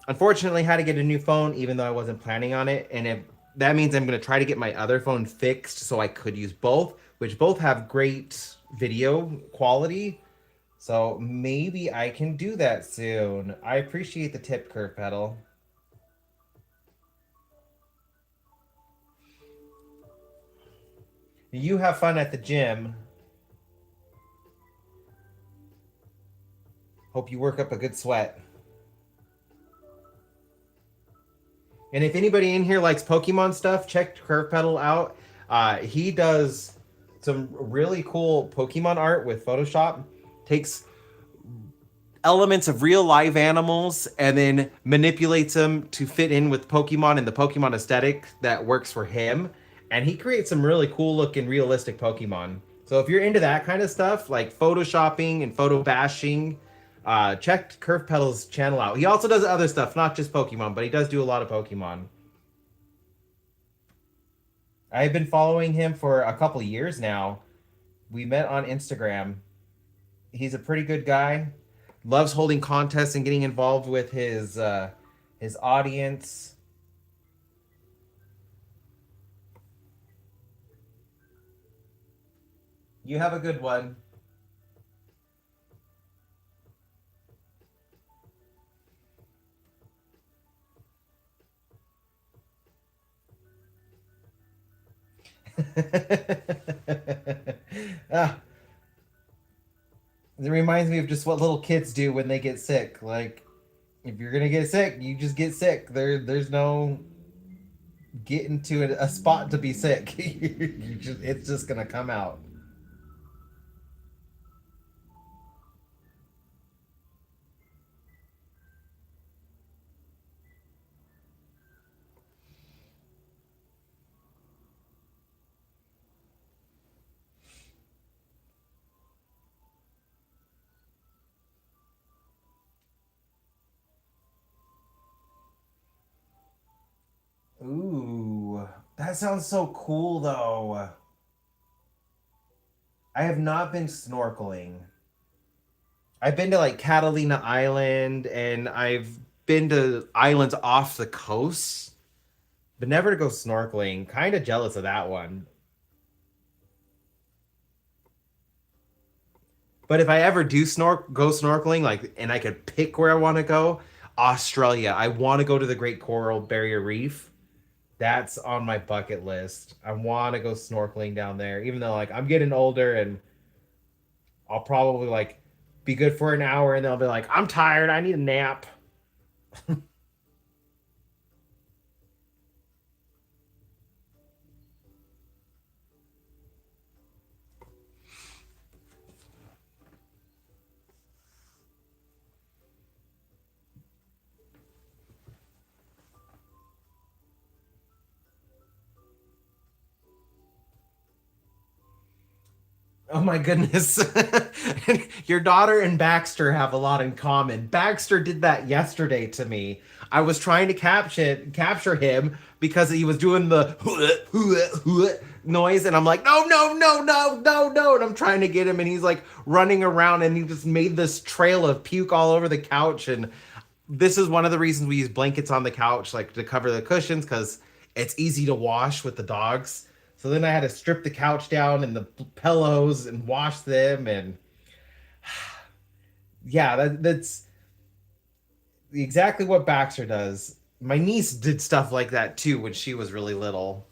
unfortunately had to get a new phone, even though I wasn't planning on it, and if that means I'm going to try to get my other phone fixed so I could use both, which both have great video quality. So maybe I can do that soon. I appreciate the tip, Curve Pedal. You have fun at the gym. Hope you work up a good sweat. And if anybody in here likes Pokemon stuff, check Curve Pedal out. He does some really cool Pokemon art with Photoshop. Takes elements of real live animals and then manipulates them to fit in with Pokemon and the Pokemon aesthetic that works for him. And he creates some really cool looking realistic Pokemon. So if you're into that kind of stuff, like photoshopping and photo bashing, check Curve Pedal's channel out. He also does other stuff, not just Pokemon, but he does do a lot of Pokemon. I've been following him for a couple years now. We met on Instagram. He's a pretty good guy. Loves holding contests and getting involved with his audience. You have a good one. ah, it reminds me of just what little kids do when they get sick. Like, if you're gonna get sick, you just get sick. There's no getting to a spot to be sick. It's just gonna come out. Ooh, that sounds so cool though. I have not been snorkeling. I've been to like Catalina Island and I've been to islands off the coast, but never to go snorkeling. Kind of jealous of that one. But if I ever do go snorkeling, like, and I could pick where I want to go, Australia. I want to go to the Great Coral Barrier Reef. That's on my bucket list. I want to go snorkeling down there, even though like I'm getting older and I'll probably like be good for an hour and then I'll be like, I'm tired. I need a nap. Oh my goodness. Your daughter and Baxter have a lot in common. Baxter did that yesterday to me. I was trying to capture him because he was doing the noise and I'm like, no, no, no, no, no, no. And I'm trying to get him and he's like running around and he just made this trail of puke all over the couch. And this is one of the reasons we use blankets on the couch, like to cover the cushions, because it's easy to wash with the dogs. So then I had to strip the couch down and the pillows and wash them. And yeah, that's exactly what Baxter does. My niece did stuff like that too when she was really little.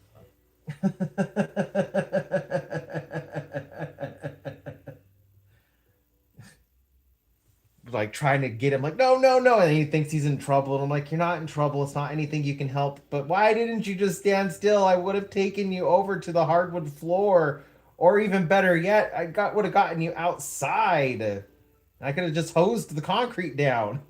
Like trying to get him like no, no, no, and he thinks he's in trouble and I'm like, you're not in trouble, it's not anything you can help, but why didn't you just stand still? I would have taken you over to the hardwood floor Or even better yet, I got would have gotten you outside. I could have just hosed the concrete down.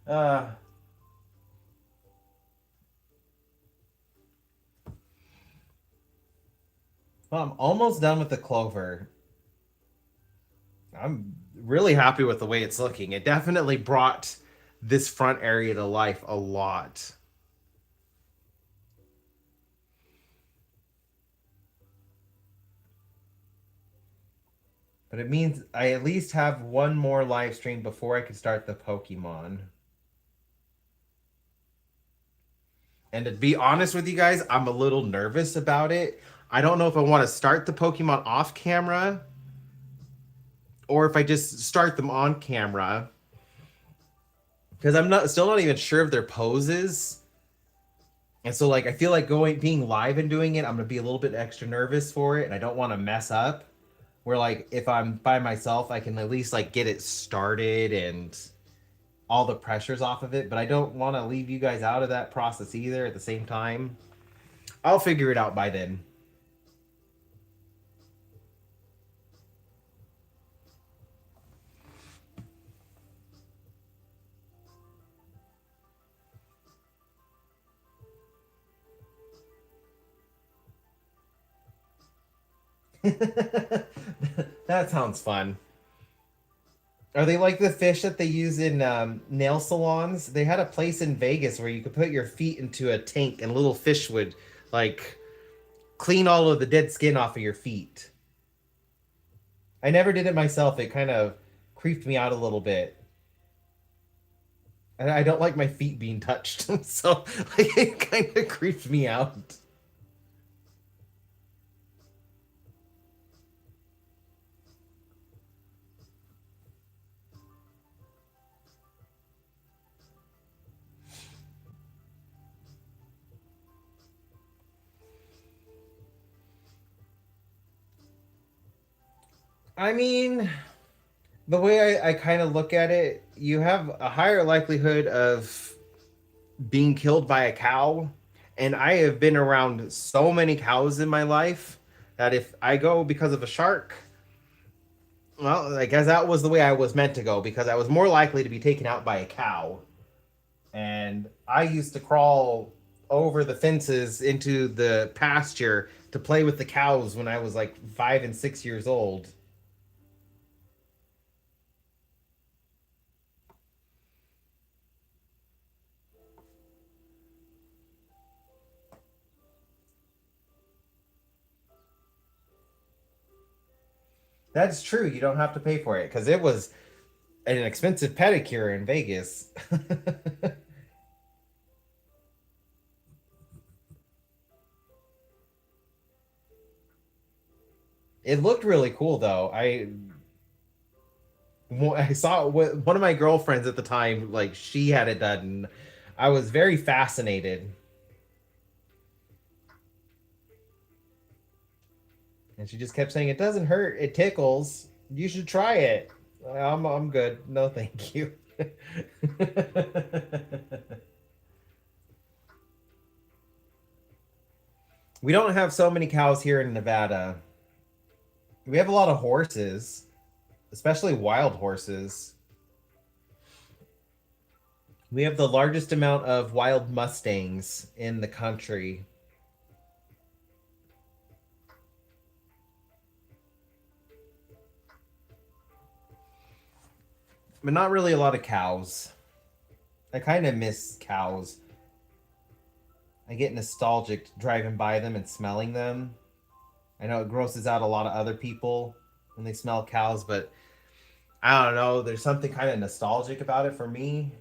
uh, well, I'm almost done with the clover. I'm really happy with the way it's looking. It definitely brought this front area to life a lot. But it means I at least have one more live stream before I can start the Pokemon. And to be honest with you guys, I'm a little nervous about it. I don't know if I want to start the Pokemon off camera or if I just start them on camera because I'm not still not even sure of their poses. And so like I feel like going being live and doing it, I'm gonna be a little bit extra nervous for it, and I don't want to mess up. Where like if I'm by myself, I can at least like get it started and all the pressures off of it. But I don't want to leave you guys out of that process either. At the same time, I'll figure it out by then. That sounds fun. Are they like the fish that they use in nail salons? They had a place in Vegas where you could put your feet into a tank and little fish would like clean all of the dead skin off of your feet. I never did it myself. It kind of creeped me out a little bit. And I don't like my feet being touched. So like, it kind of creeped me out. I mean, the way I kind of look at it, you have a higher likelihood of being killed by a cow. And I have been around so many cows in my life that if I go because of a shark, well, I guess that was the way I was meant to go because I was more likely to be taken out by a cow. And I used to crawl over the fences into the pasture to play with the cows when I was like 5 and 6 years old. That's true. You don't have to pay for it because it was an expensive pedicure in Vegas. It looked really cool though. I saw one of my girlfriends at the time, like she had it done. And I was very fascinated, and she just kept saying, "It doesn't hurt. It tickles. You should try it." I'm good. No, thank you. We don't have so many cows here in Nevada. We have a lot of horses, especially wild horses. We have the largest amount of wild mustangs in the country, but not really a lot of cows. I kind of miss cows. I get nostalgic driving by them and smelling them. I know it grosses out a lot of other people when they smell cows, but I don't know. There's something kind of nostalgic about it for me.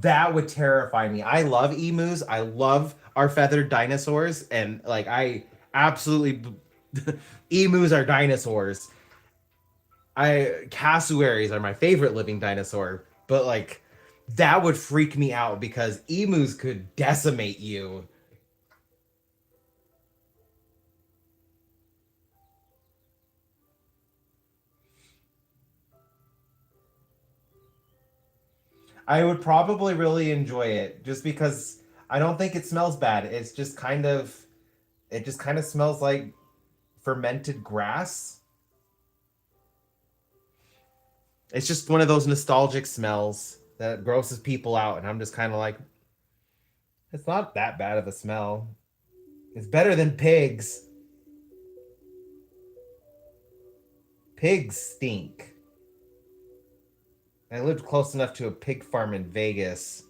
That would terrify me. I love emus. I love our feathered dinosaurs, and like I absolutely emus are dinosaurs. I cassowaries are my favorite living dinosaur, but like that would freak me out because emus could decimate you. I would probably really enjoy it just because I don't think it smells bad. It just kind of smells like fermented grass. It's just one of those nostalgic smells that grosses people out, and I'm just kind of like, it's not that bad of a smell. It's better than pigs. Pigs stink. I lived close enough to a pig farm in Vegas.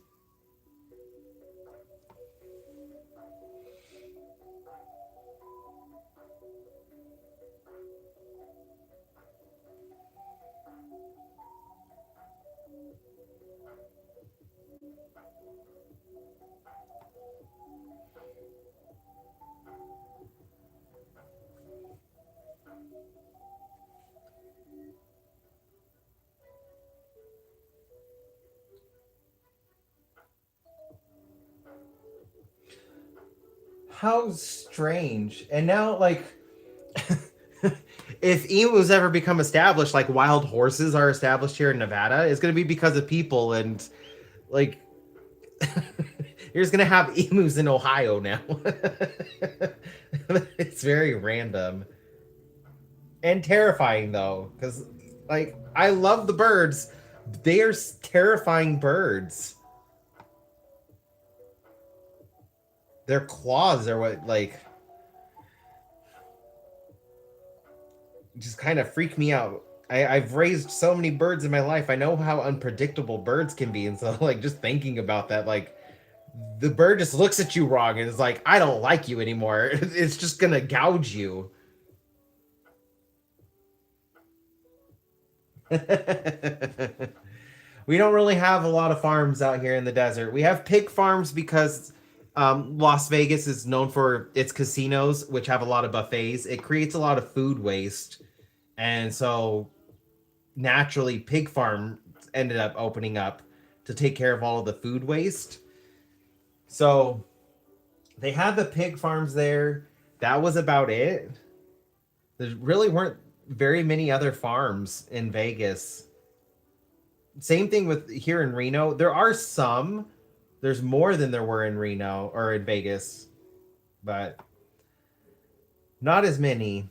How strange. And now, like, if emus ever become established, like wild horses are established here in Nevada, it's going to be because of people. And, like, you're just going to have emus in Ohio now. It's very random and terrifying, though, because, like, I love the birds. They are terrifying birds. Their claws are what, like, just kind of freak me out. I've raised so many birds in my life. I know how unpredictable birds can be. And so, like, just thinking about that, like, the bird just looks at you wrong and is like, I don't like you anymore. It's just going to gouge you. We don't really have a lot of farms out here in the desert. We have pig farms because Las Vegas is known for its casinos, which have a lot of buffets. It creates a lot of food waste. And so naturally, pig farm ended up opening up to take care of all of the food waste. So they had the pig farms there. That was about it. There really weren't very many other farms in Vegas. Same thing with here in Reno. There are some. There's more than there were in Reno or in Vegas, but not as many.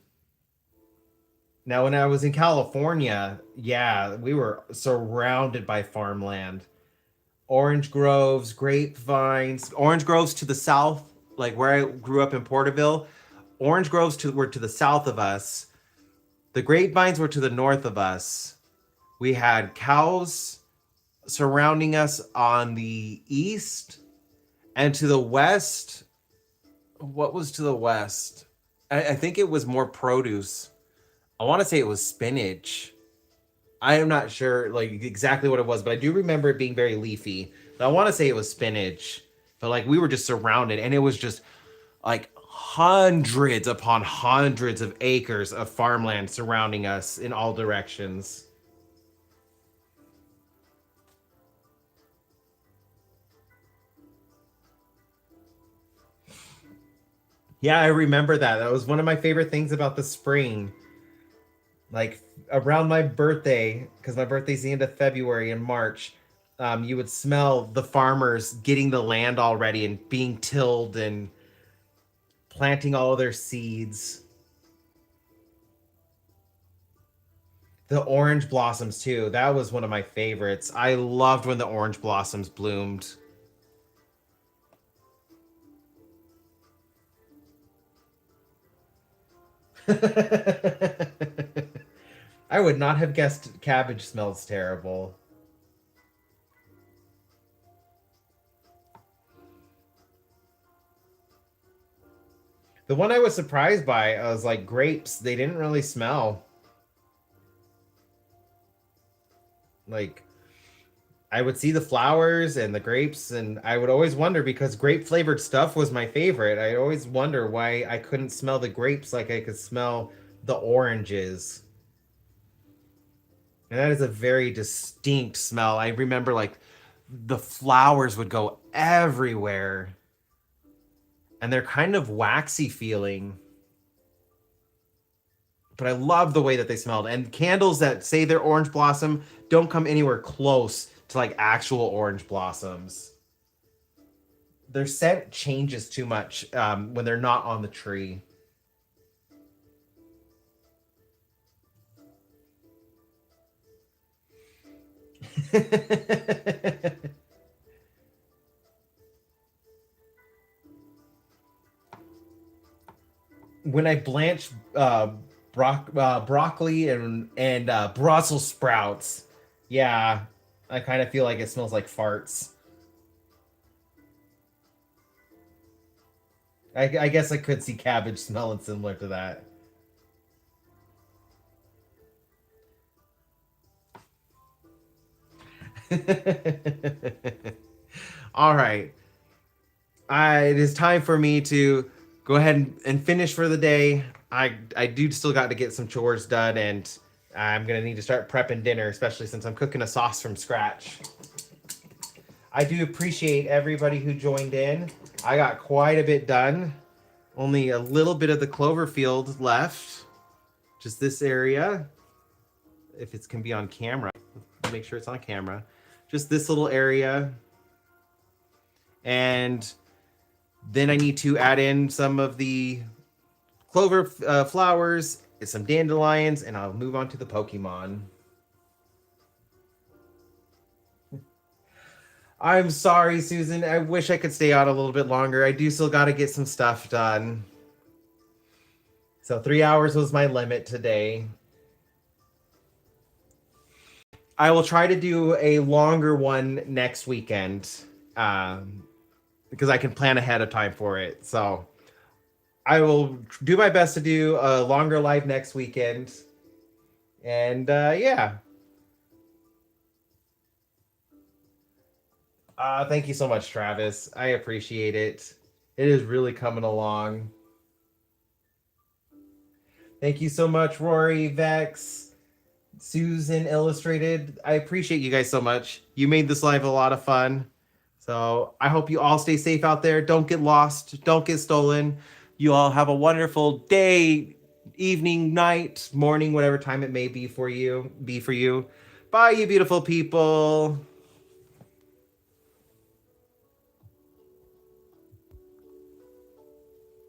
Now, when I was in California, yeah, we were surrounded by farmland. Orange groves, grapevines, orange groves to the south, like where I grew up in Porterville. Orange groves were to the south of us. The grapevines were to the north of us. We had cows surrounding us on the east, and to the west. What was to the west? I think it was more produce. I want to say it was spinach. I am not sure like exactly what it was, but I do remember it being very leafy. But I want to say it was spinach. But like we were just surrounded, and it was just like hundreds upon hundreds of acres of farmland surrounding us in all directions. Yeah, I remember that. That was one of my favorite things about the spring. Like around my birthday, because my birthday's the end of February and March, you would smell the farmers getting the land already and being tilled and planting all of their seeds. The orange blossoms too. That was one of my favorites. I loved when the orange blossoms bloomed. I would not have guessed cabbage smells terrible. The one I was surprised by, I was like grapes. They didn't really smell like I would see the flowers and the grapes, and I would always wonder because grape flavored stuff was my favorite. I always wonder why I couldn't smell the grapes like I could smell the oranges. And that is a very distinct smell. I remember like the flowers would go everywhere, and they're kind of waxy feeling. But I love the way that they smelled. And candles that say they're orange blossom don't come anywhere close to like actual orange blossoms. Their scent changes too much when they're not on the tree. When I blanch broccoli and Brussels sprouts, yeah, I kind of feel like it smells like farts. I guess I could see cabbage smelling similar to that. All right. It is time for me to go ahead and finish for the day. I do still got to get some chores done, and I'm gonna need to start prepping dinner, especially since I'm cooking a sauce from scratch. I do appreciate everybody who joined in. I got quite a bit done. Only a little bit of the clover field left. Just this area. If it can be on camera. Make sure it's on camera. Just this little area. And then I need to add in some of the clover flowers, some dandelions, and I'll move on to the Pokemon. I'm sorry, Susan. I wish I could stay out a little bit longer. I do still got to get some stuff done. So 3 hours was my limit today. I will try to do a longer one next weekend because I can plan ahead of time for it. So I will do my best to do a longer live next weekend. And yeah. Thank you so much, Travis. I appreciate it. It is really coming along. Thank you so much, Rory, Vex, Susan Illustrated. I appreciate you guys so much. You made this live a lot of fun. So I hope you all stay safe out there. Don't get lost. Don't get stolen. You all have a wonderful day, evening, night, morning, whatever time it may be for you. Bye, you beautiful people.